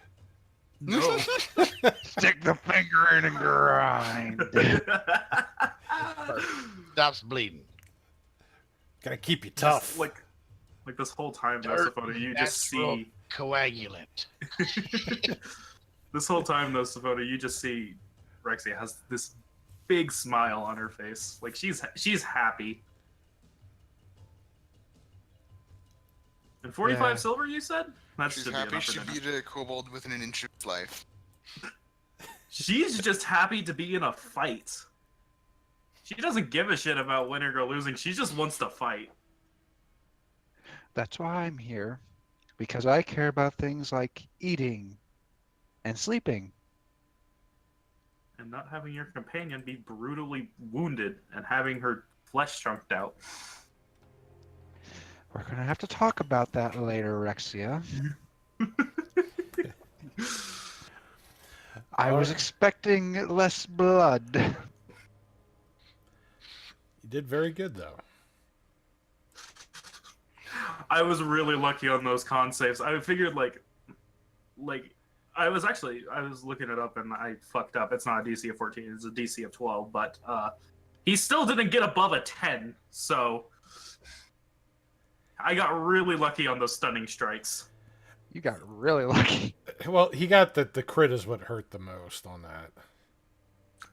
No. Stick the finger in and grind. Stops bleeding. Gotta keep you tough. Like this whole time, Dirt, Safona, you just natural see... coagulant. This whole time, though, Safona, you just see Rexia has this big smile on her face. Like, she's happy. And 45 silver, you said? That She's should be happy enough she for dinner. beat a kobold within an inch of his life. She's just happy to be in a fight. She doesn't give a shit about winning or losing. She just wants to fight. That's why I'm here, because I care about things like eating and sleeping. And not having your companion be brutally wounded and having her flesh chunked out. We're going to have to talk about that later, Rexia. I was expecting less blood. You did very good, though. I was really lucky on those con saves. I figured like I was looking it up and I fucked up. It's not a DC of 14, it's a DC of 12, but he still didn't get above a 10, so I got really lucky on those stunning strikes. You got really lucky. Well, he got the crit is what hurt the most on that.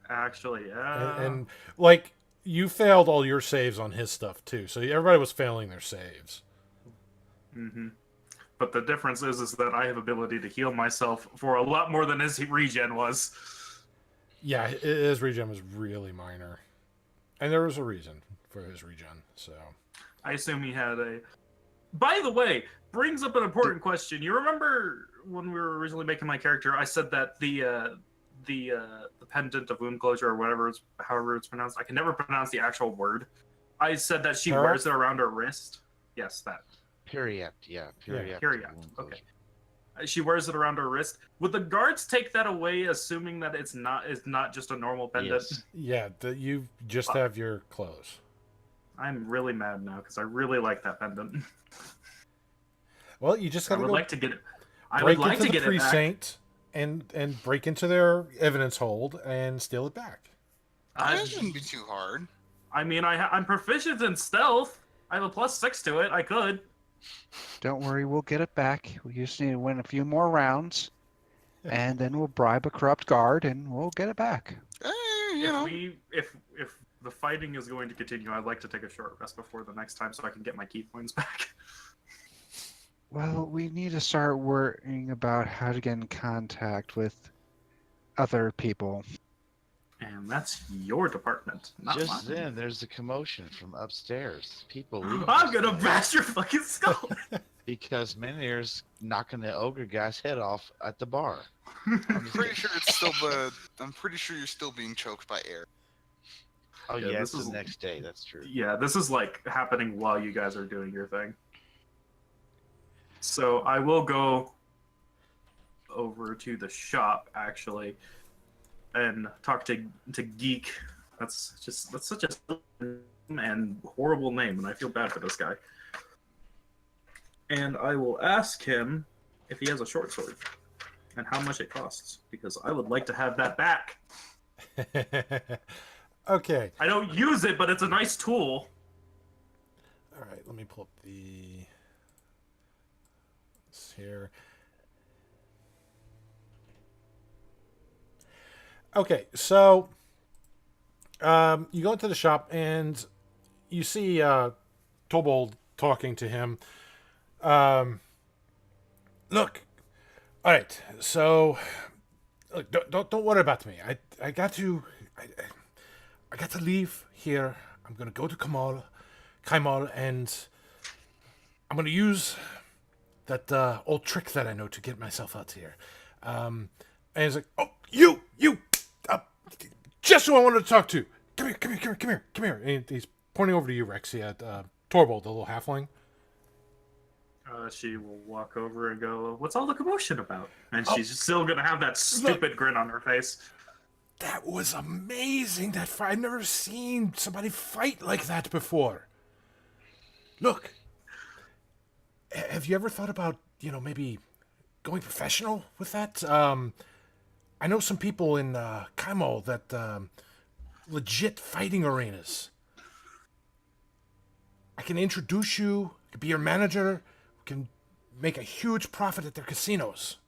Actually, yeah. And like, you failed all your saves on his stuff, too. So everybody was failing their saves. Mm-hmm. But the difference is that I have ability to heal myself for a lot more than his regen was. Yeah, his regen was really minor. And there was a reason for his regen, so... I assume he had a By the way, brings up an important question. You remember when we were originally making my character, I said that the pendant of wound closure or whatever, however it's pronounced. I can never pronounce the actual word. I said that she wears it around her wrist. Yes, that. Period. Yeah. Period. Period. Okay. She wears it around her wrist. Would the guards take that away, assuming that it's not just a normal pendant? Yes. Yeah, you just have your clothes. I'm really mad now because I really like that pendant. Well, you just I gotta would go like to get it. I break would like into to the get it back. precinct and break into their evidence hold and steal it back. That shouldn't be too hard. I mean, I'm proficient in stealth. I have a +6 to it. I could. Don't worry, we'll get it back. We just need to win a few more rounds, and then we'll bribe a corrupt guard, and we'll get it back. If the fighting is going to continue, I'd like to take a short rest before the next time so I can get my key points back. Well, we need to start worrying about how to get in contact with other people. And that's your department, not Just mine. then, there's a commotion from upstairs. People leaving. I'm gonna bash your fucking skull. Because Menhir's knocking the ogre guy's head off at the bar. I'm pretty sure it's still I'm pretty sure you're still being choked by air. Oh Yeah, yeah, this it's is- the next day. That's true. Yeah, this is like happening while you guys are doing your thing. So I will go over to the shop actually and talk to Geek. That's such a and horrible name, and I feel bad for this guy. And I will ask him if he has a short sword and how much it costs, because I would like to have that back. Okay. I don't use it, but it's a nice tool. All right, let me pull up this here. Okay, so you go into the shop and you see Tobold talking to him. Look, all right. So, look, don't worry about me. I got to leave here. I'm gonna go to Kaimal, and I'm gonna use that old trick that I know to get myself out here. And he's like, "Oh, you, just who I wanted to talk to. Come here." And he's pointing over to you, Rexia, Torbold, the little halfling. She will walk over and go, "What's all the commotion about?" And she's still gonna have that stupid grin on her face. That was amazing. I've never seen somebody fight like that before. Look, have you ever thought about, maybe going professional with that? I know some people in Kaimo that legit fighting arenas. I can introduce you, I can be your manager, we can make a huge profit at their casinos.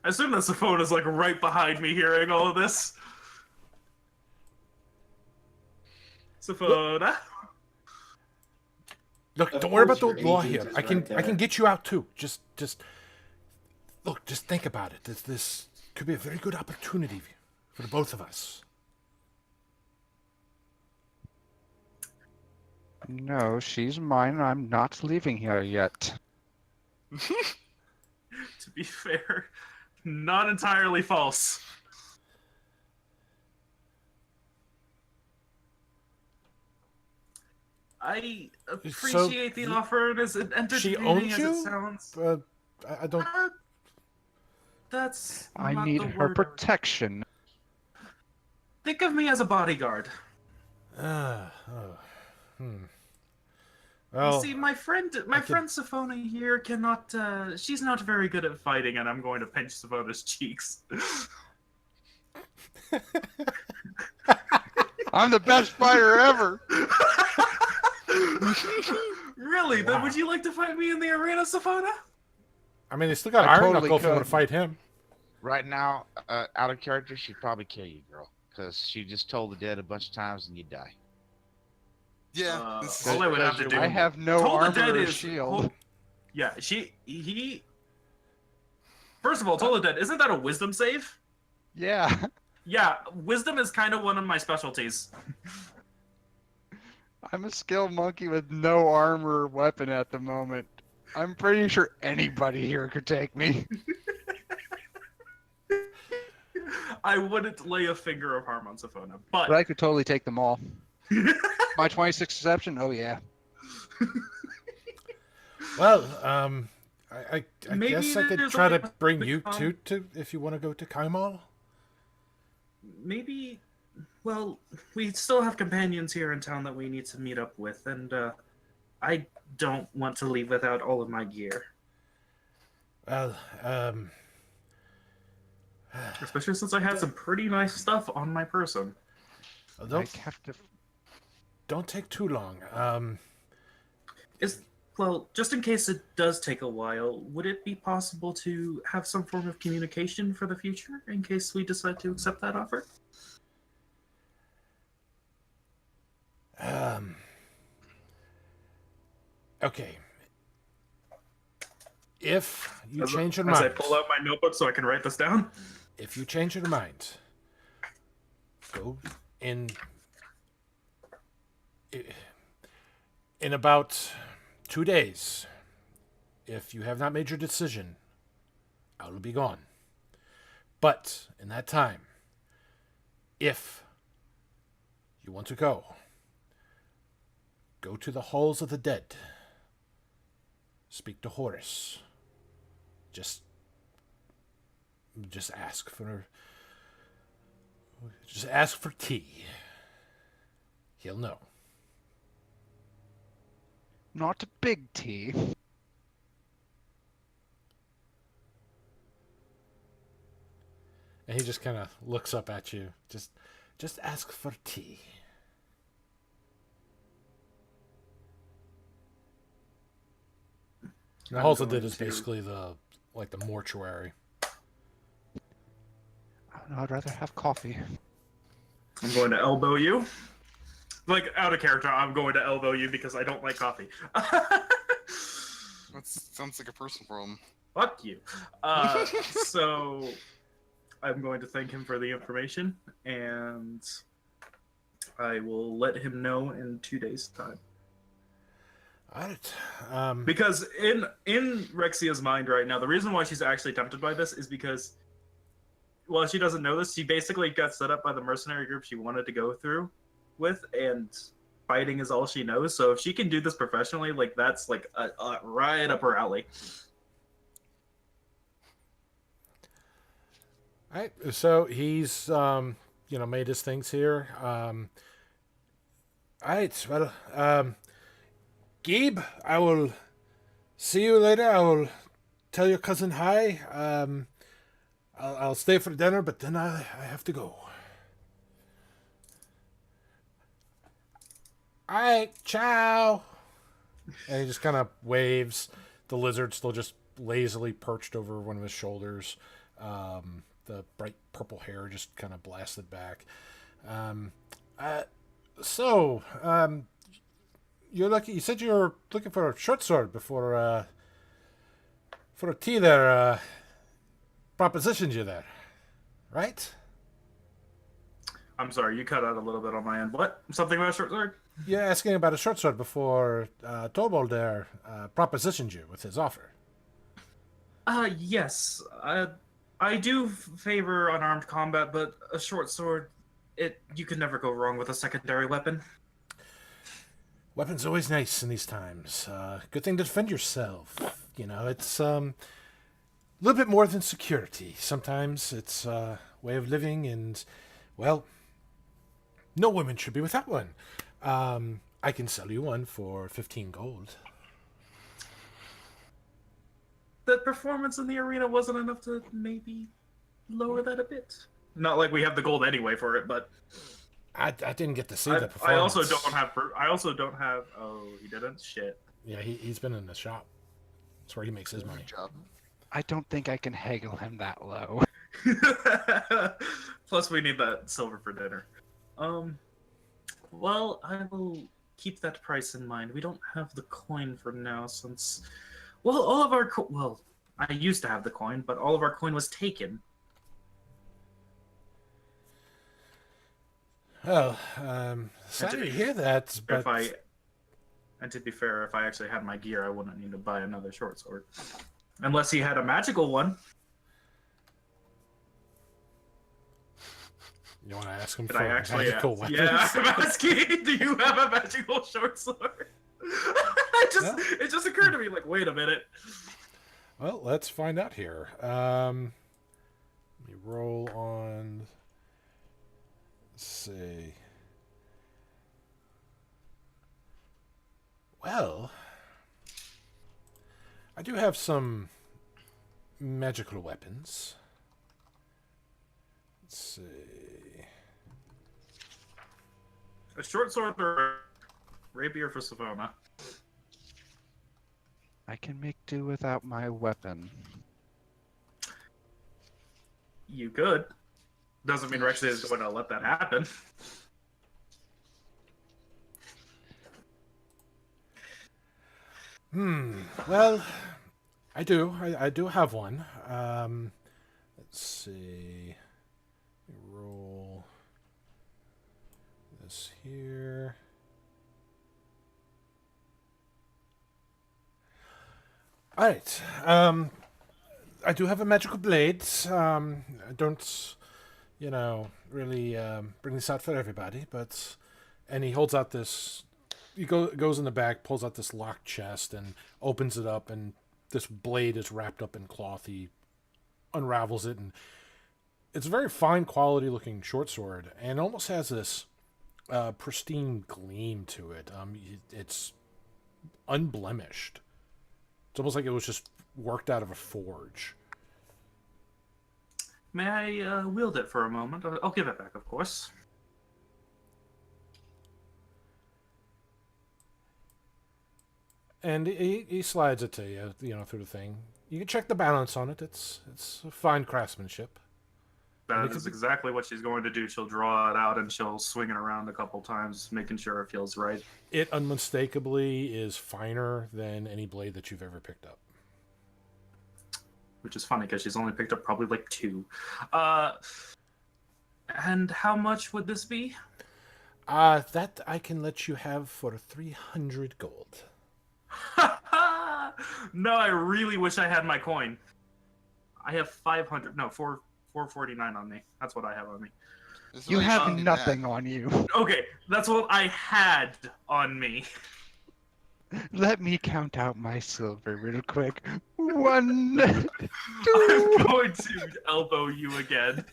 I assume that Saphone is like right behind me hearing all of this. Saphona? Look, Of don't worry about course the your law agent here. is I can right there. I can get you out too. Just look, just think about it. This could be a very good opportunity for the both of us. No, she's mine. I'm not leaving here yet. To be fair, not entirely false. I appreciate the offer, and as She entertaining owns as you? it sounds. I don't. That's I not need the her word. protection. Think of me as a bodyguard. Well, You see, my friend Saphona here cannot. She's not very good at fighting, and I'm going to pinch Saphona's cheeks. I'm the best fighter ever. Really? Then would you like to fight me in the arena, Saphona? I mean, they still got I Iron totally Knuckle if you want to could. fight him. Right now, out of character, she'd probably kill you, girl, because she just told the dead a bunch of times and you die. Yeah. this is- All I would have to do. I have no Told the armor Dead or is shield. Yeah, he. First of all, Told the Dead, isn't that a wisdom save? Yeah. Yeah, wisdom is kind of one of my specialties. I'm a skilled monkey with no armor or weapon at the moment. I'm pretty sure anybody here could take me. I wouldn't lay a finger of harm on Sophona, but But I could totally take them all. My 26 deception? Oh, yeah. Well, I Maybe guess I could there's try only to bring a you com- to if you want to go to Kaimal. maybe. Well, we still have companions here in town that we need to meet up with, and I don't want to leave without all of my gear. Well, Especially since I had some pretty nice stuff on my person. I have to... don't take too long. Well, just in case it does take a while, would it be possible to have some form of communication for the future in case we decide to accept that offer? Okay. If you change your As mind, I pull out my notebook so I can write this down. if you change your mind, go in about 2 days. If you have not made your decision, I will be gone. But in that time, if you want to go to the halls of the dead. Speak to Horus. Just ask for tea. He'll know. Not a big T. And he just kind of looks up at you. Just ask for tea. The halls of the dead is basically the mortuary. I don't know, I'd rather have coffee. I'm going to elbow you. Like, out of character, I'm going to elbow you because I don't like coffee. That sounds like a personal problem. Fuck you. So, I'm going to thank him for the information, and I will let him know in 2 days' time. All right. Because in Rexia's mind right now, the reason why she's actually tempted by this is because, well, she doesn't know this. She basically got set up by the mercenary group she wanted to go through with, and fighting is all she knows. So if she can do this professionally, like that's like a right up her alley. All right. So he's made his things here. All right. Well, Gabe, I will see you later. I will tell your cousin hi. I'll stay for dinner, but then I have to go. All right, ciao. And he just kind of waves. The lizard still just lazily perched over one of his shoulders. The bright purple hair just kind of blasted back. You're lucky. You said you were looking for a short sword before a tea there propositioned you there, right? I'm sorry, you cut out a little bit on my end. What? Something about a short sword? You're asking about a short sword before Torvald there propositioned you with his offer. Yes. I do favor unarmed combat, but a short sword, you can never go wrong with a secondary weapon. Weapon's always nice in these times. Good thing to defend yourself. It's a little bit more than security. Sometimes it's a way of living, and, well, no woman should be without one. I can sell you one for 15 gold. The performance in the arena wasn't enough to maybe lower that a bit. Not like we have the gold anyway for it, but I didn't get to see the performance. I also don't have. Oh, he didn't. Shit. Yeah, he's been in the shop. That's where he makes his money. Good job. I don't think I can haggle him that low. Plus, we need that silver for dinner. Well, I will keep that price in mind. We don't have the coin for now since, well, all of our I used to have the coin, but all of our coin was taken. Well, sorry to hear that, but And to be fair, if I actually had my gear, I wouldn't need to buy another short sword. Unless he had a magical one. You want to ask him Did for I actually magical weapons? Yeah, I'm asking, do you have a magical short sword? It just occurred to me, like, wait a minute. Well, let's find out here. Let me roll on. Let's see. Well, I do have some magical weapons. Let's see. A short sword or a rapier for Savona? I can make do without my weapon. You could. Doesn't mean Rexy is going to let that happen. Well, I do. I do have one. Let's see. Let me roll this here. All right. I do have a magical blade. I don't, really bring this out for everybody, but... And he holds out this... He goes in the back, pulls out this locked chest, and opens it up, and this blade is wrapped up in cloth. He unravels it, and it's a very fine quality looking short sword, and it almost has this pristine gleam to it. It's unblemished. It's almost like it was just worked out of a forge. May I wield it for a moment? I'll give it back, of course. And he slides it to you, through the thing. You can check the balance on it. It's fine craftsmanship. That is exactly what she's going to do. She'll draw it out and she'll swing it around a couple times, making sure it feels right. It unmistakably is finer than any blade that you've ever picked up. Which is funny because she's only picked up probably like 2. And how much would this be? That I can let you have for 300 gold. No, I really wish I had my coin. I have 500. No, 449 on me. That's what I have on me. You have nothing on you. Okay, that's what I had on me. Let me count out my silver real quick. 1, 2. I'm going to elbow you again,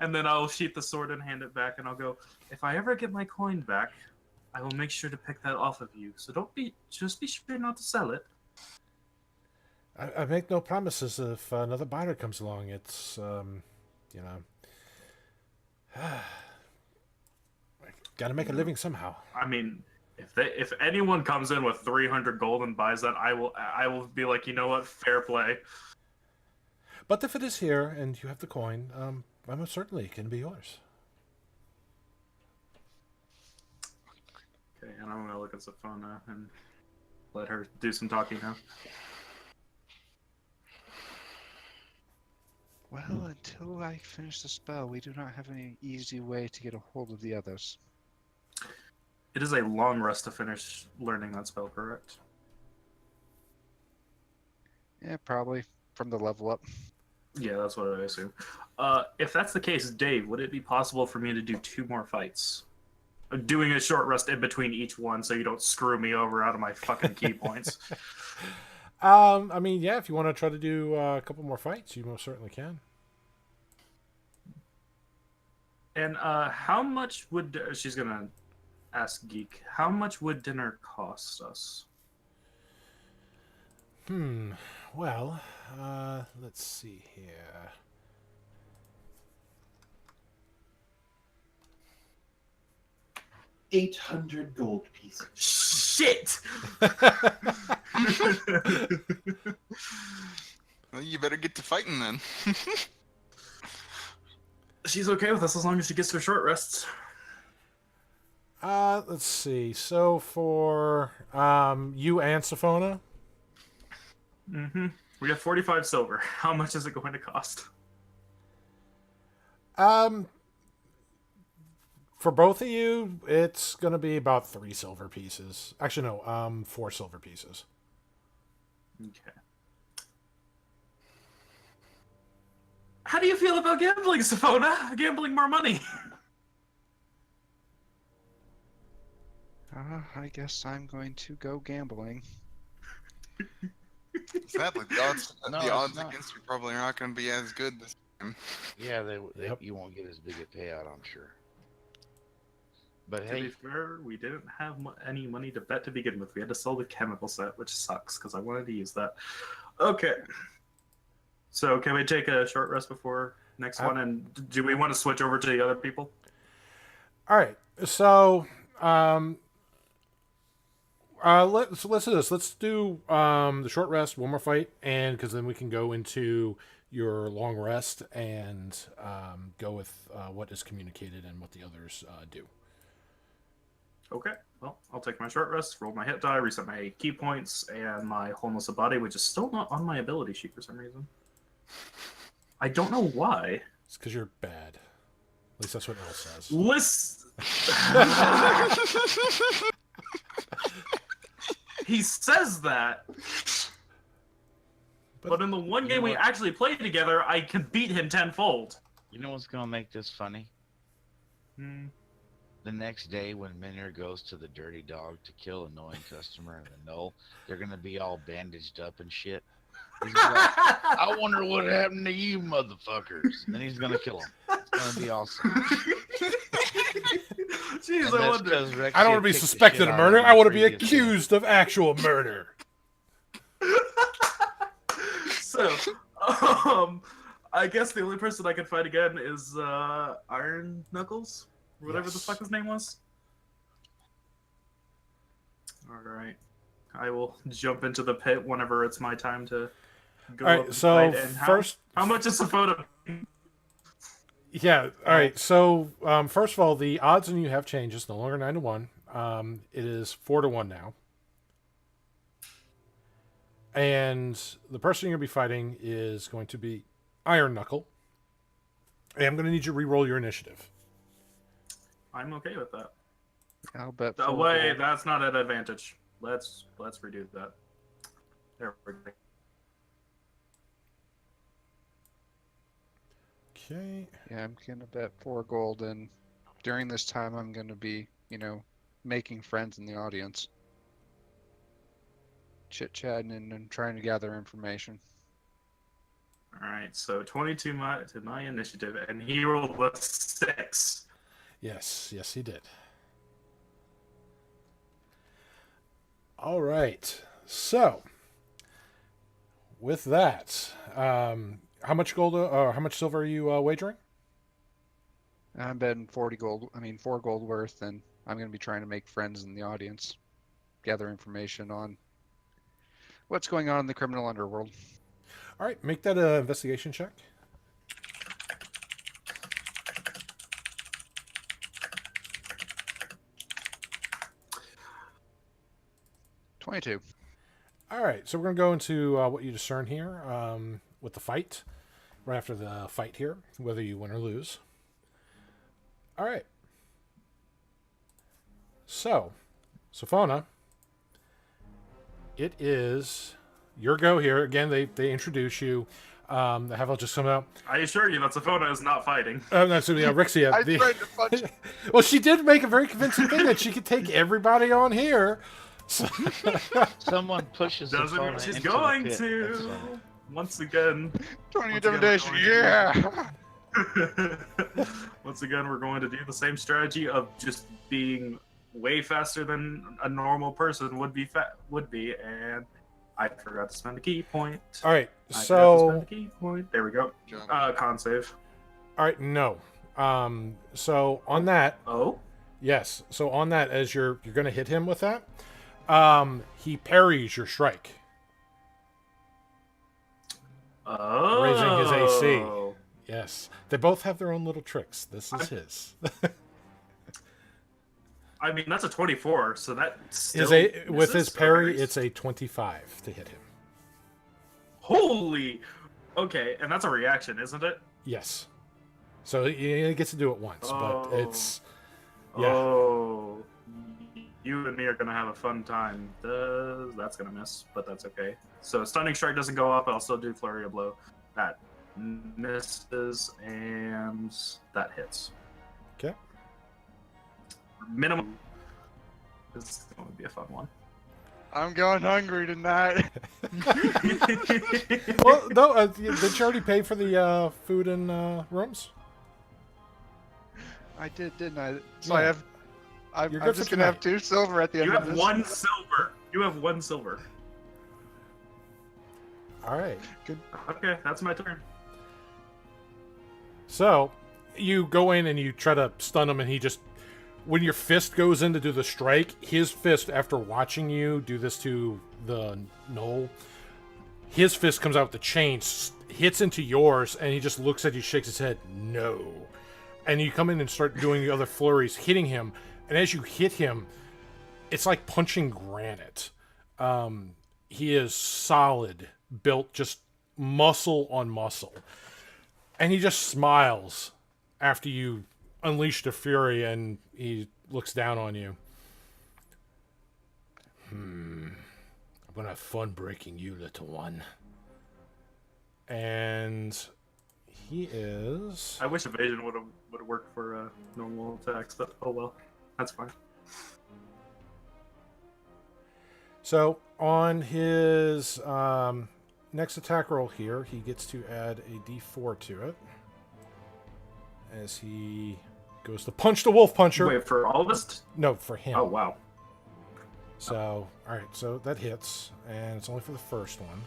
and then I'll sheath the sword and hand it back, and I'll go, if I ever get my coin back, I will make sure to pick that off of you. So just be sure not to sell it. I make no promises if another buyer comes along. It's, gotta make a living somehow. I mean, if anyone comes in with 300 gold and buys that, I will be like, you know what, fair play. But if it is here and you have the coin, I most certainly can be yours. Okay, and I'm gonna look at Safona and let her do some talking now. Well, until I finish the spell, we do not have any easy way to get a hold of the others. It is a long rest to finish learning that spell, correct? Yeah, probably. From the level up. Yeah, that's what I assume. If that's the case, Dave, would it be possible for me to do 2 more fights? Doing a short rest in between each one so you don't screw me over out of my fucking key points. I mean, yeah, if you want to try to do a couple more fights, you most certainly can. And how much would... She's going to ask Geek. How much would dinner cost us? Well, let's see here. $800 gold pieces. Shit! Well, you better get to fighting then. She's okay with us as long as she gets her short rests. Let's see. So for you and Safona? Mm-hmm. We have 45 silver. How much is it going to cost? For both of you, it's going to be about 3 silver pieces. Actually, no, 4 silver pieces. Okay. How do you feel about gambling, Savona? Gambling more money? I guess I'm going to go gambling. Sadly, the odds, No, the it's odds not. against you probably are not going to be as good this time. Yeah, Yep. you won't get as big a payout, I'm sure. But To be hey, fair, we didn't have any money to bet to begin with. We had to sell the chemical set, which sucks because I wanted to use that. Okay. So can we take a short rest before next one? And do we want to switch over to the other people? All right. So, let's do this. Let's do the short rest, one more fight, and because then we can go into your long rest and go with what is communicated and what the others do. Okay. Well, I'll take my short rest, roll my hit die, reset my key points, and my wholeness of body, which is still not on my ability sheet for some reason. I don't know why. It's because you're bad. At least that's what Earl says. He says that, but in the one game we actually played together, I can beat him tenfold. you know what's gonna make this funny? The next day when Minir goes to the Dirty Dog to kill annoying customer in the Knoll, they're gonna be all bandaged up and shit. He's gonna be like, I wonder what happened to you motherfuckers. And then he's gonna kill them. It's gonna be awesome. Jeez, And I that's wonder. 'cause Rexia I don't want to be kicked the suspected shit of out murder. him I want to the be previous day. accused of actual murder. So, I guess the only person I can fight again is Iron Knuckles, whatever the Yes. fuck his name was. All right, I will jump into the pit whenever it's my time to go. All up right. and So fight. And first, how much is the photo? yeah. All right. So first of all, the odds on you have changed. It's no longer 9-1. It is 4-1 now. And the person you're going to be fighting is going to be Iron Knuckle. And I'm going to need you to re-roll your initiative. I'm okay with that. I'll bet. Oh, 4 wait, gold. that's not an advantage. Let's redo that. There we go. Okay. Yeah, I'm gonna bet 4 gold, and during this time, I'm gonna be, making friends in the audience, chit-chatting and trying to gather information. All right, so 22 to my initiative, and he rolled a 6. Yes, he did. All right. So, with that, how much gold or how much silver are you wagering? I'm betting 4 gold worth, and I'm gonna be trying to make friends in the audience, gather information on what's going on in the criminal underworld. All right, make that an investigation check. $22. All right, so we're going to go into what you discern here with the fight, right after the fight here, whether you win or lose. All right. So, Sophona, it is your go here. Again, they introduce you. They have just come out. I assure you that Saphona is not fighting. No, so Rixia. I tried to punch. Well, she did make a very convincing thing that she could take everybody on here. So, Someone pushes the Doesn't phone mean she's into the going pit. That's to. funny. Once again. 20 Once intimidation, again, yeah! Once again, we're going to do the same strategy of just being way faster than a normal person would be, and I forgot to spend a key point. all right, I forgot to so spend a key point. There we go. Con save. all right, no. So on that, Oh? yes. So on that, as you're going to hit him with that, he parries your strike, Oh. raising his AC. Yes, they both have their own little tricks. This is his. I mean, that's a 24, so that still Is a with misses his parry, or it's a 25 to hit him. Holy! Okay, and that's a reaction, isn't it? Yes. So he gets to do it once, but Oh. it's Yeah. Oh, you and me are gonna have a fun time. That's gonna miss, but that's okay. So stunning strike doesn't go up. I'll still do flurry of blow. That misses and that hits. Okay. Minimum. This is going to be a fun one. I'm going hungry tonight. Well, no, did you already pay for the food and rooms? I did, didn't I? So Yeah. I'm You're good just for gonna have tonight. 2 silver at the end You of have this. 1 silver. You have 1 silver. All right. Good. Okay, that's my turn. So, you go in and you try to stun him, and he just, when your fist goes in to do the strike, his fist, after watching you do this to the knoll, his fist comes out with the chain, hits into yours, and he just looks at you, shakes his head, no. And you come in and start doing the other flurries, hitting him, and as you hit him, it's like punching granite. He is solid, built, just muscle on muscle. And he just smiles after you unleash the fury, and he looks down on you. I'm gonna have fun breaking you, little one. And he is... I wish evasion would have worked for normal attacks, but oh well, that's fine. So, on his next attack roll here, he gets to add a d4 to it. As he goes to punch the wolf puncher. Wait, for all of us? No, for him. Oh wow. So, alright, so that hits, and it's only for the first one.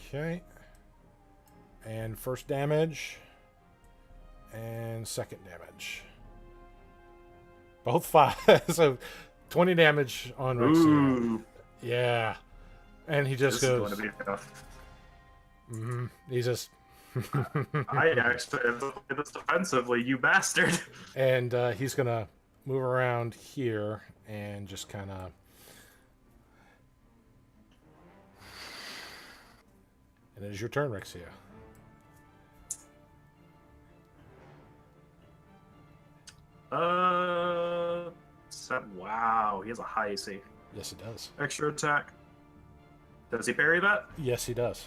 Okay. And first damage. And second damage. Both 5. So, 20 damage on Rexia. Ooh, Yeah. And he just this is goes... going to be tough. He just... I actually have to play this defensively, you bastard. And he's going to move around here and just kind of... And it is your turn, Rexia. Wow, he has a high AC. Yes, he does. Extra attack. Does he parry that? Yes, he does.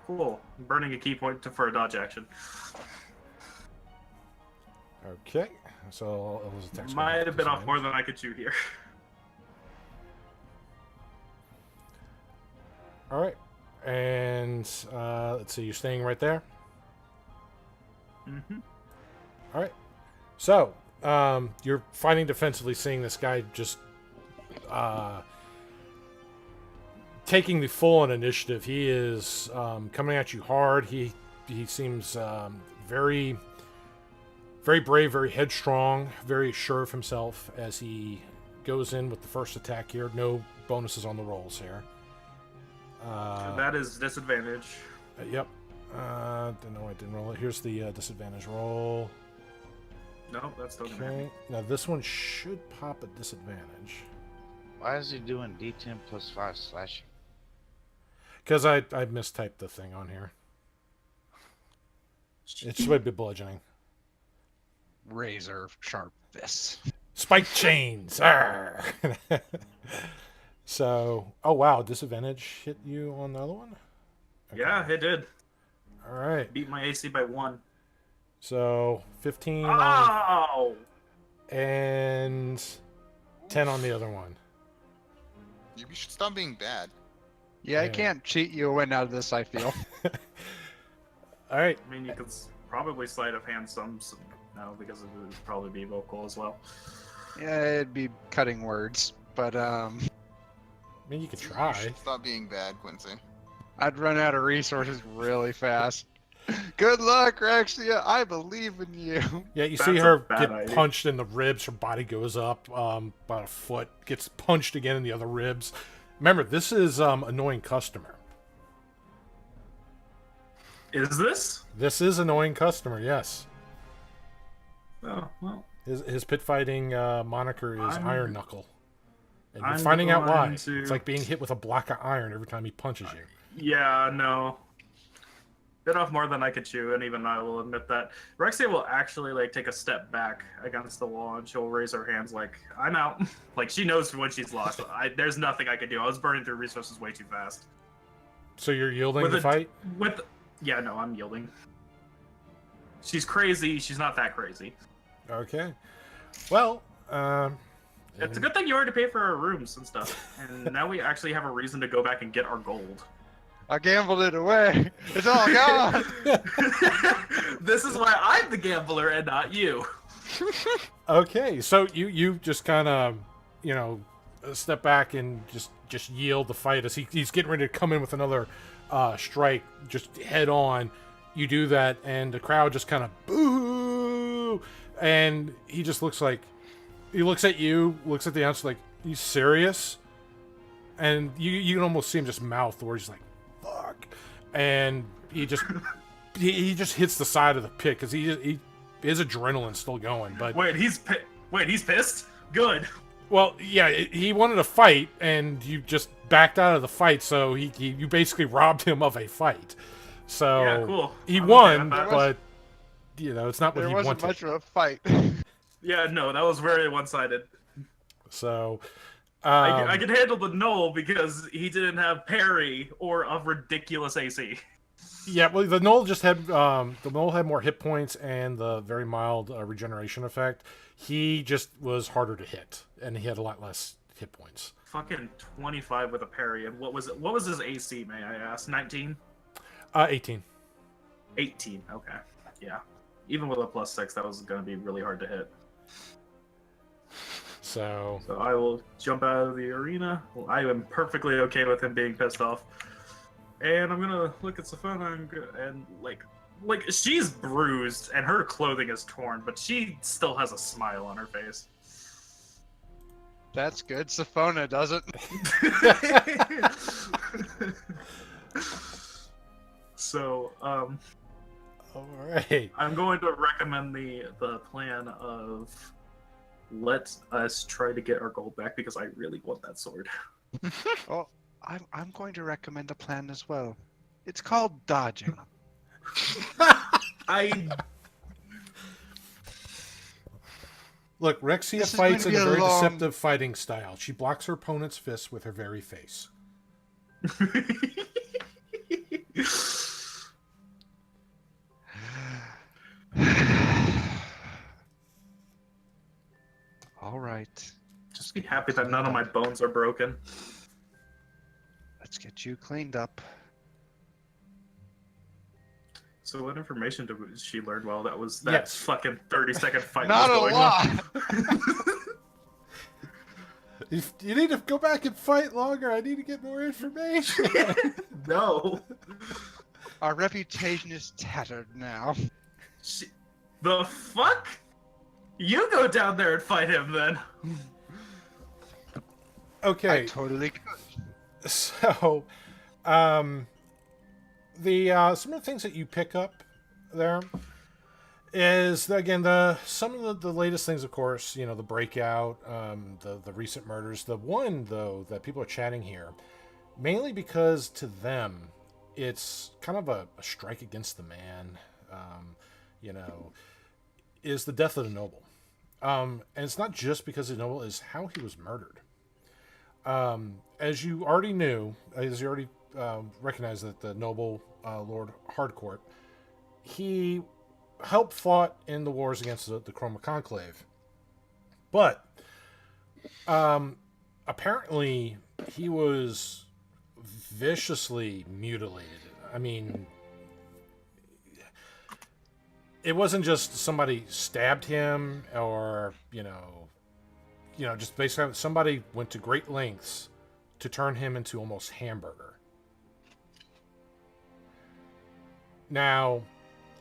Cool. Burning a key point for a dodge action. Okay. So all those attacks... Might have been off more than I could chew here. All right. And let's see, you're staying right there? Mm-hmm. All right. So, you're fighting defensively, seeing this guy just taking the full-on initiative. He is coming at you hard. He seems very, very brave, very headstrong, very sure of himself as he goes in with the first attack here. No bonuses on the rolls here. That is disadvantage. Yep. No, I didn't roll it. Here's the disadvantage roll. No, that's still gonna Okay. Now this one should pop a disadvantage. Why is he doing D10 plus 5 slashing? Because I mistyped the thing on here. It should be bludgeoning. Razor sharp fists. Spike chains! Arr! So, oh wow, disadvantage hit you on the other one? Okay. Yeah, it did. Alright. Beat my AC by 1. So, 15 on, Ow! and 10 on the other one. You should stop being bad. Yeah, I Yeah. can't cheat you a win out of this, I feel. Alright. I mean, you could probably sleight of hand some no, because it would probably be vocal as well. Yeah, it'd be cutting words, but I mean, you could You try. should stop being bad, Quincy. I'd run out of resources really fast. Good luck, Rexia. I believe in you. Yeah, you That's see a her bad get idea. punched in the ribs. Her body goes up about a foot. Gets punched again in the other ribs. Remember, this is annoying customer. Is this? This is annoying customer. Yes, Oh, well. his pit fighting moniker is Iron Knuckle, and you're I'm finding out why. going to- It's like being hit with a block of iron every time he punches you. Yeah, no. bit off more than I could chew, and even I will admit that. Rexia will actually like take a step back against the wall, and she'll raise her hands like, "I'm out." Like she knows when she's lost. There's nothing I could do. I was burning through resources way too fast. So you're yielding the fight? Yeah, no, I'm yielding. She's crazy. She's not that crazy. Okay. Well, It's a good thing you already paid for our rooms and stuff, and now we actually have a reason to go back and get our gold. I gambled it away. It's all gone. This is why I'm the gambler and not you. Okay, so you just kind of, step back and just yield the fight as he's getting ready to come in with another strike, just head on. You do that, and the crowd just kind of boo, and he just looks at you, looks at the ounce like, you serious? And you can almost see him just mouth where he's like, fuck, and he just hits the side of the pit because his adrenaline's still going. But wait, he's pissed? Good. Well, yeah, he wanted a fight, and you just backed out of the fight, so you basically robbed him of a fight. So yeah, cool. He I'm won, okay, but it's not what he wanted. There wasn't much of a fight. Yeah, no, that was very one-sided. So I could handle the Knoll because he didn't have parry or a ridiculous AC. Yeah, well, the Knoll had more hit points and the very mild regeneration effect. He just was harder to hit, and he had a lot less hit points. Fucking 25 with a parry, and what was his AC? May I ask? 19? 18. 18. Okay, yeah. Even with a +6, that was going to be really hard to hit. So I will jump out of the arena. Well, I am perfectly okay with him being pissed off. And I'm gonna look at Safona and like she's bruised and her clothing is torn, but she still has a smile on her face. That's good. Safona doesn't. So, all right. I'm going to recommend the plan of let us try to get our gold back because I really want that sword. Oh, I'm going to recommend a plan as well. It's called dodging. Look, Rexia This is fights going in to a be a very long- deceptive fighting style. She blocks her opponent's fists with her very face. All right. Just be happy that none of my bones are broken. Let's get you cleaned up. So what information did she learn while that was that Yes. fucking 30-second fight Not was a going lot. If you need to go back and fight longer, I need to get more information. on? No. Our reputation is tattered now. The fuck? You go down there and fight him then. Okay. I totally could. So, the some of the things that you pick up there is again some of the latest things, of course. The breakout, the recent murders. The one though that people are chatting here, mainly because to them, it's kind of a strike against the man. Is the death of the noble, and it's not just because the noble is how he was murdered. As you already knew, as you already recognized that the noble Lord Hardcourt, he helped fought in the wars against the Chroma Conclave. But apparently he was viciously mutilated. I mean, it wasn't just somebody stabbed him or, just basically somebody went to great lengths to turn him into almost hamburger. Now,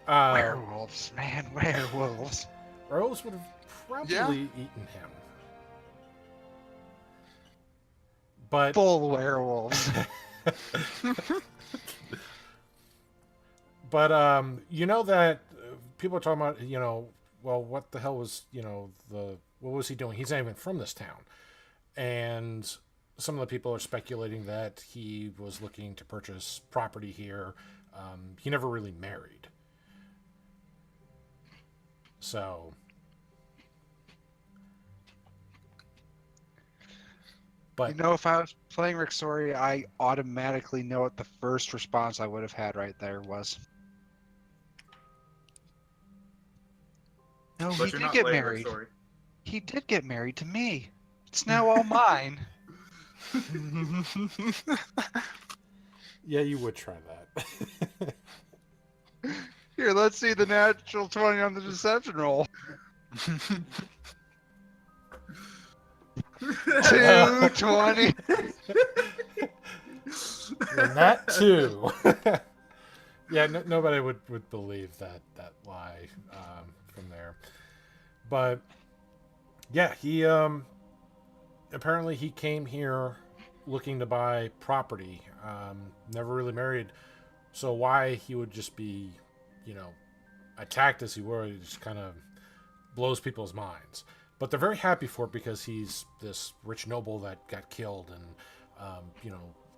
Werewolves, man, werewolves. Rose would have probably eaten him. But Full werewolves. but that people are talking about, well, what the hell was, what was he doing? He's not even from this town. And some of the people are speculating that he was looking to purchase property here, He never really married. So, but You know, if I was playing Rick Story, I automatically know what the first response I would have had right there was. No, But he you're did not get playing Rick married. Story. He did get married to me. It's now all mine. yeah, you would try that. Here, let's see the natural 20 on the deception roll. 220. And that too. Yeah, nobody would believe that lie from there. But yeah, he apparently he came here looking to buy property. Never really married, so why he would just be, attacked as he were, it just kind of blows people's minds. But they're very happy for it because he's this rich noble that got killed, and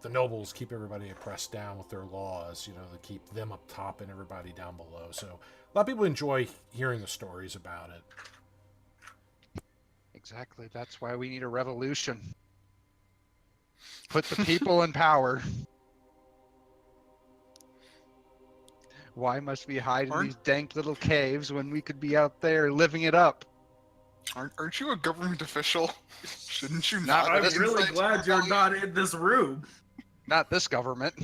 the nobles keep everybody oppressed down with their laws. They keep them up top and everybody down below. So a lot of people enjoy hearing the stories about it. Exactly. That's why we need a revolution. Put the people in power. Why must we hide in these dank little caves when we could be out there living it up? Aren't you a government official? Shouldn't you Not not? I'm this really insight glad you're not in this room. Not this government.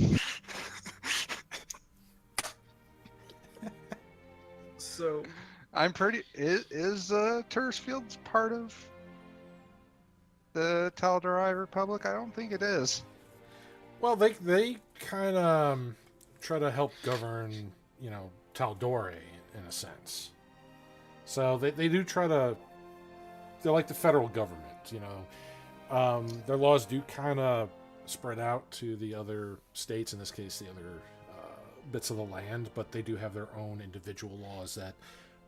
So I'm pretty. Is Turstfield part of the Tal'Dorei Republic? I don't think it is. Well, they kind of try to help govern, Tal'Dorei in a sense. So they do try to. They're like the federal government, Their laws do kind of spread out to the other states, in this case, the other bits of the land, but they do have their own individual laws that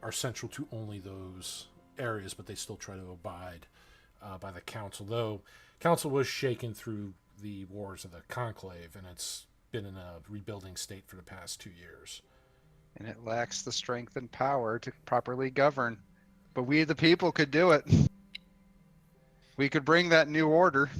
are central to only those areas, but they still try to abide by the council. Though council was shaken through the wars of the Conclave, and it's been in a rebuilding state for the past 2 years. And it lacks the strength and power to properly govern. But we, the people, could do it. We could bring that new order.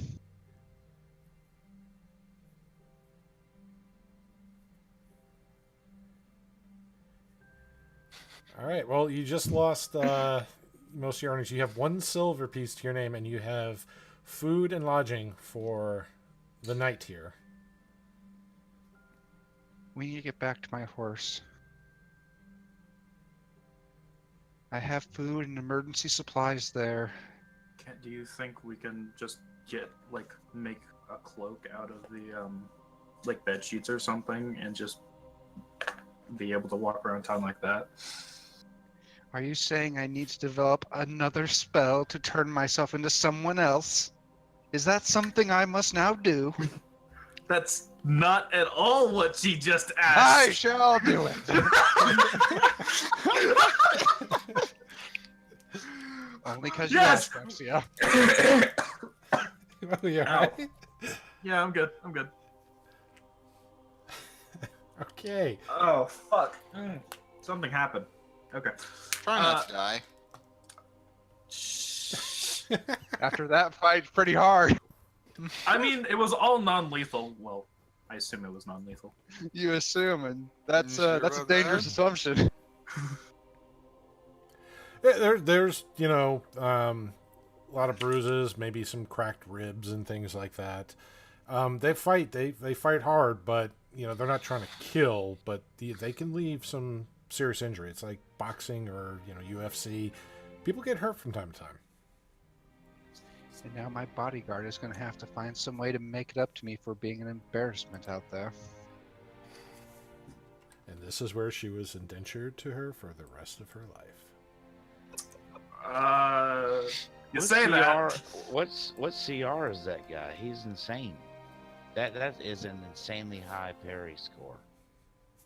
All right. Well, you just lost most of your earnings. You have 1 silver piece to your name, and you have food and lodging for the night here. We need to get back to my horse. I have food and emergency supplies there. do you think we can just make a cloak out of the bed sheets or something and just be able to walk around town like that? Are you saying I need to develop another spell to turn myself into someone else? Is that something I must now do? That's not at all what she just I asked. shall do it. Only because you Yes! asked, Rexia. Oh, yeah. Ow. Right? Yeah, I'm good. I'm good. Okay. Oh, fuck. Something happened. Okay. Try not to die. After that fight, pretty hard. I mean, it was all non-lethal. Well, I assume it was non-lethal. You assume, and that's You sure a about dangerous that? assumption. There's a lot of bruises, maybe some cracked ribs and things like that. They fight hard, but they're not trying to kill, but they can leave some serious injury. It's like boxing or UFC. People get hurt from time to time. And now my bodyguard is going to have to find some way to make it up to me for being an embarrassment out there. And this is where she was indentured to her for the rest of her life. You What say that. What CR is that guy? He's insane. That is an insanely high parry score.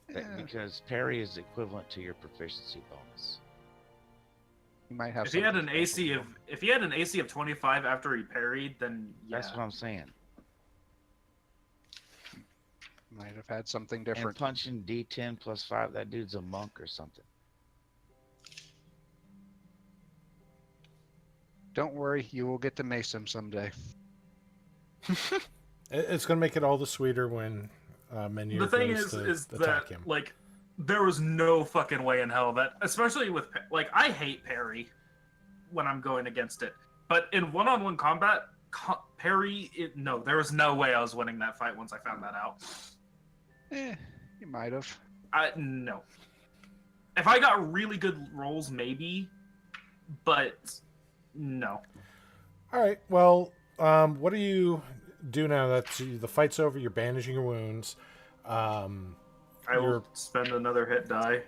Yeah. Because parry is equivalent to your proficiency bonus. You might have. If he had an something AC special of if he had an AC of 25 after he parried, then yeah. That's what I'm saying. Might have had something And different. punching D10 plus 5, that dude's a monk or something. Don't worry, you will get to mace him someday. It's going to make it all the sweeter when Menhir The thing goes is to that attack him. like there was no fucking way in hell that, especially with like I hate parry when I'm going against it, but in one-on-one combat, parry, no, there was no way I was winning that fight once I found that out. You might have. No. If I got really good rolls, maybe, but no. All right. Well, what do you do now that the fight's over? You're bandaging your wounds. I will spend another hit die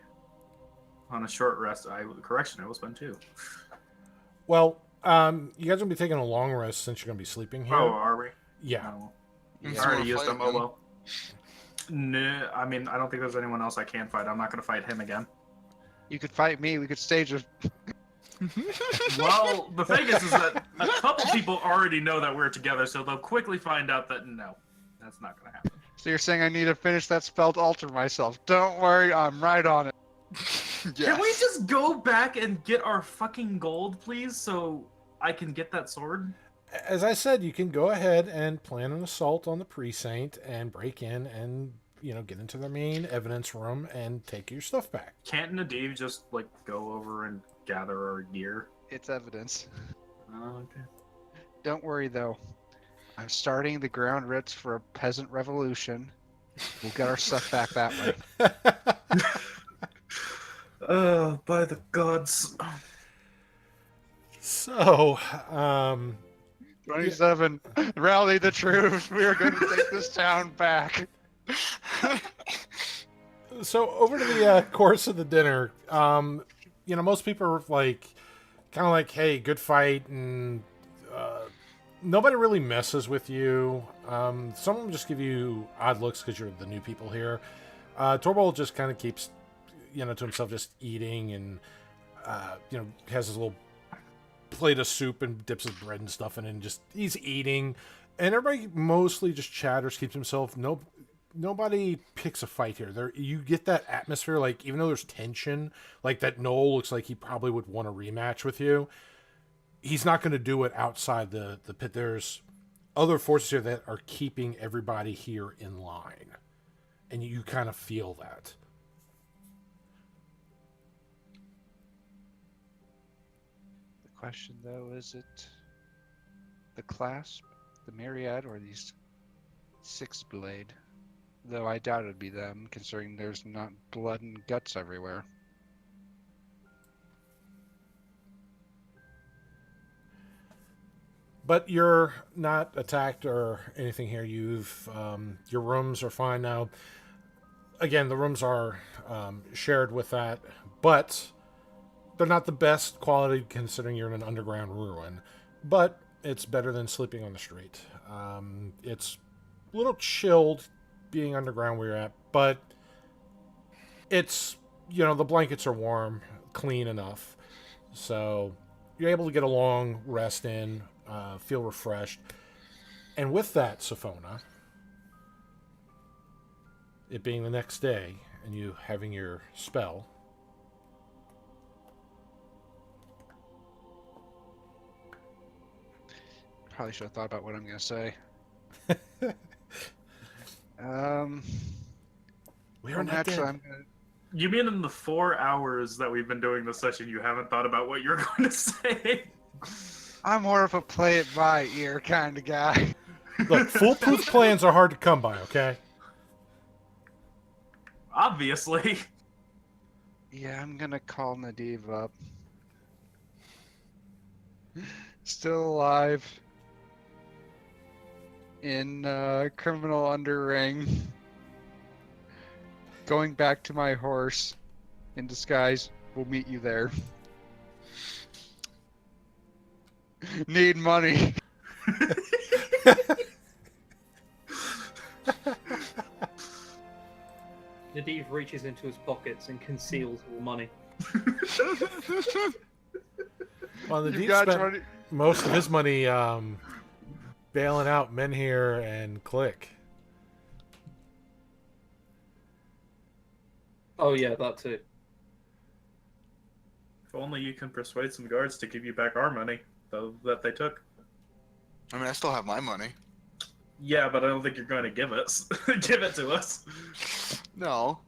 on a short rest. I will spend 2. Well, you guys will be taking a long rest since you're going to be sleeping here. Oh, are we? Yeah. No. Yeah. I already So used fight them. Oh him. well. No, I mean, I don't think there's anyone else I can fight. I'm not going to fight him again. You could fight me. We could stage a. Well, the thing is that a couple people already know that we're together, so they'll quickly find out that no, that's not going to happen. So you're saying I need to finish that spell to alter myself? Don't worry, I'm right on it. Yes. Can we just go back and get our fucking gold, please, so I can get that sword? As I said, you can go ahead and plan an assault on the precinct and break in and, get into the main evidence room and take your stuff back. Can't Nadiv just, like, go over and gather our gear? It's evidence. Oh, okay. Don't worry though. I'm starting the ground roots for a peasant revolution. We'll get our stuff back that way. By the gods. So, 27. Rally the troops. We are going to take this town back. So over to the course of the dinner, most people are kind of like, hey, good fight, and nobody really messes with you. Some of them just give you odd looks because you're the new people here. Torvald just kind of keeps, to himself, just eating, and has his little plate of soup and dips his bread and stuff in it, and just he's eating, and everybody mostly just chatters, keeps himself. Nobody picks a fight here. You get that atmosphere, like, even though there's tension, like that Noel looks like he probably would want a rematch with you. He's not going to do it outside the pit. There's other forces here that are keeping everybody here in line, and you kind of feel that. The question though, is it the clasp, the myriad, or these 6 blade? Though I doubt it'd be them, considering there's not blood and guts everywhere. But you're not attacked or anything here. Your rooms are fine now. Again, the rooms are shared with that, but they're not the best quality considering you're in an underground ruin. But it's better than sleeping on the street. It's a little chilled being underground where you're at, but it's, the blankets are warm, clean enough. So you're able to get a long rest in, feel refreshed. And with that, Sophona, it being the next day and you having your spell, Probably should have thought about what I'm going to say. we are not Actually, dead. I'm gonna... You mean in the 4 hours that we've been doing this session, you haven't thought about what you're going to say? I'm more of a play it by ear kind of guy. Look, foolproof plans are hard to come by, okay? Obviously. Yeah, I'm gonna call Nadiv up. Still alive. In criminal underring. Going back to my horse. In disguise. We'll meet you there. Need money. Nadiv reaches into his pockets and conceals all money. Well, the You Deep got spent 20... most of his money bailing out Menhir and Click. Oh yeah, that too. If only you can persuade some guards to give you back our money, though, that they took. I mean, I still have my money. Yeah, but I don't think you're going to give give it to us. No.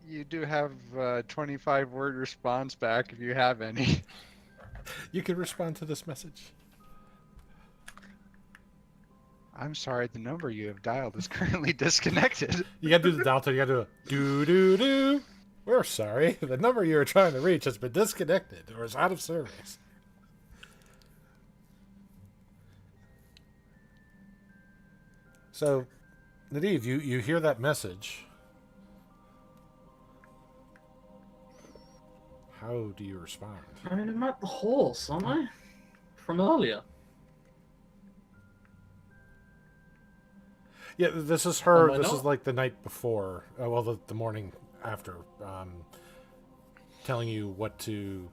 You do have 25-word response back if you have any. You can respond to this message. I'm sorry, the number you have dialed is currently disconnected. You gotta do the dial tone. You gotta do do. We're sorry. The number you were trying to reach has been disconnected or is out of service. So, Nadiv, you hear that message. How do you respond? I mean, I'm at the horse, aren't I? From earlier. Yeah, this is her. Am I This not? is like the night before. Well, the morning after. Telling you what to,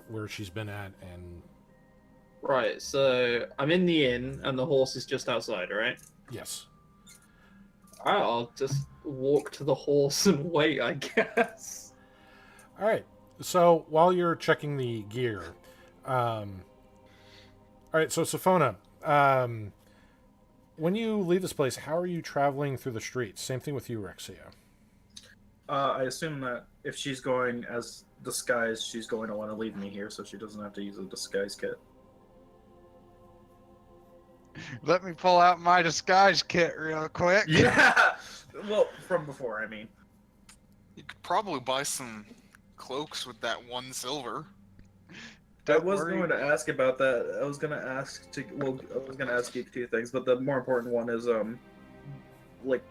where she's been at, and Right, so I'm in the inn and the horse is just outside, right? yes. Alright, I'll just walk to the horse and wait, I guess. All right. So while you're checking the gear, all right. So Sophona, when you leave this place, how are you traveling through the streets? Same thing with you, Rexia. I assume that if she's going as disguised, she's going to want to leave me here so she doesn't have to use a disguise kit. Let me pull out my disguise kit real quick. Yeah! Well, from before, I mean. You could probably buy some cloaks with that 1 silver. I was going to ask about that. I was going to ask you 2 things, but the more important one is,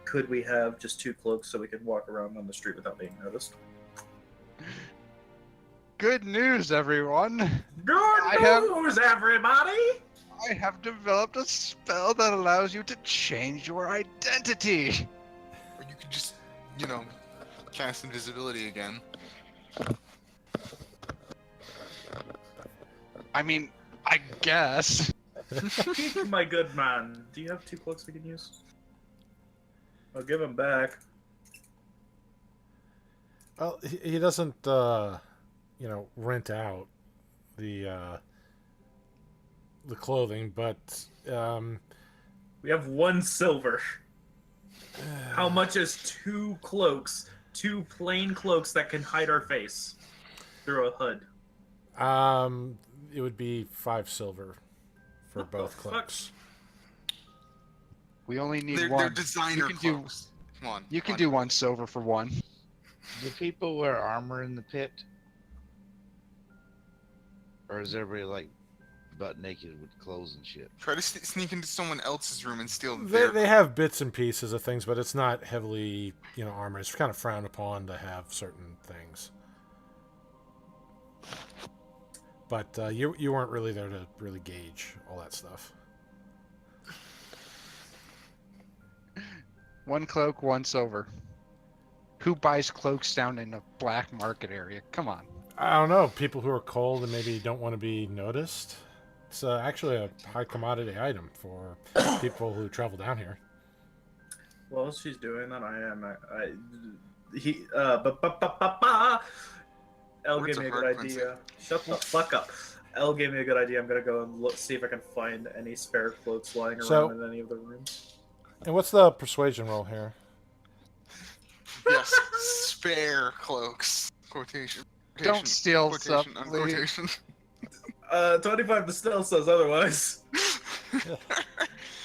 could we have just 2 cloaks so we could walk around on the street without being noticed? Good news, everyone. Good news, everybody! I have developed a spell that allows you to change your identity. Or you could just, cast invisibility again. I mean, I guess. My good man. Do you have 2 cloaks we can use? I'll give them back. Well, he doesn't, rent out the clothing, but We have 1 silver. How much is 2 cloaks? 2 plain cloaks that can hide our face through a hood. it would be 5 silver for What the both fuck? cloaks. We only need They're one. designer you can cloaks. Come on. You can come do 1 silver for 1. Do people wear armor in the pit? Or is everybody like butt naked with clothes and shit? Try to sneak into someone else's room and steal They, their. they have bits and pieces of things, but it's not heavily, armor. It's kind of frowned upon to have certain things. But you weren't really there to really gauge all that stuff. 1 cloak, 1 silver. Who buys cloaks down in a black market area? Come on. I don't know. People who are cold and maybe don't want to be noticed. It's actually a high commodity item for people who travel down here. Well, she's doing that. Elle Words gave me a are good hard, idea. Shut the fuck up. Elle gave me a good idea. I'm gonna go and see if I can find any spare clothes lying around in any of the rooms. And what's the persuasion roll here? Yes, spare cloaks. Quotation. Don't steal Quotation, stuff, unquotation. 25 to stealth says otherwise.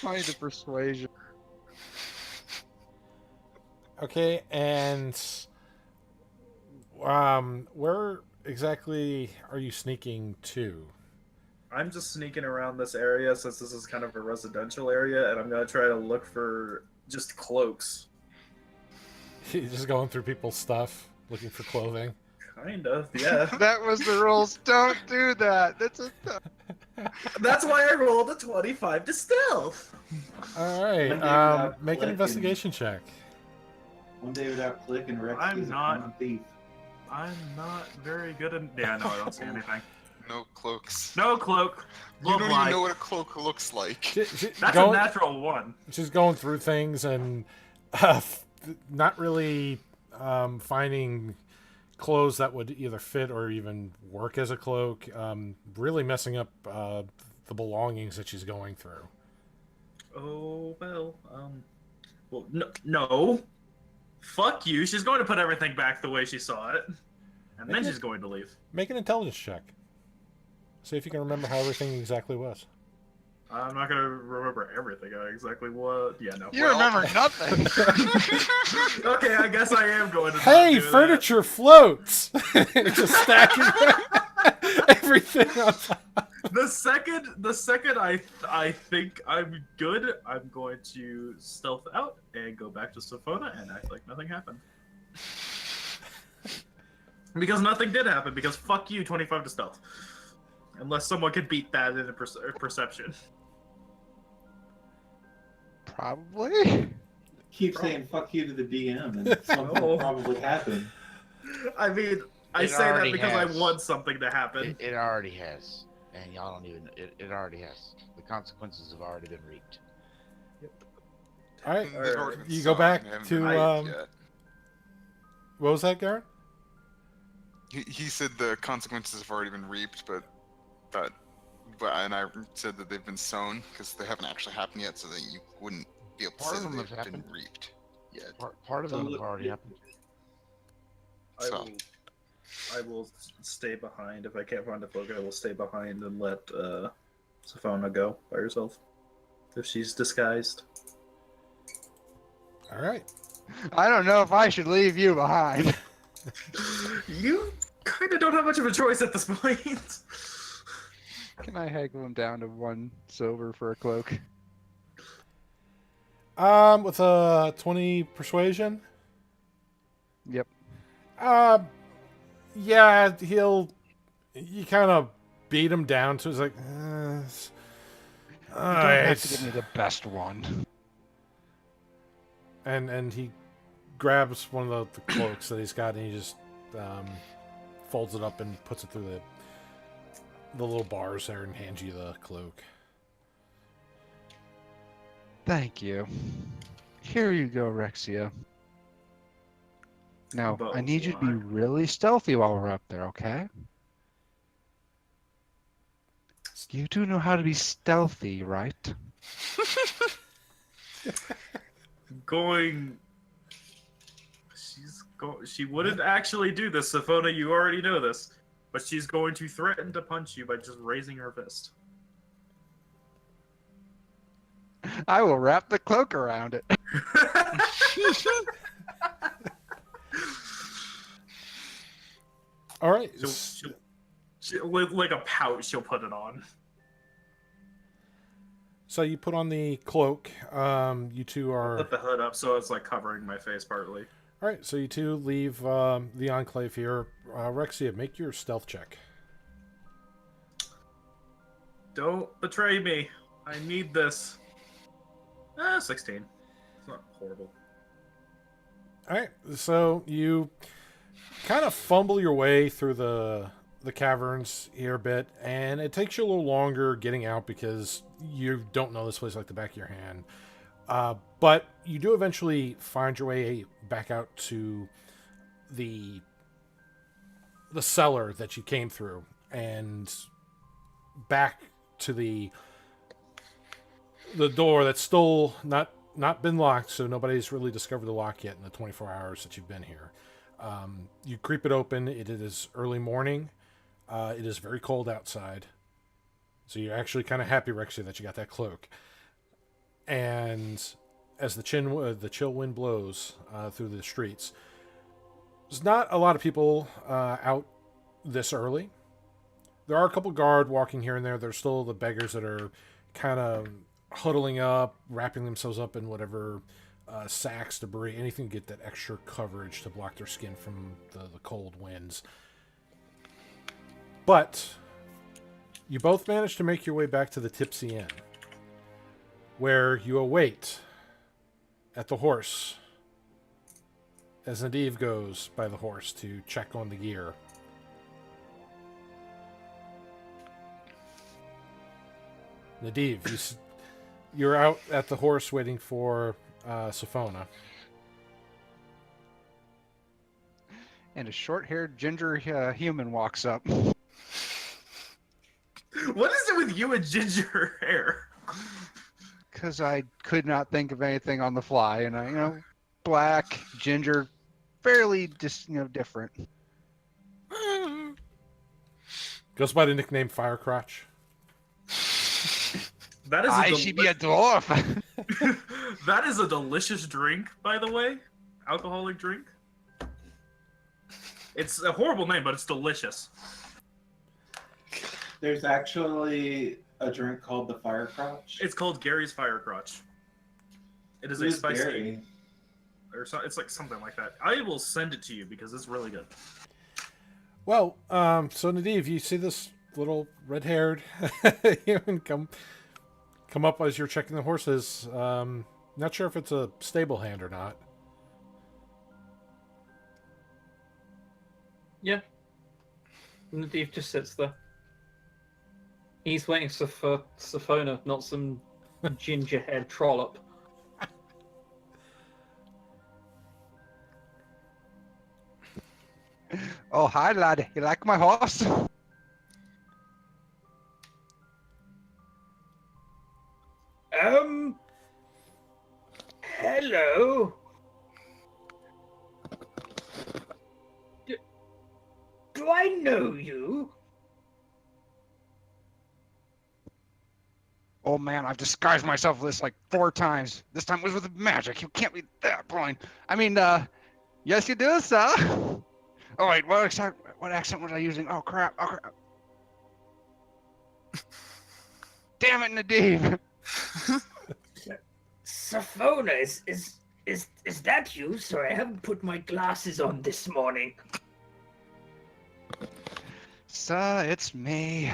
Find a persuasion. Okay, and where exactly are you sneaking to? I'm just sneaking around this area since this is kind of a residential area, and I'm gonna try to look for just cloaks. You're just going through people's stuff, looking for clothing. Kind of, yeah. That was the rules. Don't do that. That's why I rolled a 25 to stealth. All right, One day without make an clicking. investigation check. One day without click and Rex I'm is a not- common thief. I'm not very good at. Yeah, no, I don't see anything. No cloaks. No cloak. You don't Lie. even know what a cloak looks like. That's a natural one. She's going through things and not really finding clothes that would either fit or even work as a cloak. Really messing up the belongings that she's going through. Oh, well, no. Fuck you. She's going to put everything back the way she saw it. And then she's going to leave. Make an intelligence check. See if you can remember how everything exactly was. I'm not going to remember everything exactly what. Yeah, no. You remember nothing. Okay, I guess I am going to. Hey, do furniture floats! Just stacking everything on top. The second I think I'm good, I'm going to stealth out and go back to Sophona and act like nothing happened. Because nothing did happen, because fuck you, 25 to stealth. Unless someone could beat that in a perception. Probably. Keep saying fuck you to the DM, and something will probably happen. I mean, I It say that already because has. I want something to happen. It already has. And y'all don't even. It already has. The consequences have already been reaped. All right, They've already been you go sown, back they haven't to been reaped yet. what was that, Garrett? He said the consequences have already been reaped, but and I said that they've been sown because they haven't actually happened yet, so that you wouldn't be able to Part say of that them they've have been happened. reaped yet. Part of them have already happened. So I will stay behind. If I can't find the cloak, I will stay behind and let Sophona go by herself. If she's disguised. All right. I don't know if I should leave you behind. You kind of don't have much of a choice at this point. Can I haggle him down to 1 silver for a cloak? With a 20 persuasion. Yep. Yeah, you kind of beat him down to. It's like, You all don't right. have to give me the best one. And he grabs one of the cloaks that he's got, and he just folds it up and puts it through the little bars there, and hands you the cloak. Thank you. Here you go, Rexia. Now, But I need you to be why? really stealthy while we're up there, okay? You do know how to be stealthy, right? She wouldn't actually do this, Sophona, you already know this. But she's going to threaten to punch you by just raising her fist. I will wrap the cloak around it. All right. She'll like a pouch, she'll put it on. So you put on the cloak. You two are. Put the hood up so it's like covering my face partly. All right. So you two leave the enclave here. Rexia, make your stealth check. Don't betray me. I need this. 16. It's not horrible. All right. So you kind of fumble your way through the caverns here a bit, and it takes you a little longer getting out because you don't know this place like the back of your hand. But you do eventually find your way back out to the cellar that you came through, and back to the door that's still not been locked, so nobody's really discovered the lock yet in the 24 hours that you've been here. You creep it open. It is early morning. It is very cold outside. So you're actually kind of happy, Rexia, that you got that cloak. And as the chill wind blows through the streets, there's not a lot of people out this early. There are a couple guard walking here and there. There's still the beggars that are kind of huddling up, wrapping themselves up in whatever sacks, debris, anything to get that extra coverage to block their skin from the cold winds. But you both manage to make your way back to the Tipsy Inn, where you await at the horse as Nadiv goes by the horse to check on the gear. Nadiv, you're out at the horse waiting for Sophona. And a short-haired ginger human walks up. What is it with you and ginger hair? Because I could not think of anything on the fly, and black, ginger, fairly different. Goes by the nickname Firecrotch. That is I should be a dwarf. That is a delicious drink, by the way. Alcoholic drink. It's a horrible name, but it's delicious. There's actually a drink called the Firecrotch. It's called Gary's Firecrotch. It is Who's a spicy, Gary? or so, it's like something like that. I will send it to you because it's really good. Well, so Nadiv, you see this little red-haired human come up as you're checking the horses. Not sure if it's a stable hand or not. Yeah. Nadiv just sits there. He's waiting for Sophona, not some ginger-haired trollop. Oh, hi, lad. You like my horse? Hello. Do I know you? Oh, man, I've disguised myself with this like 4 times. This time was with magic. You can't be that blind. I mean, yes, you do, sir. Oh, wait, what accent was I using? Oh, crap. Damn it, Nadiv. Sophona, is that you? Sorry, I haven't put my glasses on this morning. Sir, it's me.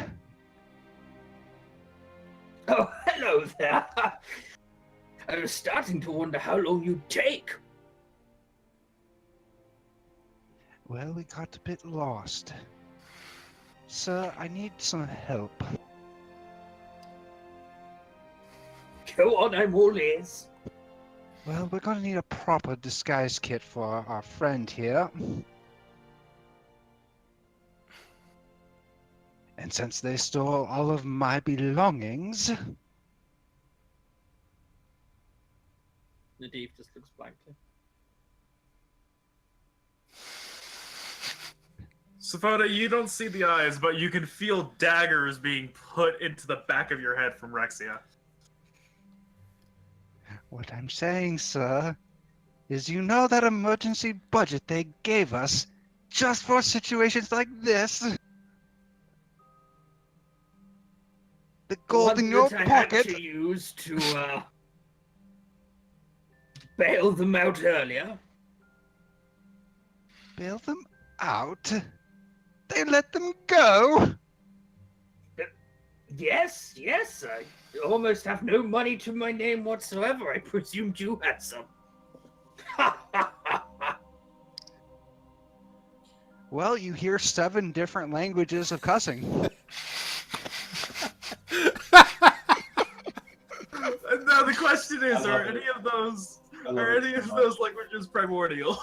Oh, hello there. I was starting to wonder how long you'd take. Well, we got a bit lost. Sir, I need some help. Go on, I'm all ears. Well, we're gonna need a proper disguise kit for our friend here. And since they stole all of my belongings... Nadiv just looks blankly. Sophona, you don't see the eyes, but you can feel daggers being put into the back of your head from Rexia. What I'm saying, sir, is you know that emergency budget they gave us just for situations like this? The gold in your One that I had pocket? to use to bail them out earlier. Bail them out? They let them go? Yes, I almost have no money to my name whatsoever. I presumed you had some. Well, you hear 7 different languages of cussing. Now the question is, are any of those languages primordial?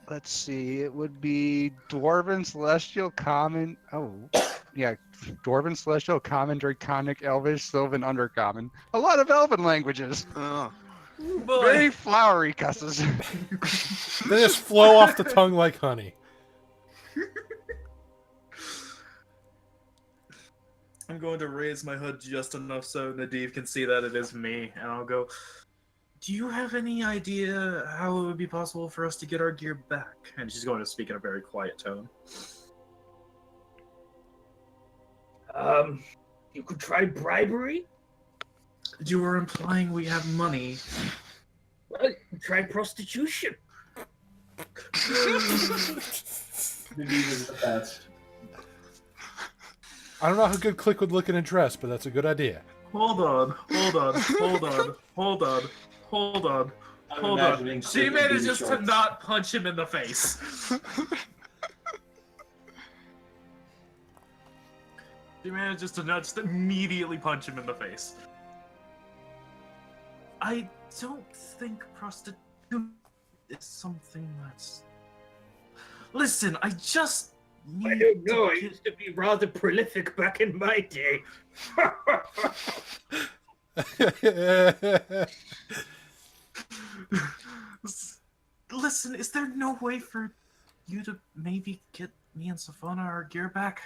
Let's see. It would be Dwarven, Celestial, Common. Oh, yeah. Dwarven, Celestial, Common, Draconic, Elvish, Sylvan, Undercommon. A lot of Elven languages. Oh. Very flowery cusses. They just flow off the tongue like honey. I'm going to raise my hood just enough so Nadiv can see that it is me, and I'll go, do you have any idea how it would be possible for us to get our gear back? And she's going to speak in a very quiet tone. You could try bribery. You were implying we have money. Well, try prostitution. Nadiv is the best. I don't know how good Click would look in a dress, but that's a good idea. Hold on. She manages to not punch him in the face. She manages to not just immediately punch him in the face. I don't think prostitution is something that's... Listen, I just need I don't know. to I get... used to be rather prolific back in my day. Listen, is there no way for you to maybe get me and Safona our gear back?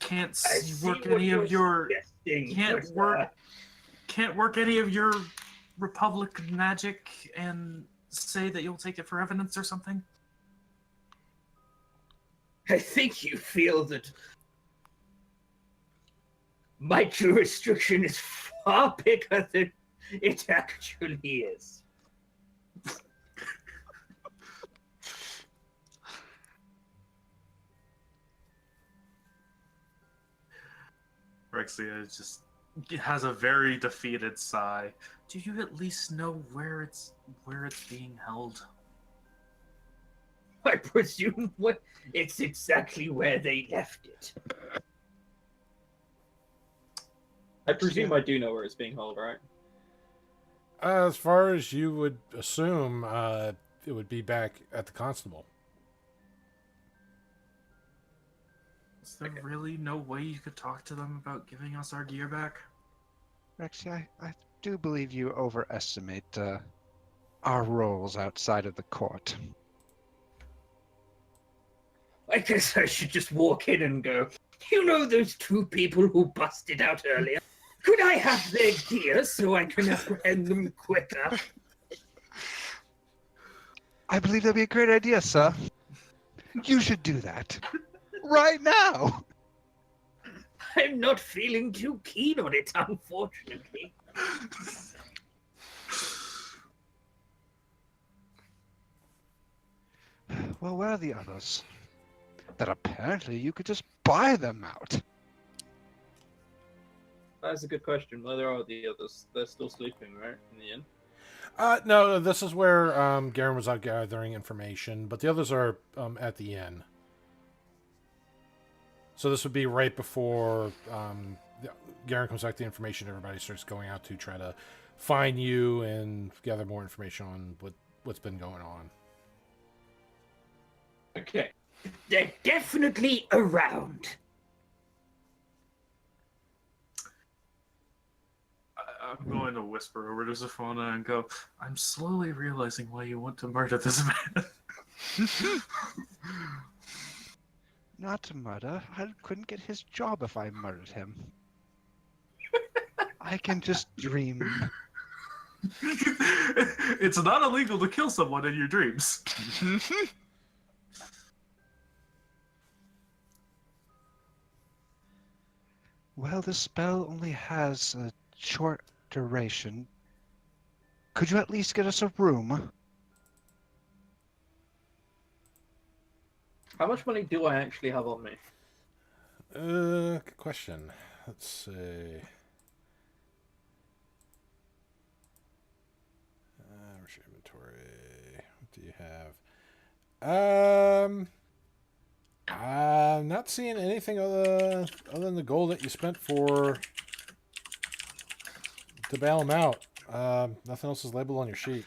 Can't I see work what any you're of your... suggesting, Can't work any of your Republic magic and say that you'll take it for evidence or something? I think you feel that my jurisdiction is far bigger than it actually is. Rexia just has a very defeated sigh. Do you at least know where it's being held? I presume it's exactly where they left it. I presume I do know where it's being held, right? As far as you would assume, it would be back at the constable. Is there really no way you could talk to them about giving us our gear back? Rexy, I do believe you overestimate our roles outside of the court. I guess I should just walk in and go, you know those two people who busted out earlier? Could I have their gear so I can apprehend them quicker? I believe that'd be a great idea, sir. You should do that. Right now! I'm not feeling too keen on it, unfortunately. Well, where are the others? That apparently you could just buy them out. That's a good question. Where are the others? They're still sleeping, right? In the inn? No, this is where Garen was out gathering information, but the others are at the inn. So this would be right before Garen comes back to the information. Everybody starts going out to try to find you and gather more information on what's been going on. Okay. They're definitely around. I'm going to whisper over to Zafona and go, I'm slowly realizing why you want to murder this man. Not to murder. I couldn't get his job if I murdered him. I can just dream. It's not illegal to kill someone in your dreams. Well, the spell only has a short duration. Could you at least get us a room? How much money do I actually have on me? Good question. Let's see. Where's your inventory? What do you have? I'm not seeing anything other than the gold that you spent to bail him out. Nothing else is labeled on your sheet.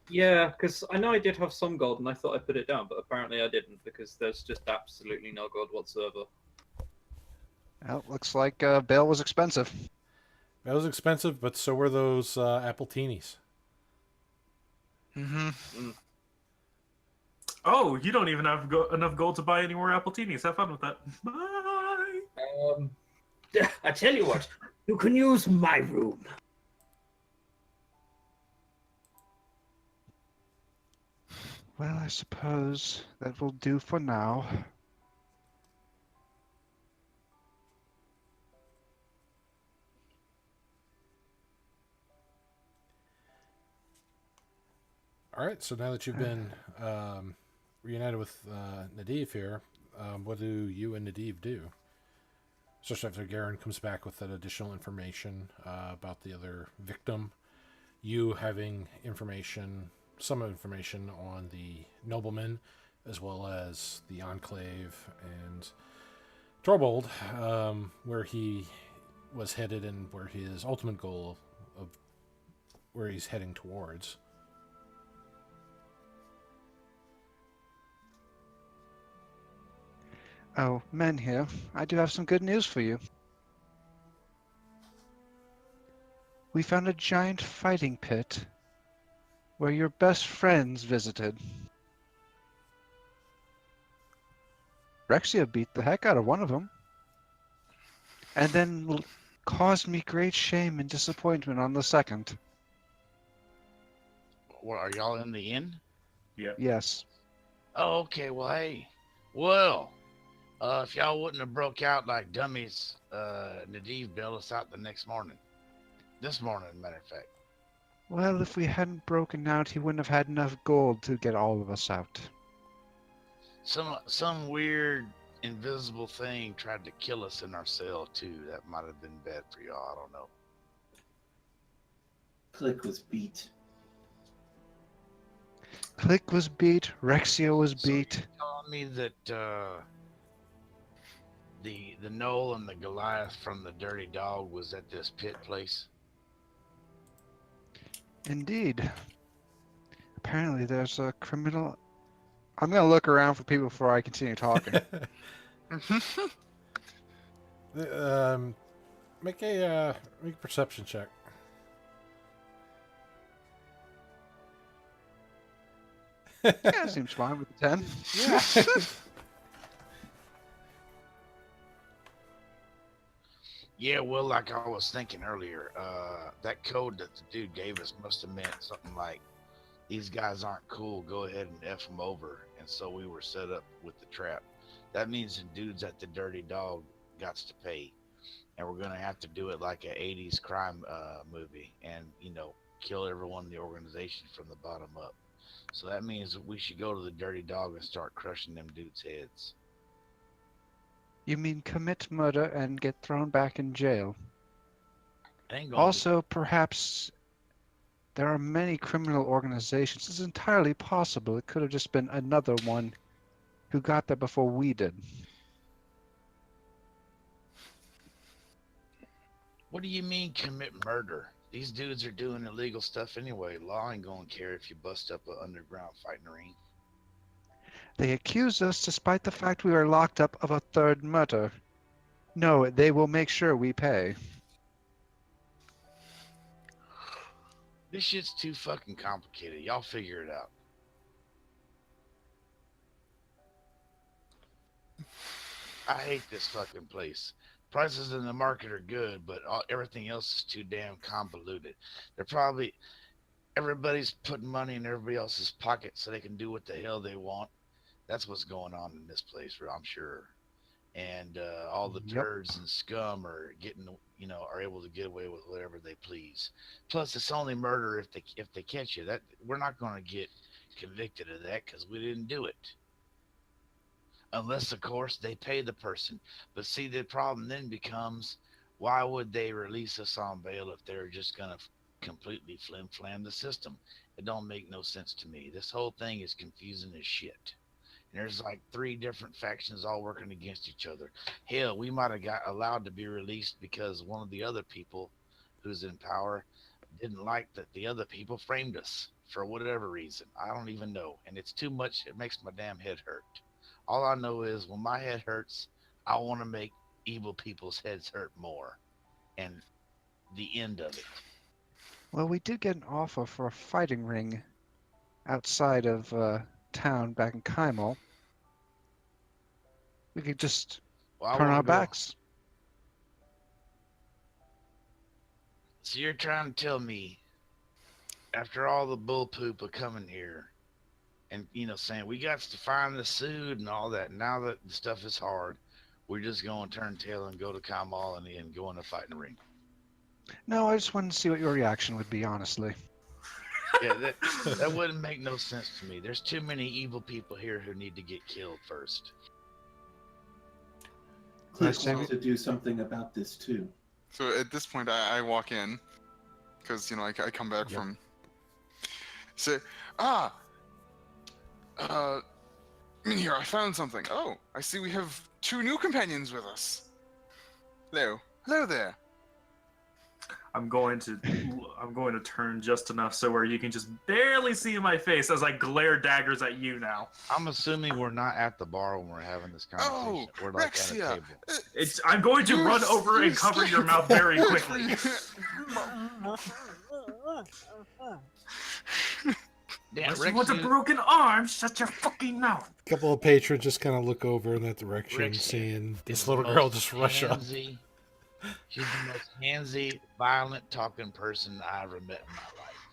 Yeah, because I know I did have some gold and I thought I put it down, but apparently I didn't because there's just absolutely no gold whatsoever. Well, looks like bail was expensive. That was expensive, but so were those apple teenies. Mm-hmm. Oh, you don't even have enough gold to buy any more Appletinis. Have fun with that. Bye. I tell you what, you can use my room. Well, I suppose that will do for now. All right, so now that you've been reunited with Nadiv here, what do you and Nadiv do? Especially after Garen comes back with that additional information about the other victim. You having information, some information on the nobleman as well as the Enclave and Torbold, where he was headed and where his ultimate goal of where he's heading towards. Oh, men here, I do have some good news for you. We found a giant fighting pit where your best friends visited. Rexia beat the heck out of one of them, and then caused me great shame and disappointment on the second. What, are y'all in the inn? Yep. Yes. Oh, okay. Well, hey. Well, if y'all wouldn't have broke out like dummies, Nadiv bailed us out the next morning. This morning, matter of fact. Well, if we hadn't broken out, he wouldn't have had enough gold to get all of us out. Some weird invisible thing tried to kill us in our cell too. That might have been bad for y'all. I don't know. Click was beat. Click was beat, Rexia was So beat. you're telling me that the Knoll and the Goliath from the Dirty Dog was at this pit place? Indeed. Apparently there's a criminal... I'm going to look around for people before I continue talking. Make a perception check. Yeah, seems fine with the 10. Yeah. Yeah, well, like I was thinking earlier, that code that the dude gave us must have meant something like, these guys aren't cool, go ahead and F them over. And so we were set up with the trap. That means the dudes at the Dirty Dog got to pay. And we're going to have to do it like an 80s crime movie and, kill everyone in the organization from the bottom up. So that means we should go to the Dirty Dog and start crushing them dudes' heads. You mean commit murder and get thrown back in jail. Ain't gonna Also, perhaps there are many criminal organizations. It's entirely possible it could have just been another one who got there before we did. What do you mean commit murder? These dudes are doing illegal stuff anyway. Law ain't gonna care if you bust up an underground fighting ring. They accuse us despite the fact we are locked up of a third murder. No, they will make sure we pay. This shit's too fucking complicated. Y'all figure it out. I hate this fucking place. Prices in the market are good, but everything else is too damn convoluted. Everybody's putting money in everybody else's pocket so they can do what the hell they want. That's what's going on in this place, I'm sure. And all the Yep. turds and scum are are able to get away with whatever they please. Plus, it's only murder if they catch you. That we're not going to get convicted of that because we didn't do it. Unless, of course, they pay the person. But see, the problem then becomes, why would they release us on bail if they're just going to completely flim-flam the system? It don't make no sense to me. This whole thing is confusing as shit. And there's like 3 different factions all working against each other. Hell, we might have got allowed to be released because one of the other people who's in power didn't like that the other people framed us for whatever reason. I don't even know. And it's too much. It makes my damn head hurt. All I know is when my head hurts, I want to make evil people's heads hurt more. And the end of it. Well, we did get an offer for a fighting ring outside of town back in Kaimal. We could just Well, I turn wanna our go. backs. So you're trying to tell me, after all the bull poop of coming here, and saying we got to find the suit and all that. Now that the stuff is hard, we're just going to turn tail and go to Kamal and go in a fighting ring. No, I just wanted to see what your reaction would be, honestly. Yeah, that wouldn't make no sense to me. There's too many evil people here who need to get killed first. Click say wants to do something about this too. So at this point, I walk in because I come back from. Say, Here, I found something. Oh, I see we have 2 new companions with us. Hello. Hello there. I'm going to turn just enough so where you can just barely see my face as I glare daggers at you now. I'm assuming we're not at the bar when we're having this conversation. Oh, We're like at a Rexia. table. I'm going to run over and cover your mouth very quickly. Damn, Unless you want a broken arm, shut your fucking mouth. A couple of patrons just kind of look over in that direction, Rexia seeing this is little the girl most just rush up. handsy- She's the most handsy, violent talking person I ever met in my life.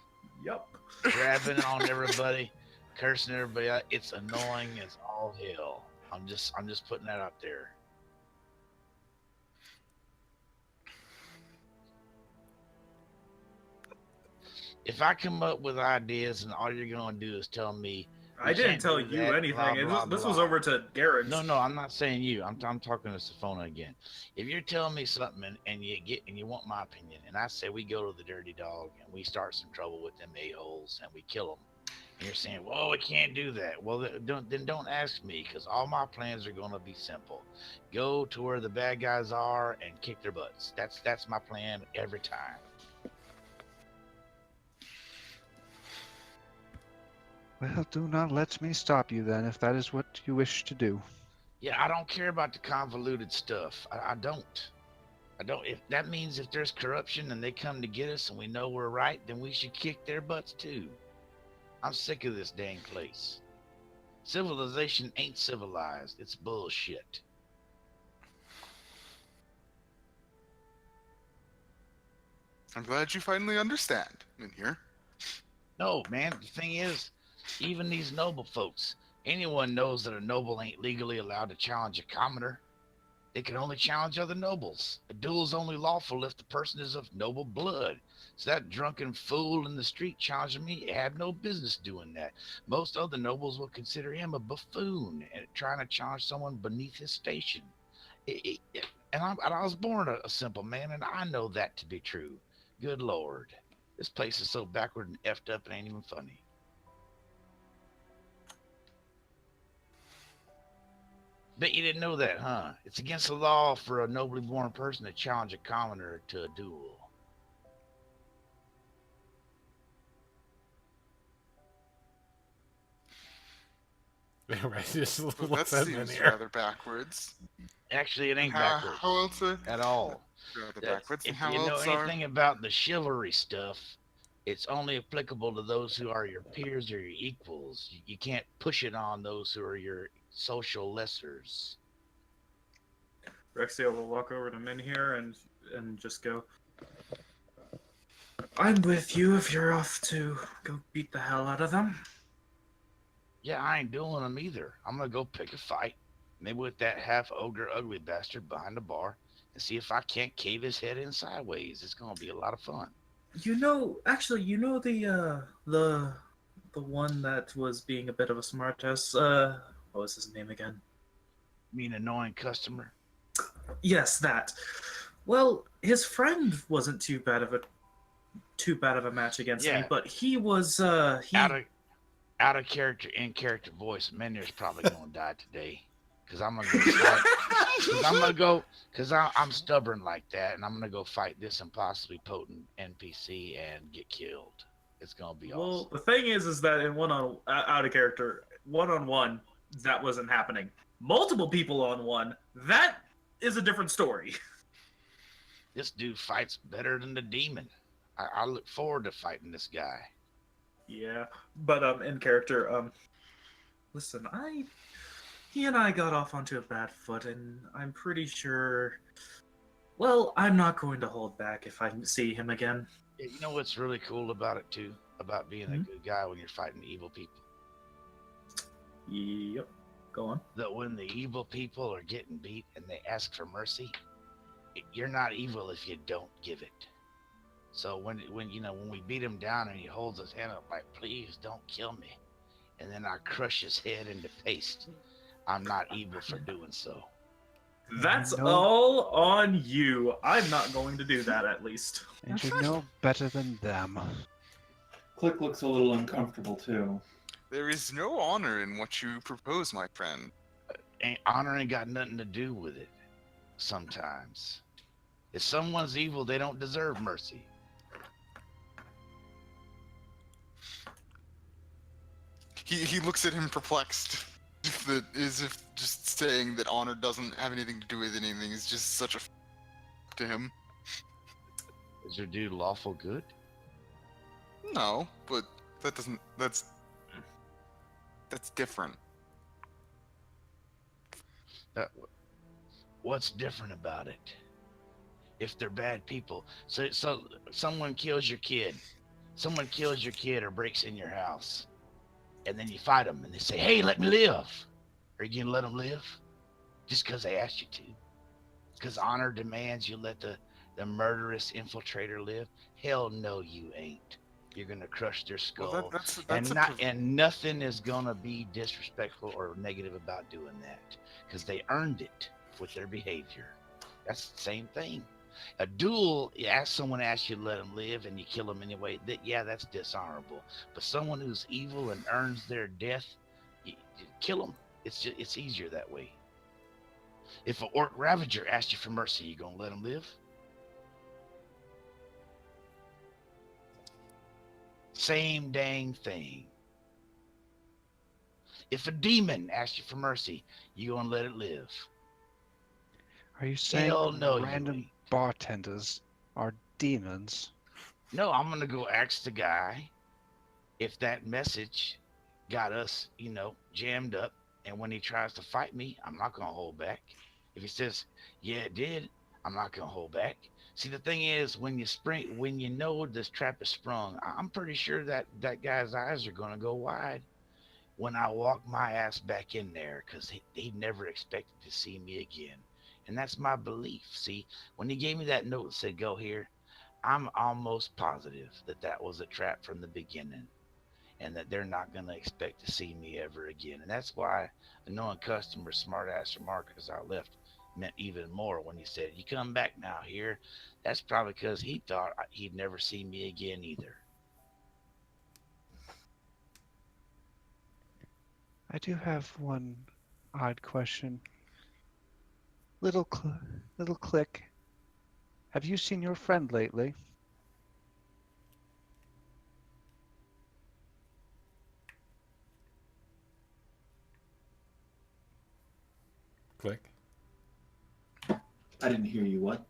Yup. Grabbing on everybody, cursing everybody out. It's annoying as all hell. I'm just putting that out there. If I come up with ideas and all you're gonna do is tell me I didn't can't tell do you that, anything. blah, blah, This was blah. over to Garrett. No, I'm not saying you. I'm talking to Safona again. If you're telling me something and you want my opinion, and I say we go to the Dirty Dog and we start some trouble with them a-holes and we kill them, and you're saying, well, we can't do that. Well, then don't ask me, because all my plans are going to be simple. Go to where the bad guys are and kick their butts. That's my plan every time. Well, do not let me stop you then, if that is what you wish to do. Yeah, I don't care about the convoluted stuff. I don't. If that means if there's corruption and they come to get us and we know we're right, then we should kick their butts too. I'm sick of this dang place. Civilization ain't civilized. It's bullshit. I'm glad you finally understand, Minhir. No, man, the thing is, even these noble folks, anyone knows that a noble ain't legally allowed to challenge a commoner. They can only challenge other nobles. A duel is only lawful if the person is of noble blood. So that drunken fool in the street challenging me had no business doing that. Most other nobles will consider him a buffoon and trying to challenge someone beneath his station. And I was born a simple man, and I know that to be true. Good Lord. This place is so backward and effed up it ain't even funny. Bet you didn't know that, huh? It's against the law for a nobly born person to challenge a commoner to a duel. Right, just Well, that looks at seems Minhir. rather backwards. Actually, it ain't backwards How else at all. rather backwards? And If how you know else are... anything about the chivalry stuff, it's only applicable to those who are your peers or your equals. You can't push it on those who are your social lessers. Rexia will walk over to Minhir and just go, I'm with you if you're off to go beat the hell out of them. Yeah, I ain't doing them either. I'm gonna go pick a fight, maybe with that half ogre ugly bastard behind the bar, and see if I can't cave his head in sideways. It's gonna be a lot of fun. You know the one that was being a bit of a smartass. What was his name again? You mean annoying customer? Yes, that. Well, his friend wasn't too bad of a match against me, but he was Out of character, in character voice. Minhir's probably gonna die today, because I'm gonna go fight. Because I'm stubborn like that, and I'm gonna go fight this impossibly potent NPC and get killed. It's gonna be awesome. Well, the thing is that in out of character, one-on-one, that wasn't happening. Multiple people on one, that is a different story. This dude fights better than the demon. I look forward to fighting this guy. Yeah, but in character, listen, he and I got off onto a bad foot, and I'm pretty sure. Well, I'm not going to hold back if I see him again. Yeah, you know what's really cool about it too? About being a good guy when you're fighting evil people? Yep. Go on. That when the evil people are getting beat and they ask for mercy, you're not evil if you don't give it. So when we beat him down and he holds his hand up like, please don't kill me, and then I crush his head into paste, I'm not evil for doing so. That's all on you. I'm not going to do that, at least. And you know better than them. Click looks a little uncomfortable too. There is no honor in what you propose, my friend. Honor ain't got nothing to do with it. Sometimes, if someone's evil, they don't deserve mercy. He looks at him perplexed. As if just saying that honor doesn't have anything to do with anything is just such a to him. Is your dude lawful good? No, but that doesn't. That's different. What's different about it? If they're bad people, so someone kills your kid, or breaks in your house, and then you fight them, and they say, "Hey, let me live." Are you gonna let them live? Just because they asked you to? Because honor demands you let the murderous infiltrator live? Hell no, you ain't. You're gonna crush their skull, Well, that's and nothing is gonna be disrespectful or negative about doing that, because they earned it with their behavior. That's the same thing. A duel, someone asks you to let them live and you kill them anyway. That's dishonorable. But someone who's evil and earns their death, you kill them. It's easier that way. If an orc ravager asks you for mercy, you gonna let him live? Same dang thing. If a demon asks you for mercy, you gonna let it live? Are you saying Hell no, random bartenders are demons? No, I'm gonna go ask the guy if that message got us, jammed up. And when he tries to fight me, I'm not gonna hold back. If he says, "Yeah, it did," I'm not gonna hold back. See, the thing is, when you know this trap is sprung, I'm pretty sure that guy's eyes are gonna go wide when I walk my ass back in there, because he never expected to see me again. And that's my belief. See, when he gave me that note and said, "Go here," I'm almost positive that was a trap from the beginning, and that they're not going to expect to see me ever again. And that's why a knowing customer's smart ass remark as I left meant even more when he said, "You come back now here." That's probably because he thought he'd never see me again either. I do have one odd question. Little click. Have you seen your friend lately? Click. I didn't hear you. What?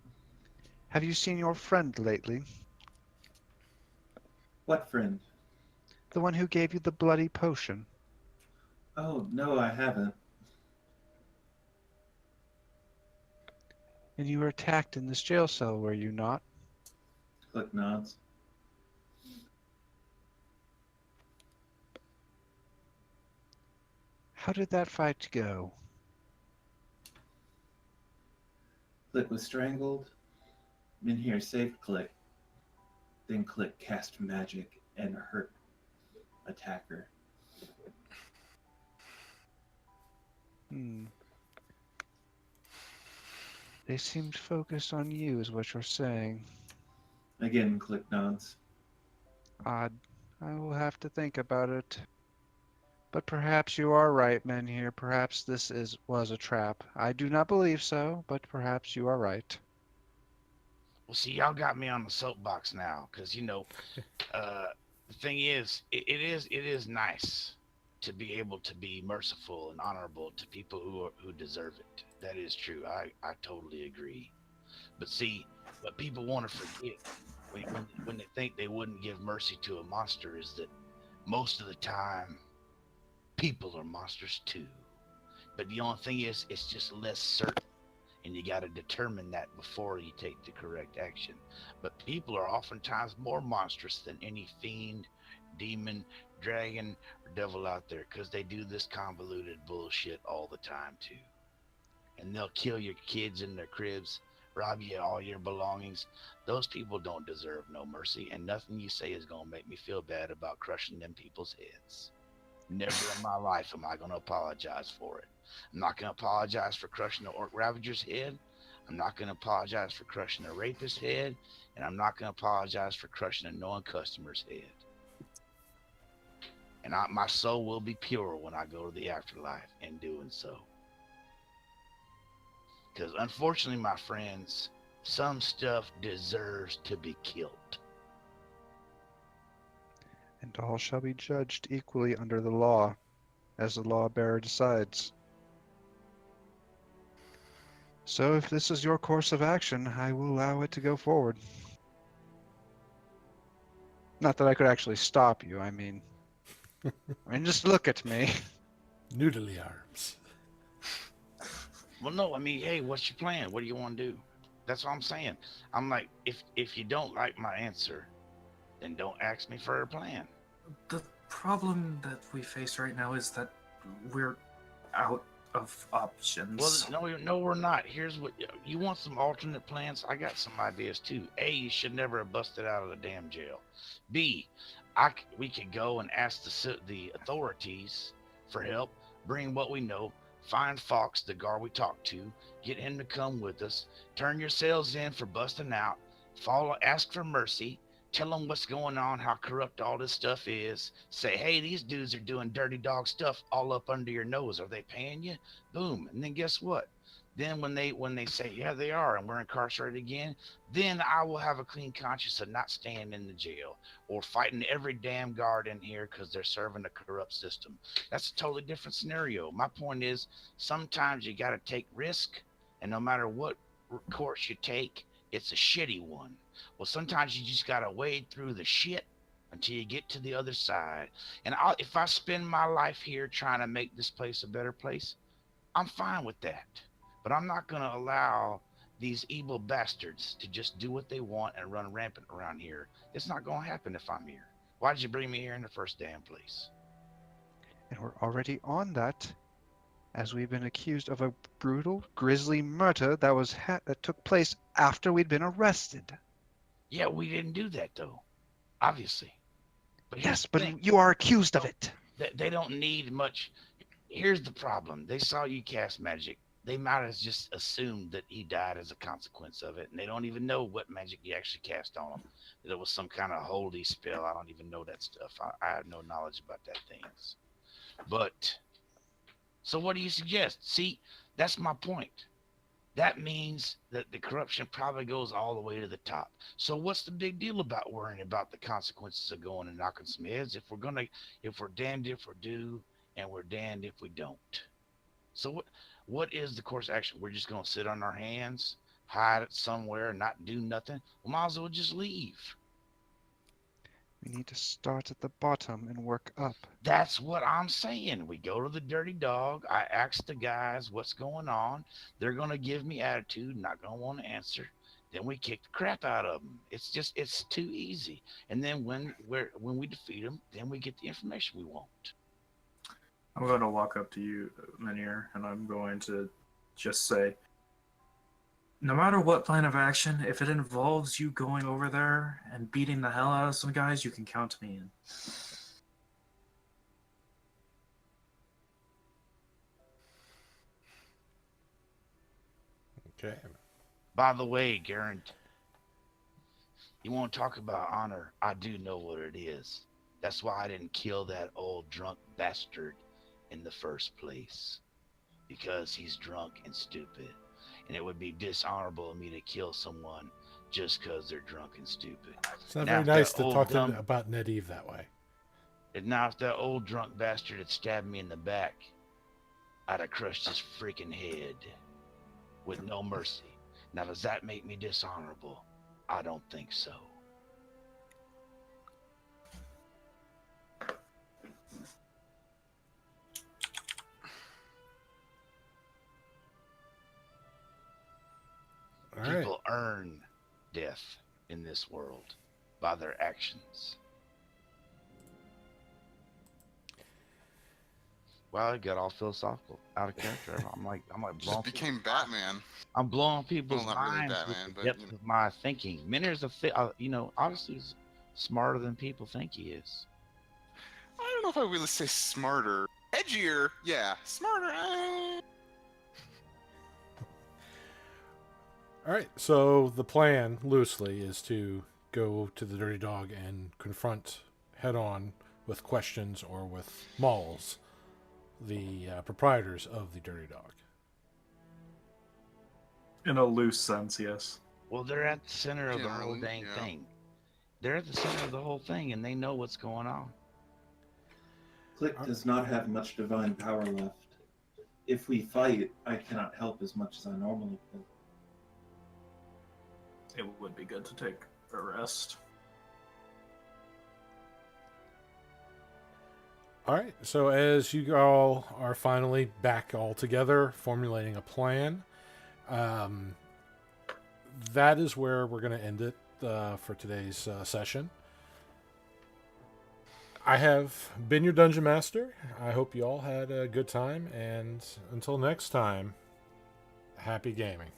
Have you seen your friend lately? What friend? The one who gave you the bloody potion. Oh, no, I haven't. And you were attacked in this jail cell, were you not? Click nods. How did that fight go? Click was strangled. Minhir saved Click. Then Click cast magic and hurt attacker. They seemed focused on you, is what you're saying. Again, Click nods. Odd. I will have to think about it. But perhaps you are right, Menhir. Perhaps this was a trap. I do not believe so, but perhaps you are right. Well, see, y'all got me on the soapbox now, because the thing is, it is nice to be able to be merciful and honorable to people who deserve it. That is true. I totally agree. But see, what people want to forget when they think they wouldn't give mercy to a monster is that most of the time, people are monsters too. But the only thing is, it's just less certain. And you got to determine that before you take the correct action. But people are oftentimes more monstrous than any fiend, demon, dragon, or devil out there, because they do this convoluted bullshit all the time too. And they'll kill your kids in their cribs, rob you of all your belongings. Those people don't deserve no mercy, and nothing you say is going to make me feel bad about crushing them people's heads. Never in my life am I going to apologize for it. I'm not going to apologize for crushing the orc ravager's head. I'm not going to apologize for crushing a rapist's head. And I'm not going to apologize for crushing a knowing customer's head. and my soul will be pure when I go to the afterlife in doing so. Because unfortunately, my friends, some stuff deserves to be killed. And all shall be judged equally under the law, as the lawbearer decides. So if this is your course of action, I will allow it to go forward. Not that I could actually stop you, I mean, just look at me. Noodly arms. Well, no, I mean, hey, what's your plan? What do you want to do? That's what I'm saying. I'm like, if you don't like my answer, then don't ask me for a plan. The problem that we face right now is that we're out of options. Well, no, we're not. Here's what you want: some alternate plans. I got some ideas too. A, you should never have busted out of the damn jail. B, we could go and ask the authorities for help. Bring what we know. Find Fox, the guard we talked to. Get him to come with us. Turn yourselves in for busting out. Ask for mercy. Tell them what's going on, how corrupt all this stuff is. Say, hey, these dudes are doing dirty dog stuff all up under your nose. Are they paying you? Boom. And then guess what? Then when they say, yeah, they are, and we're incarcerated again, then I will have a clean conscience of not staying in the jail or fighting every damn guard in here because they're serving a corrupt system. That's a totally different scenario. My point is, sometimes you got to take risk, and no matter what course you take, it's a shitty one. Well, sometimes you just got to wade through the shit until you get to the other side. And if I spend my life here trying to make this place a better place, I'm fine with that. But I'm not going to allow these evil bastards to just do what they want and run rampant around here. It's not going to happen if I'm here. Why did you bring me here in the first damn place? And we're already on that, as we've been accused of a brutal, grisly murder that took place after we'd been arrested. Yeah, we didn't do that, though. Obviously. But yes, but you are accused of it. They don't need much. Here's the problem. They saw you cast magic. They might have just assumed that he died as a consequence of it, and they don't even know what magic you actually cast on him. That it was some kind of holy spell. I don't even know that stuff. I have no knowledge about that things. But, so what do you suggest? See, that's my point. That means that the corruption probably goes all the way to the top. So what's the big deal about worrying about the consequences of going and knocking some heads if we're damned if we do, and we're damned if we don't? So what is the course of action? We're just going to sit on our hands, hide it somewhere, and not do nothing? We might as well just leave. We need to start at the bottom and work up. That's what I'm saying. We go to the dirty dog. I ask the guys what's going on. They're going to give me attitude, not going to want to answer. Then we kick the crap out of them. It's too easy. And then when we defeat them, then we get the information we want. I'm going to walk up to you, Minir, and I'm going to just say, no matter what plan of action, if it involves you going over there and beating the hell out of some guys, you can count me in. Okay. By the way, Garant, you want to talk about honor? I do know what it is. That's why I didn't kill that old drunk bastard in the first place. Because he's drunk and stupid. And it would be dishonorable of me to kill someone just because they're drunk and stupid. It's not very nice to talk about Ned that way. And now if that old drunk bastard had stabbed me in the back, I'd have crushed his freaking head with no mercy. Now does that make me dishonorable? I don't think so. People earn death in this world by their actions. Well, I got all philosophical, out of character. I'm like blowing. Just became Batman. I'm blowing people's Well, not really minds Batman, with the but, depth of my thinking. Minner's obviously he's smarter than people think he is. I don't know if I really say smarter. Edgier, yeah. Smarter. All right, so the plan, loosely, is to go to the dirty dog and confront head-on with questions or with Malls, the proprietors of the Dirty Dog. In a loose sense, yes. Well, they're at the center of the whole Generally, dang yeah. thing. They're at the center of the whole thing, and they know what's going on. Click does not have much divine power left. If we fight, I cannot help as much as I normally could. It would be good to take a rest. All right, so as you all are finally back all together, formulating a plan, that is where we're going to end it for today's session. I have been your Dungeon Master. I hope you all had a good time, and until next time, happy gaming.